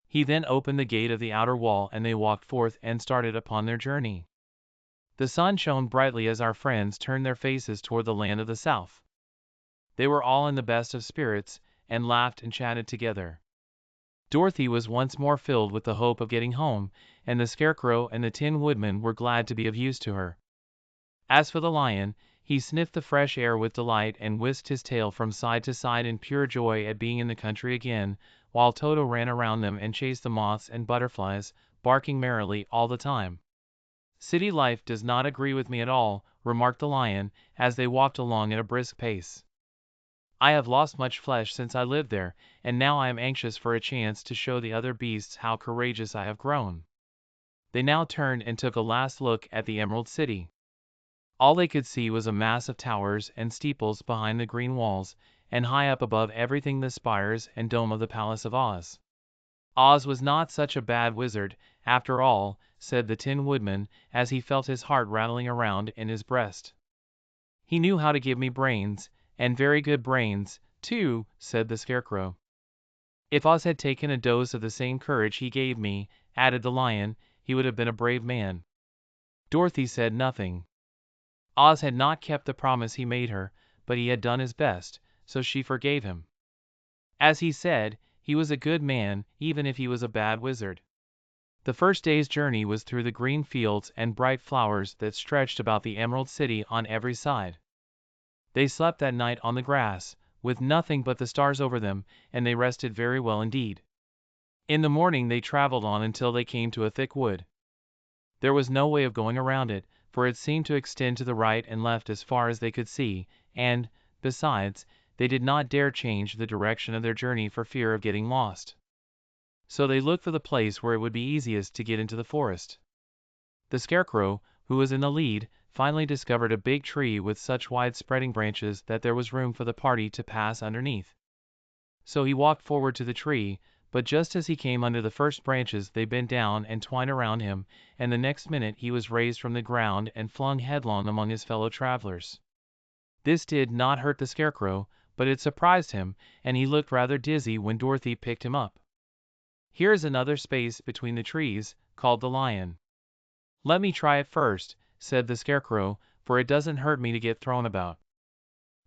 He then opened the gate of the outer wall and they walked forth and started upon their journey. The sun shone brightly as our friends turned their faces toward the land of the South. They were all in the best of spirits, and laughed and chatted together. Dorothy was once more filled with the hope of getting home, and the Scarecrow and the Tin Woodman were glad to be of use to her. As for the Lion, he sniffed the fresh air with delight and whisked his tail from side to side in pure joy at being in the country again, while Toto ran around them and chased the moths and butterflies, barking merrily all the time. "City life does not agree with me at all," remarked the Lion, as they walked along at a brisk pace. "I have lost much flesh since I lived there, and now I am anxious for a chance to show the other beasts how courageous I have grown." They now turned and took a last look at the Emerald City. All they could see was a mass of towers and steeples behind the green walls, and high up above everything the spires and dome of the Palace of Oz. "Oz was not such a bad wizard, after all," said the Tin Woodman, as he felt his heart rattling around in his breast. "He knew how to give me brains, and very good brains, too," said the Scarecrow. "If Oz had taken a dose of the same courage he gave me," added the Lion, "he would have been a brave man." Dorothy said nothing. Oz had not kept the promise he made her, but he had done his best, so she forgave him. As he said, he was a good man, even if he was a bad wizard. The first day's journey was through the green fields and bright flowers that stretched about the Emerald City on every side. They slept that night on the grass, with nothing but the stars over them, and they rested very well indeed. In the morning they traveled on until they came to a thick wood. There was no way of going around it, for it seemed to extend to the right and left as far as they could see, and, besides, they did not dare change the direction of their journey for fear of getting lost. So they looked for the place where it would be easiest to get into the forest. The Scarecrow, who was in the lead, finally discovered a big tree with such wide-spreading branches that there was room for the party to pass underneath. So he walked forward to the tree, but just as he came under the first branches they bent down and twined around him, and the next minute he was raised from the ground and flung headlong among his fellow travelers. This did not hurt the Scarecrow, but it surprised him, and he looked rather dizzy when Dorothy picked him up. "Here is another space between the trees," called the Lion. "Let me try it first," said the Scarecrow, "for it doesn't hurt me to get thrown about."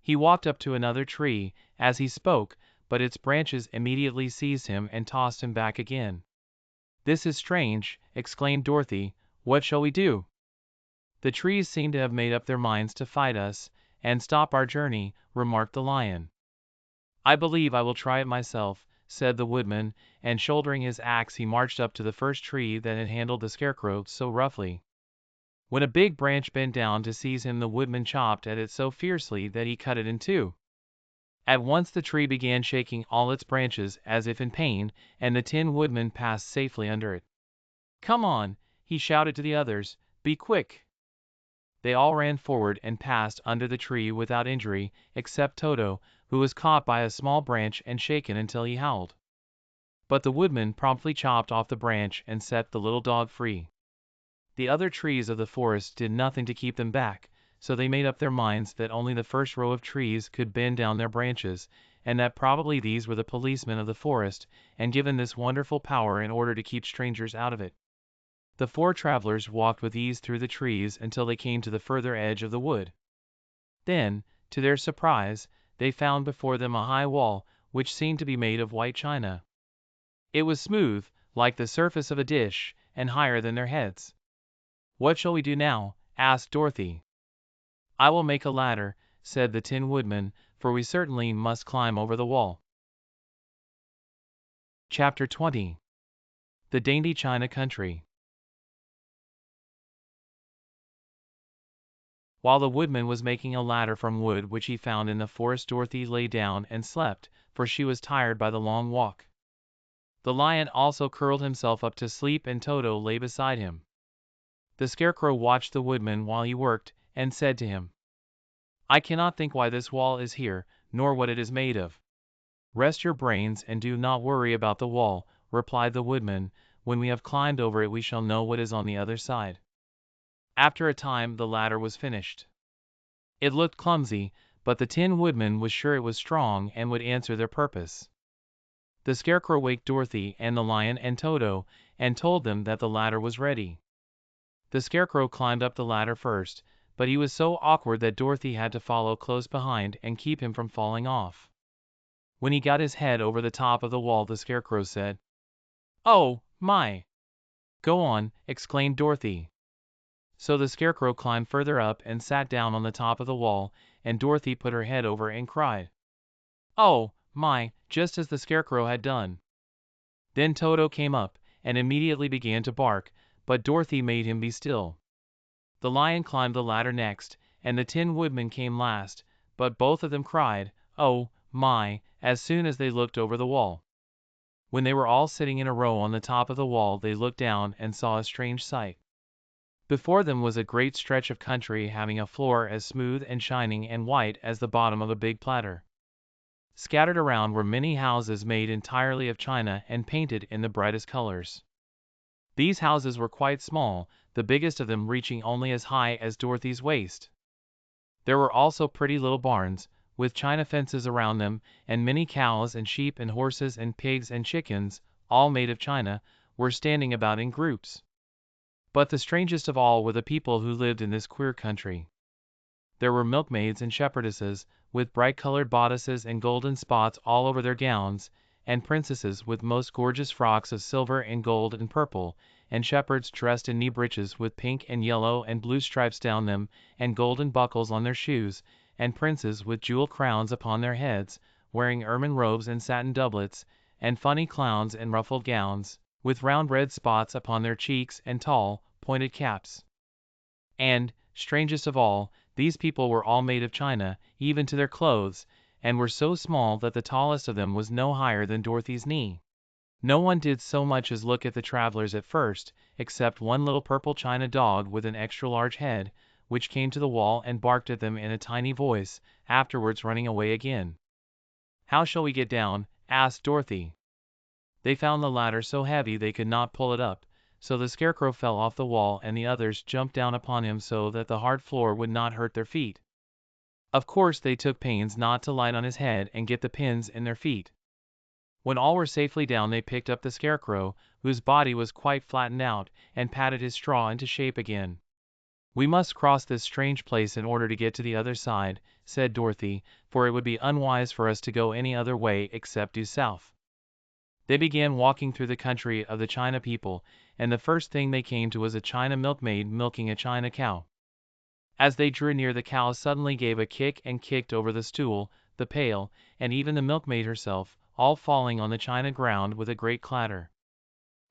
He walked up to another tree, as he spoke, but its branches immediately seized him and tossed him back again. "This is strange," exclaimed Dorothy. "What shall we do?" "The trees seem to have made up their minds to fight us, and stop our journey," remarked the Lion. "I believe I will try it myself," said the Woodman, and shouldering his axe he marched up to the first tree that had handled the Scarecrow so roughly. When a big branch bent down to seize him the Woodman chopped at it so fiercely that he cut it in two. At once the tree began shaking all its branches as if in pain, and the Tin Woodman passed safely under it. "Come on," he shouted to the others, "be quick." They all ran forward and passed under the tree without injury, except Toto, who was caught by a small branch and shaken until he howled. But the Woodman promptly chopped off the branch and set the little dog free. The other trees of the forest did nothing to keep them back, so they made up their minds that only the first row of trees could bend down their branches, and that probably these were the policemen of the forest, and given this wonderful power in order to keep strangers out of it. The four travelers walked with ease through the trees until they came to the further edge of the wood. Then, to their surprise, they found before them a high wall, which seemed to be made of white china. It was smooth, like the surface of a dish, and higher than their heads. "What shall we do now?" asked Dorothy. "I will make a ladder," said the Tin Woodman, "for we certainly must climb over the wall." Chapter 20. The Dainty China Country. While the Woodman was making a ladder from wood which he found in the forest, Dorothy lay down and slept, for she was tired by the long walk. The Lion also curled himself up to sleep and Toto lay beside him. The Scarecrow watched the Woodman while he worked, and said to him, "I cannot think why this wall is here, nor what it is made of." "Rest your brains and do not worry about the wall," replied the Woodman. "When we have climbed over it we shall know what is on the other side." After a time the ladder was finished. It looked clumsy, but the Tin Woodman was sure it was strong and would answer their purpose. The Scarecrow waked Dorothy and the Lion and Toto, and told them that the ladder was ready. The Scarecrow climbed up the ladder first, but he was so awkward that Dorothy had to follow close behind and keep him from falling off. When he got his head over the top of the wall the Scarecrow said, "Oh, my!" "Go on," exclaimed Dorothy. So the Scarecrow climbed further up and sat down on the top of the wall, and Dorothy put her head over and cried, "Oh, my!" just as the Scarecrow had done. Then Toto came up, and immediately began to bark, but Dorothy made him be still. The Lion climbed the ladder next, and the Tin Woodman came last, but both of them cried, "Oh, my!" as soon as they looked over the wall. When they were all sitting in a row on the top of the wall they looked down and saw a strange sight. Before them was a great stretch of country having a floor as smooth and shining and white as the bottom of a big platter. Scattered around were many houses made entirely of china and painted in the brightest colors. These houses were quite small, the biggest of them reaching only as high as Dorothy's waist. There were also pretty little barns, with china fences around them, and many cows and sheep and horses and pigs and chickens, all made of china, were standing about in groups. But the strangest of all were the people who lived in this queer country. There were milkmaids and shepherdesses, with bright-colored bodices and golden spots all over their gowns, and princesses with most gorgeous frocks of silver and gold and purple, and shepherds dressed in knee breeches with pink and yellow and blue stripes down them, and golden buckles on their shoes, and princes with jewel crowns upon their heads, wearing ermine robes and satin doublets, and funny clowns in ruffled gowns, with round red spots upon their cheeks and tall, pointed caps. And, strangest of all, these people were all made of china, even to their clothes, and were so small that the tallest of them was no higher than Dorothy's knee. No one did so much as look at the travelers at first, except one little purple china dog with an extra large head, which came to the wall and barked at them in a tiny voice, afterwards running away again. "How shall we get down?" asked Dorothy. They found the ladder so heavy they could not pull it up, so the Scarecrow fell off the wall and the others jumped down upon him so that the hard floor would not hurt their feet. Of course they took pains not to light on his head and get the pins in their feet. When all were safely down they picked up the Scarecrow, whose body was quite flattened out, and patted his straw into shape again. "We must cross this strange place in order to get to the other side," said Dorothy, "for it would be unwise for us to go any other way except due south." They began walking through the country of the China people, and the first thing they came to was a China milkmaid milking a China cow. As they drew near, the cow suddenly gave a kick and kicked over the stool, the pail, and even the milkmaid herself, all falling on the China ground with a great clatter.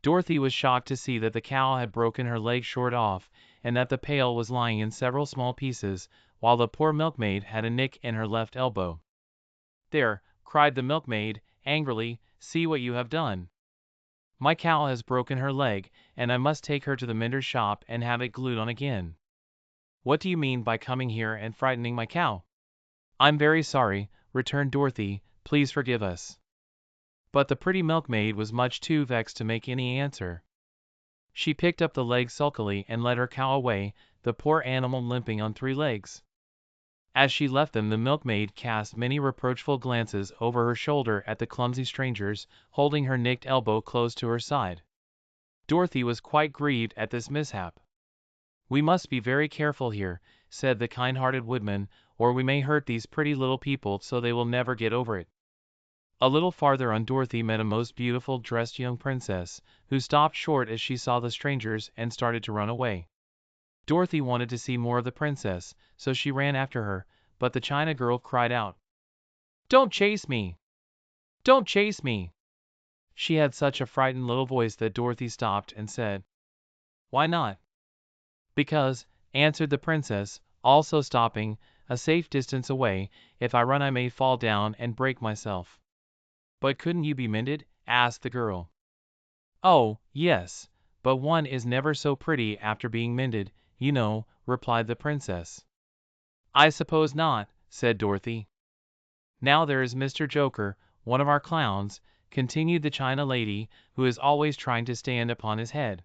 Dorothy was shocked to see that the cow had broken her leg short off, and that the pail was lying in several small pieces, while the poor milkmaid had a nick in her left elbow. "There," cried the milkmaid, angrily, "see what you have done. My cow has broken her leg, and I must take her to the mender's shop and have it glued on again." "What do you mean by coming here and frightening my cow?" "I'm very sorry," returned Dorothy, "please forgive us." But the pretty milkmaid was much too vexed to make any answer. She picked up the leg sulkily and led her cow away, the poor animal limping on 3 legs. As she left them, the milkmaid cast many reproachful glances over her shoulder at the clumsy strangers, holding her nicked elbow close to her side. Dorothy was quite grieved at this mishap. "We must be very careful here," said the kind-hearted woodman, "or we may hurt these pretty little people so they will never get over it." A little farther on Dorothy met a most beautiful dressed young princess, who stopped short as she saw the strangers and started to run away. Dorothy wanted to see more of the princess, so she ran after her, but the China girl cried out, "Don't chase me! Don't chase me!" She had such a frightened little voice that Dorothy stopped and said, "Why not?" "Because," answered the princess, also stopping, "a safe distance away, if I run I may fall down and break myself." "But couldn't you be mended?" asked the girl. "Oh, yes, but one is never so pretty after being mended, you know," replied the princess. "I suppose not," said Dorothy. "Now there is Mr. Joker, one of our clowns," continued the China lady, "who is always trying to stand upon his head.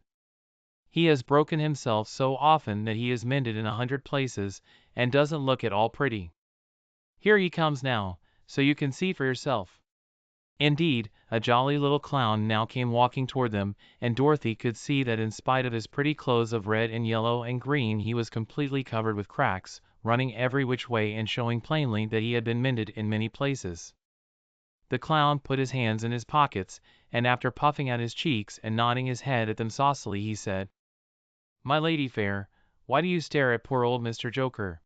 He has broken himself so often that he is mended in 100 places, and doesn't look at all pretty. Here he comes now, so you can see for yourself." Indeed, a jolly little clown now came walking toward them, and Dorothy could see that in spite of his pretty clothes of red and yellow and green he was completely covered with cracks, running every which way and showing plainly that he had been mended in many places. The clown put his hands in his pockets, and after puffing out his cheeks and nodding his head at them saucily, he said, "My lady fair, why do you stare at poor old Mr. Joker?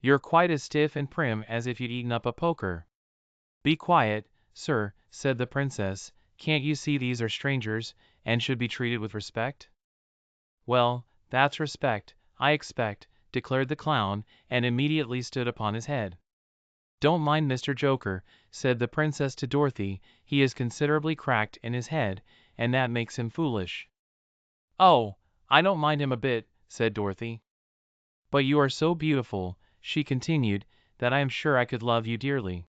You're quite as stiff and prim as if you'd eaten up a poker." "Be quiet, sir," said the princess, "can't you see these are strangers, and should be treated with respect?" "Well, that's respect, I expect," declared the clown, and immediately stood upon his head. "Don't mind Mr. Joker," said the princess to Dorothy, "he is considerably cracked in his head, and that makes him foolish." "Oh, I don't mind him a bit," said Dorothy. "But you are so beautiful," she continued, "that I am sure I could love you dearly.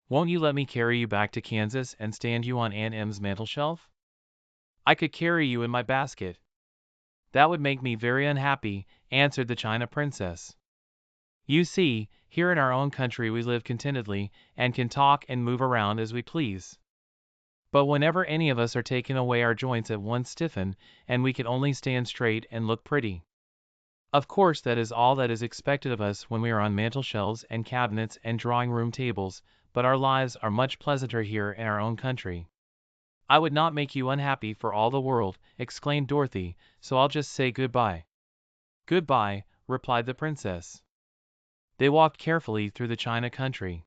Won't you let me carry you back to Kansas and stand you on Aunt Em's mantelshelf? I could carry you in my basket." "That would make me very unhappy," answered the China princess. "You see, here in our own country we live contentedly, and can talk and move around as we please. But whenever any of us are taken away our joints at once stiffen, and we can only stand straight and look pretty. Of course that is all that is expected of us when we are on mantelshelves and cabinets and drawing-room tables, but our lives are much pleasanter here in our own country." "I would not make you unhappy for all the world," exclaimed Dorothy, "so I'll just say good-bye." "Good-bye," replied the princess. They walked carefully through the China country.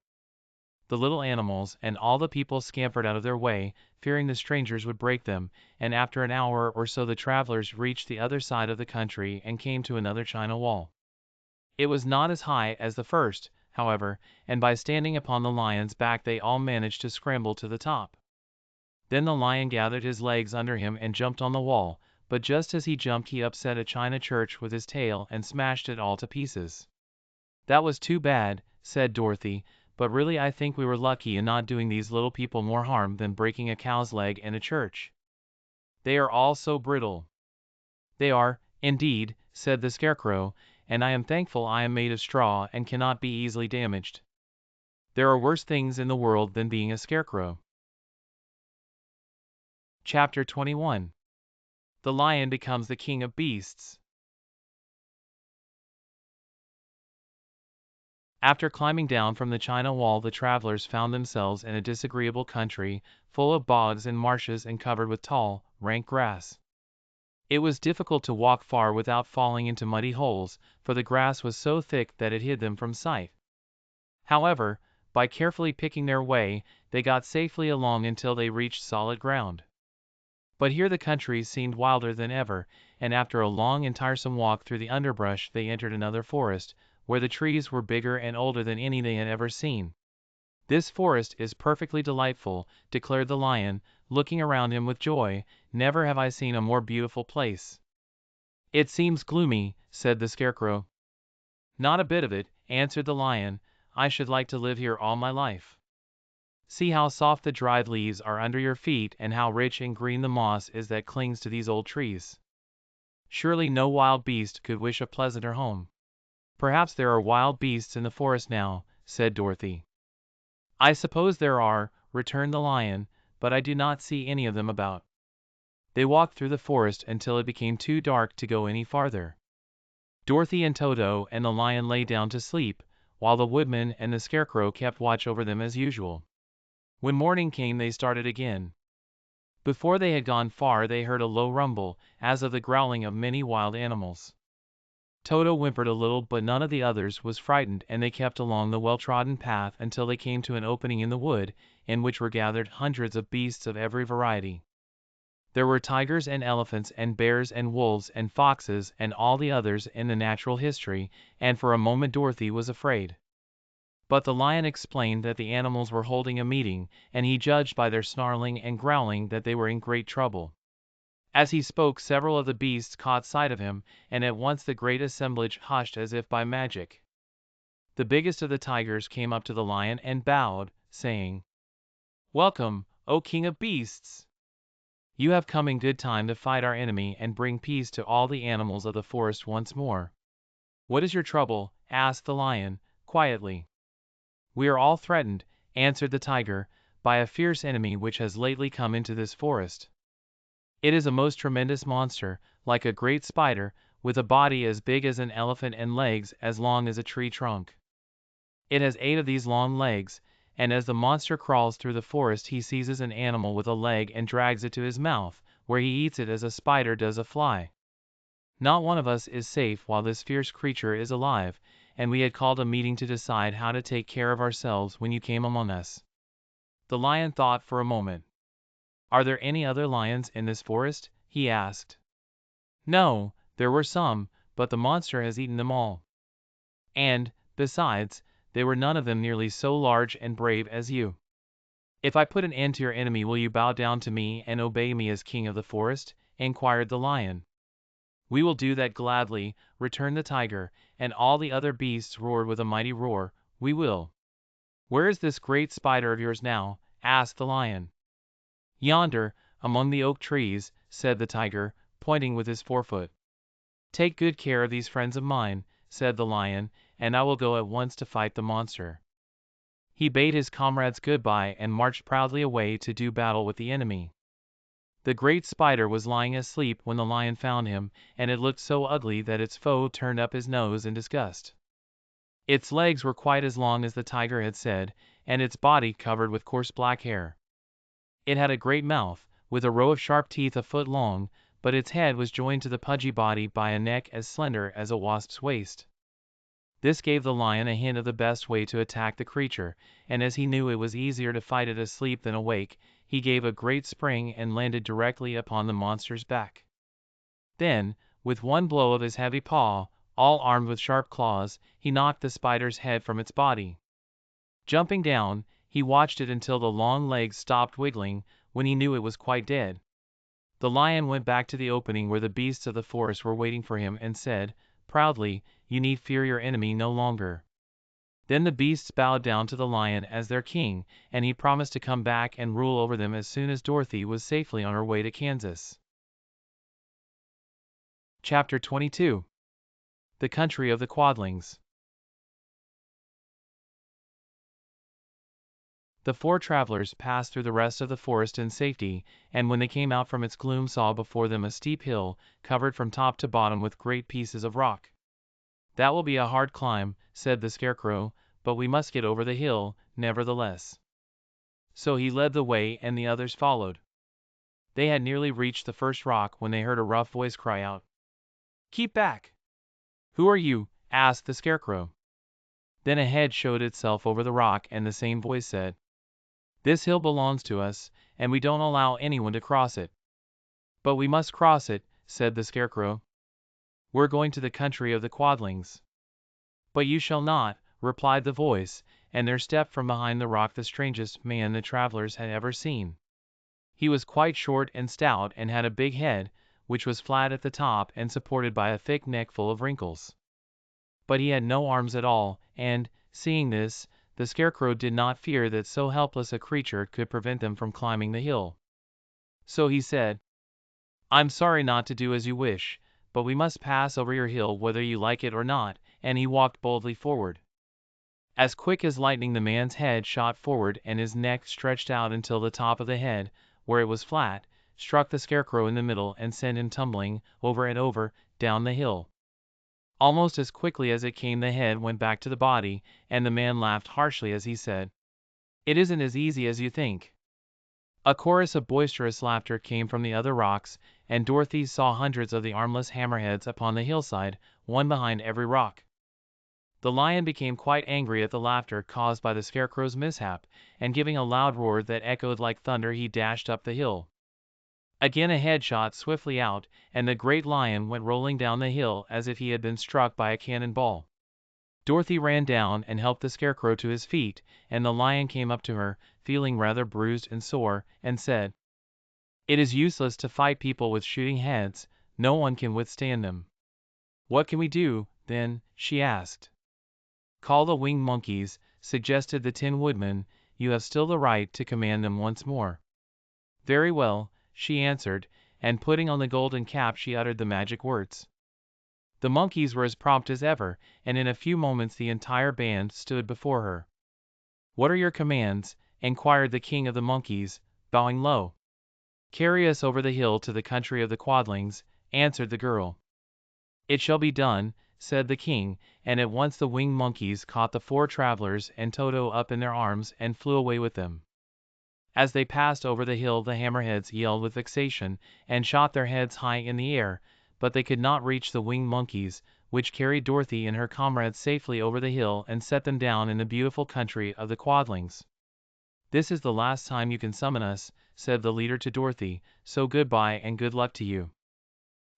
The little animals and all the people scampered out of their way, fearing the strangers would break them, and after an hour or so the travelers reached the other side of the country and came to another China wall. It was not as high as the first, however, and by standing upon the lion's back they all managed to scramble to the top. Then the lion gathered his legs under him and jumped on the wall, but just as he jumped he upset a China church with his tail and smashed it all to pieces. "That was too bad," said Dorothy, "but really I think we were lucky in not doing these little people more harm than breaking a cow's leg in a church. They are all so brittle." "They are, indeed," said the Scarecrow, "and I am thankful I am made of straw and cannot be easily damaged. There are worse things in the world than being a scarecrow." Chapter 21. The Lion becomes the King of Beasts. After climbing down from the China wall the travelers found themselves in a disagreeable country, full of bogs and marshes and covered with tall, rank grass. It was difficult to walk far without falling into muddy holes, for the grass was so thick that it hid them from sight. However, by carefully picking their way, they got safely along until they reached solid ground. But here the country seemed wilder than ever, and after a long and tiresome walk through the underbrush they entered another forest, where the trees were bigger and older than any they had ever seen. "This forest is perfectly delightful," declared the lion, looking around him with joy. "Never have I seen a more beautiful place." "It seems gloomy," said the Scarecrow. "Not a bit of it," answered the lion. "I should like to live here all my life. See how soft the dried leaves are under your feet and how rich and green the moss is that clings to these old trees. Surely no wild beast could wish a pleasanter home." "Perhaps there are wild beasts in the forest now," said Dorothy. "I suppose there are," returned the lion, "but I do not see any of them about." They walked through the forest until it became too dark to go any farther. Dorothy and Toto and the lion lay down to sleep, while the woodman and the Scarecrow kept watch over them as usual. When morning came they started again. Before they had gone far they heard a low rumble, as of the growling of many wild animals. Toto whimpered a little, but none of the others was frightened, and they kept along the well-trodden path until they came to an opening in the wood, in which were gathered hundreds of beasts of every variety. There were tigers and elephants and bears and wolves and foxes and all the others in the natural history, and for a moment Dorothy was afraid. But the lion explained that the animals were holding a meeting, and he judged by their snarling and growling that they were in great trouble. As he spoke several of the beasts caught sight of him, and at once the great assemblage hushed as if by magic. The biggest of the tigers came up to the lion and bowed, saying, "Welcome, O King of Beasts! You have come in good time to fight our enemy and bring peace to all the animals of the forest once more." "What is your trouble?" asked the lion, quietly. "We are all threatened," answered the tiger, "by a fierce enemy which has lately come into this forest. It is a most tremendous monster, like a great spider, with a body as big as an elephant and legs as long as a tree trunk. It has 8 of these long legs, and as the monster crawls through the forest he seizes an animal with a leg and drags it to his mouth, where he eats it as a spider does a fly. Not one of us is safe while this fierce creature is alive, and we had called a meeting to decide how to take care of ourselves when you came among us." The lion thought for a moment. "Are there any other lions in this forest?" he asked. "No, there were some, but the monster has eaten them all. And, besides, they were none of them nearly so large and brave as you. If I put an end to your enemy will you bow down to me and obey me as king of the forest?" inquired the lion. "We will do that gladly," returned the tiger, and all the other beasts roared with a mighty roar, "We will." "Where is this great spider of yours now?" asked the lion. "Yonder, among the oak trees," said the tiger, pointing with his forefoot. "Take good care of these friends of mine," said the lion, "and I will go at once to fight the monster." He bade his comrades good-bye and marched proudly away to do battle with the enemy. The great spider was lying asleep when the lion found him, and it looked so ugly that its foe turned up his nose in disgust. Its legs were quite as long as the tiger had said, and its body covered with coarse black hair. It had a great mouth, with a row of sharp teeth a foot long, but its head was joined to the pudgy body by a neck as slender as a wasp's waist. This gave the lion a hint of the best way to attack the creature, and as he knew it was easier to fight it asleep than awake, he gave a great spring and landed directly upon the monster's back. Then, with one blow of his heavy paw, all armed with sharp claws, he knocked the spider's head from its body. Jumping down, he watched it until the long legs stopped wiggling, when he knew it was quite dead. The lion went back to the opening where the beasts of the forest were waiting for him and said, proudly, "You need fear your enemy no longer." Then the beasts bowed down to the lion as their king, and he promised to come back and rule over them as soon as Dorothy was safely on her way to Kansas. Chapter 22. The Country of the Quadlings. The four travelers passed through the rest of the forest in safety, and when they came out from its gloom saw before them a steep hill, covered from top to bottom with great pieces of rock. "That will be a hard climb," said the Scarecrow, "but we must get over the hill, nevertheless." So he led the way and the others followed. They had nearly reached the first rock when they heard a rough voice cry out, "Keep back!" "Who are you?" asked the Scarecrow. Then a head showed itself over the rock and the same voice said, "This hill belongs to us, and we don't allow anyone to cross it." "But we must cross it," said the Scarecrow. "We're going to the country of the Quadlings." "But you shall not," replied the voice, and there stepped from behind the rock the strangest man the travelers had ever seen. He was quite short and stout and had a big head, which was flat at the top and supported by a thick neck full of wrinkles. But he had no arms at all, and, seeing this, the Scarecrow did not fear that so helpless a creature could prevent them from climbing the hill. So he said, "I'm sorry not to do as you wish, but we must pass over your hill whether you like it or not," and he walked boldly forward. As quick as lightning the man's head shot forward and his neck stretched out until the top of the head, where it was flat, struck the Scarecrow in the middle and sent him tumbling, over and over, down the hill. Almost as quickly as it came the head went back to the body, and the man laughed harshly as he said, "It isn't as easy as you think." A chorus of boisterous laughter came from the other rocks, and Dorothy saw hundreds of the armless hammerheads upon the hillside, one behind every rock. The lion became quite angry at the laughter caused by the Scarecrow's mishap, and giving a loud roar that echoed like thunder he dashed up the hill. Again a head shot swiftly out, and the great lion went rolling down the hill as if he had been struck by a cannon ball. Dorothy ran down and helped the Scarecrow to his feet, and the lion came up to her, feeling rather bruised and sore, and said, "It is useless to fight people with shooting heads, no one can withstand them." "What can we do, then?" she asked. "Call the winged monkeys," suggested the Tin Woodman. "You have still the right to command them once more." "Very well," she answered, and putting on the golden cap she uttered the magic words. The monkeys were as prompt as ever, and in a few moments the entire band stood before her. "What are your commands?" inquired the king of the monkeys, bowing low. "Carry us over the hill to the country of the Quadlings," answered the girl. "It shall be done," said the king, and at once the winged monkeys caught the four travelers and Toto up in their arms and flew away with them. As they passed over the hill the hammerheads yelled with vexation, and shot their heads high in the air, but they could not reach the winged monkeys, which carried Dorothy and her comrades safely over the hill and set them down in the beautiful country of the Quadlings. "This is the last time you can summon us," said the leader to Dorothy, "so goodbye and good luck to you."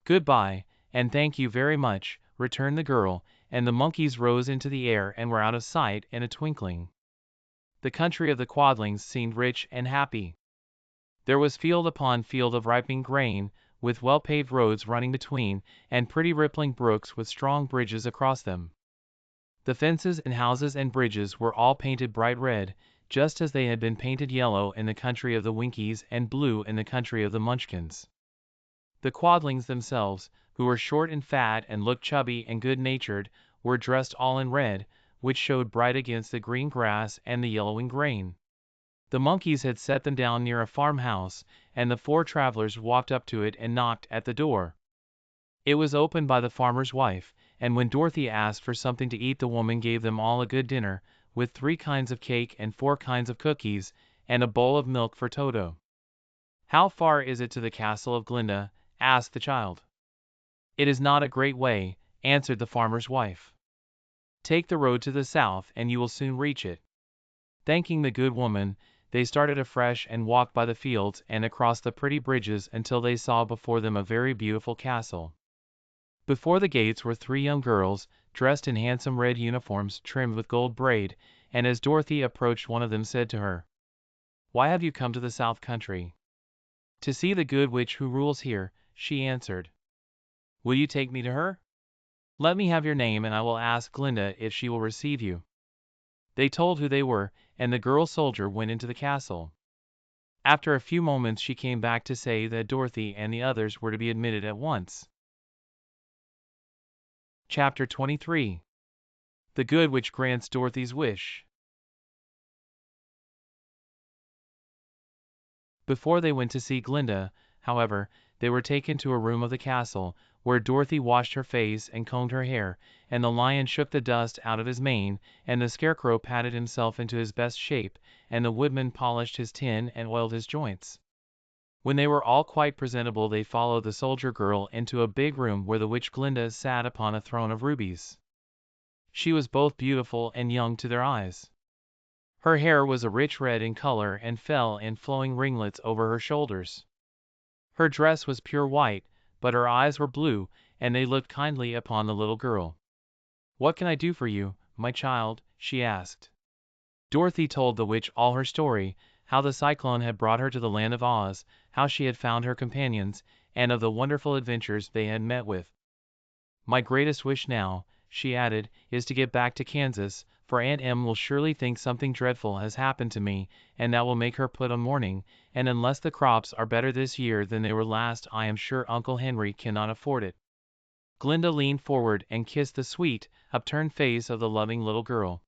"Goodbye, and thank you very much," returned the girl, and the monkeys rose into the air and were out of sight in a twinkling. The country of the Quadlings seemed rich and happy. There was field upon field of ripening grain, with well-paved roads running between, and pretty rippling brooks with strong bridges across them. The fences and houses and bridges were all painted bright red, just as they had been painted yellow in the country of the Winkies and blue in the country of the Munchkins. The Quadlings themselves, who were short and fat and looked chubby and good-natured, were dressed all in red, which showed bright against the green grass and the yellowing grain. The monkeys had set them down near a farmhouse, and the four travelers walked up to it and knocked at the door. It was opened by the farmer's wife, and when Dorothy asked for something to eat the woman gave them all a good dinner, with 3 kinds of cake and 4 kinds of cookies, and a bowl of milk for Toto. "How far is it to the castle of Glinda?" asked the child. "It is not a great way," answered the farmer's wife. Take the road to the south and you will soon reach it." Thanking the good woman, they started afresh and walked by the fields and across the pretty bridges until they saw before them a very beautiful castle. Before the gates were 3 young girls, dressed in handsome red uniforms trimmed with gold braid, and as Dorothy approached one of them said to her, "Why have you come to the South Country?" "To see the good witch who rules here," she answered. "Will you take me to her?" "Let me have your name and I will ask Glinda if she will receive you." They told who they were, and the girl soldier went into the castle. After a few moments she came back to say that Dorothy and the others were to be admitted at once. Chapter 23. The Good Witch Grants Dorothy's Wish. Before they went to see Glinda, however, they were taken to a room of the castle, where Dorothy washed her face and combed her hair, and the lion shook the dust out of his mane, and the Scarecrow patted himself into his best shape, and the woodman polished his tin and oiled his joints. When they were all quite presentable they followed the soldier girl into a big room where the witch Glinda sat upon a throne of rubies. She was both beautiful and young to their eyes. Her hair was a rich red in color and fell in flowing ringlets over her shoulders. Her dress was pure white, but her eyes were blue, and they looked kindly upon the little girl. "What can I do for you, my child?" she asked. Dorothy told the witch all her story, how the cyclone had brought her to the land of Oz, how she had found her companions, and of the wonderful adventures they had met with. "My greatest wish now," she added, "is to get back to Kansas, for Aunt Em will surely think something dreadful has happened to me, and that will make her put on mourning, and unless the crops are better this year than they were last I am sure Uncle Henry cannot afford it." Glinda leaned forward and kissed the sweet, upturned face of the loving little girl.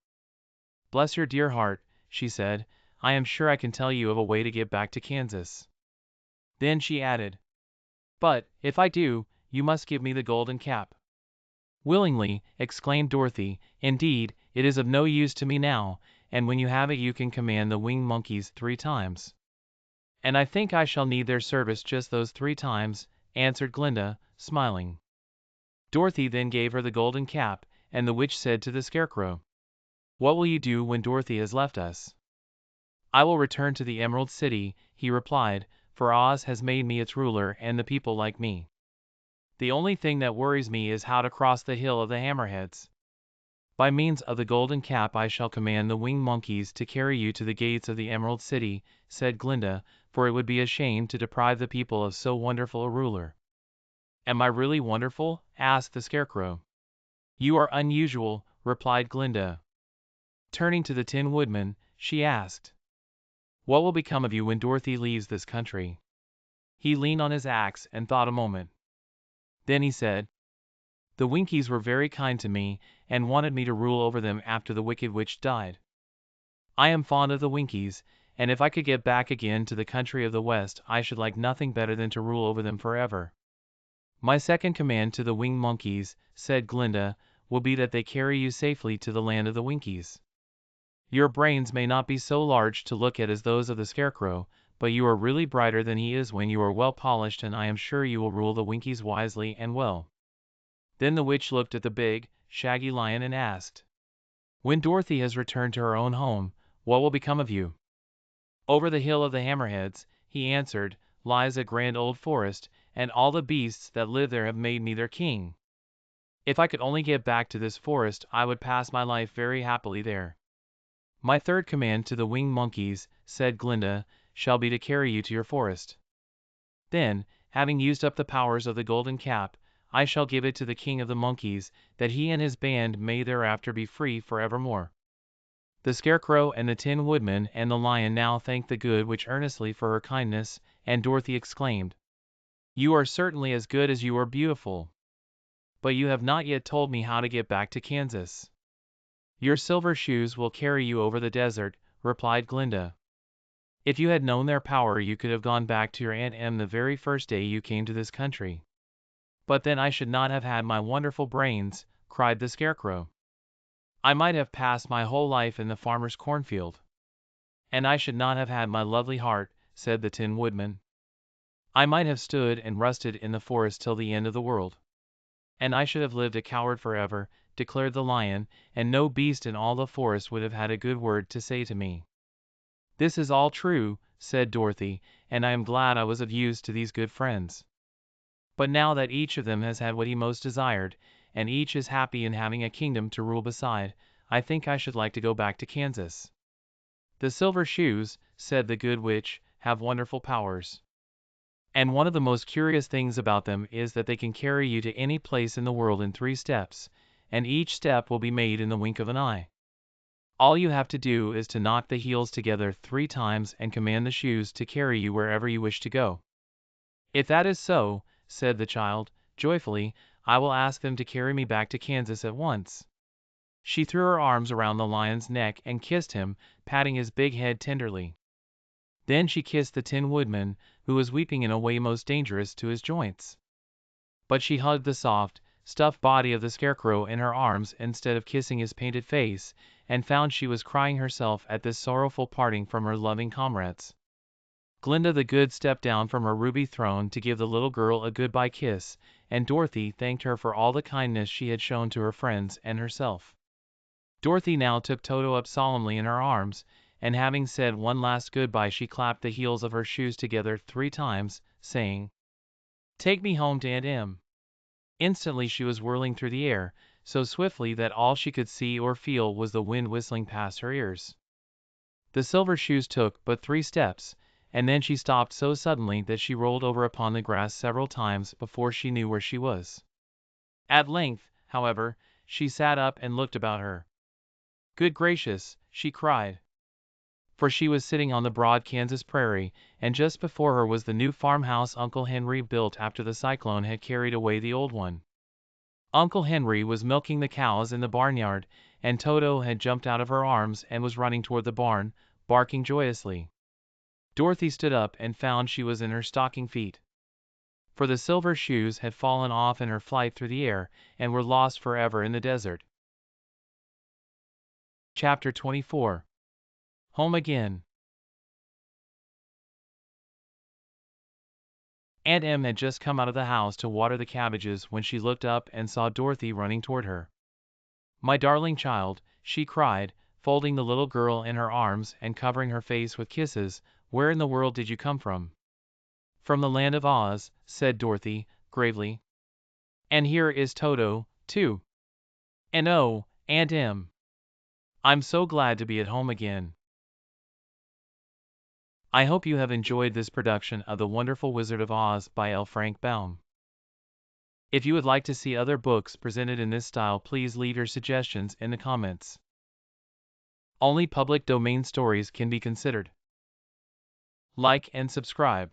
"Bless your dear heart," she said, "I am sure I can tell you of a way to get back to Kansas." Then she added, "But, if I do, you must give me the golden cap." "Willingly," exclaimed Dorothy. "Indeed, it is of no use to me now, and when you have it you can command the winged monkeys 3 times." "And I think I shall need their service just those 3 times," answered Glinda, smiling. Dorothy then gave her the golden cap, and the witch said to the Scarecrow, "What will you do when Dorothy has left us?" "I will return to the Emerald City," he replied, "for Oz has made me its ruler and the people like me. The only thing that worries me is how to cross the Hill of the Hammerheads." "By means of the golden cap I shall command the winged monkeys to carry you to the gates of the Emerald City," said Glinda, "for it would be a shame to deprive the people of so wonderful a ruler." "Am I really wonderful?" asked the Scarecrow. "You are unusual," replied Glinda. Turning to the Tin Woodman, she asked, "What will become of you when Dorothy leaves this country?" He leaned on his axe and thought a moment. Then he said, "The Winkies were very kind to me, and wanted me to rule over them after the Wicked Witch died. I am fond of the Winkies, and if I could get back again to the country of the West I should like nothing better than to rule over them forever." "My second command to the winged monkeys," said Glinda, "will be that they carry you safely to the land of the Winkies. Your brains may not be so large to look at as those of the Scarecrow, but you are really brighter than he is when you are well polished, and I am sure you will rule the Winkies wisely and well." Then the witch looked at the big, shaggy lion and asked, "When Dorothy has returned to her own home, what will become of you?" "Over the Hill of the Hammerheads," he answered, "lies a grand old forest, and all the beasts that live there have made me their king. If I could only get back to this forest I would pass my life very happily there." "My third command to the winged monkeys," said Glinda, "shall be to carry you to your forest. Then, having used up the powers of the golden cap, I shall give it to the king of the monkeys, that he and his band may thereafter be free forevermore." The Scarecrow and the Tin Woodman and the lion now thanked the good witch earnestly for her kindness, and Dorothy exclaimed, "You are certainly as good as you are beautiful. But you have not yet told me how to get back to Kansas." "Your silver shoes will carry you over the desert," replied Glinda. "If you had known their power you could have gone back to your Aunt Em the very first day you came to this country." "But then I should not have had my wonderful brains," cried the Scarecrow. "I might have passed my whole life in the farmer's cornfield." "And I should not have had my lovely heart," said the Tin Woodman. "I might have stood and rusted in the forest till the end of the world. And I should have lived a coward forever, declared the lion, and no beast in all the forest would have had a good word to say to me. This is all true, said Dorothy, and I am glad I was of use to these good friends. But now that each of them has had what he most desired, and each is happy in having a kingdom to rule beside, I think I should like to go back to Kansas. The silver shoes, said the good witch, have wonderful powers. And one of the most curious things about them is that they can carry you to any place in the world in 3 steps, and each step will be made in the wink of an eye. All you have to do is to knock the heels together 3 times and command the shoes to carry you wherever you wish to go. If that is so, said the child, joyfully, I will ask them to carry me back to Kansas at once. She threw her arms around the lion's neck and kissed him, patting his big head tenderly. Then she kissed the Tin Woodman, who was weeping in a way most dangerous to his joints. But she hugged the soft, stuffed body of the Scarecrow in her arms instead of kissing his painted face, and found she was crying herself at this sorrowful parting from her loving comrades. Glinda the Good stepped down from her ruby throne to give the little girl a goodbye kiss, and Dorothy thanked her for all the kindness she had shown to her friends and herself. Dorothy now took Toto up solemnly in her arms, and having said one last goodbye she clapped the heels of her shoes together 3 times, saying, "Take me home to Aunt Em." Instantly she was whirling through the air, so swiftly that all she could see or feel was the wind whistling past her ears. The silver shoes took but 3 steps, and then she stopped so suddenly that she rolled over upon the grass several times before she knew where she was. At length, however, she sat up and looked about her. "Good gracious!" she cried. For she was sitting on the broad Kansas prairie, and just before her was the new farmhouse Uncle Henry built after the cyclone had carried away the old one. Uncle Henry was milking the cows in the barnyard, and Toto had jumped out of her arms and was running toward the barn, barking joyously. Dorothy stood up and found she was in her stocking feet. For the silver shoes had fallen off in her flight through the air, and were lost forever in the desert. Chapter 24. Home Again. Aunt Em had just come out of the house to water the cabbages when she looked up and saw Dorothy running toward her. "My darling child," she cried, folding the little girl in her arms and covering her face with kisses, "where in the world did you come from?" "From the land of Oz," said Dorothy, gravely. "And here is Toto, too. And oh, Aunt Em, I'm so glad to be at home again." I hope you have enjoyed this production of The Wonderful Wizard of Oz by L. Frank Baum. If you would like to see other books presented in this style, please leave your suggestions in the comments. Only public domain stories can be considered. Like and subscribe.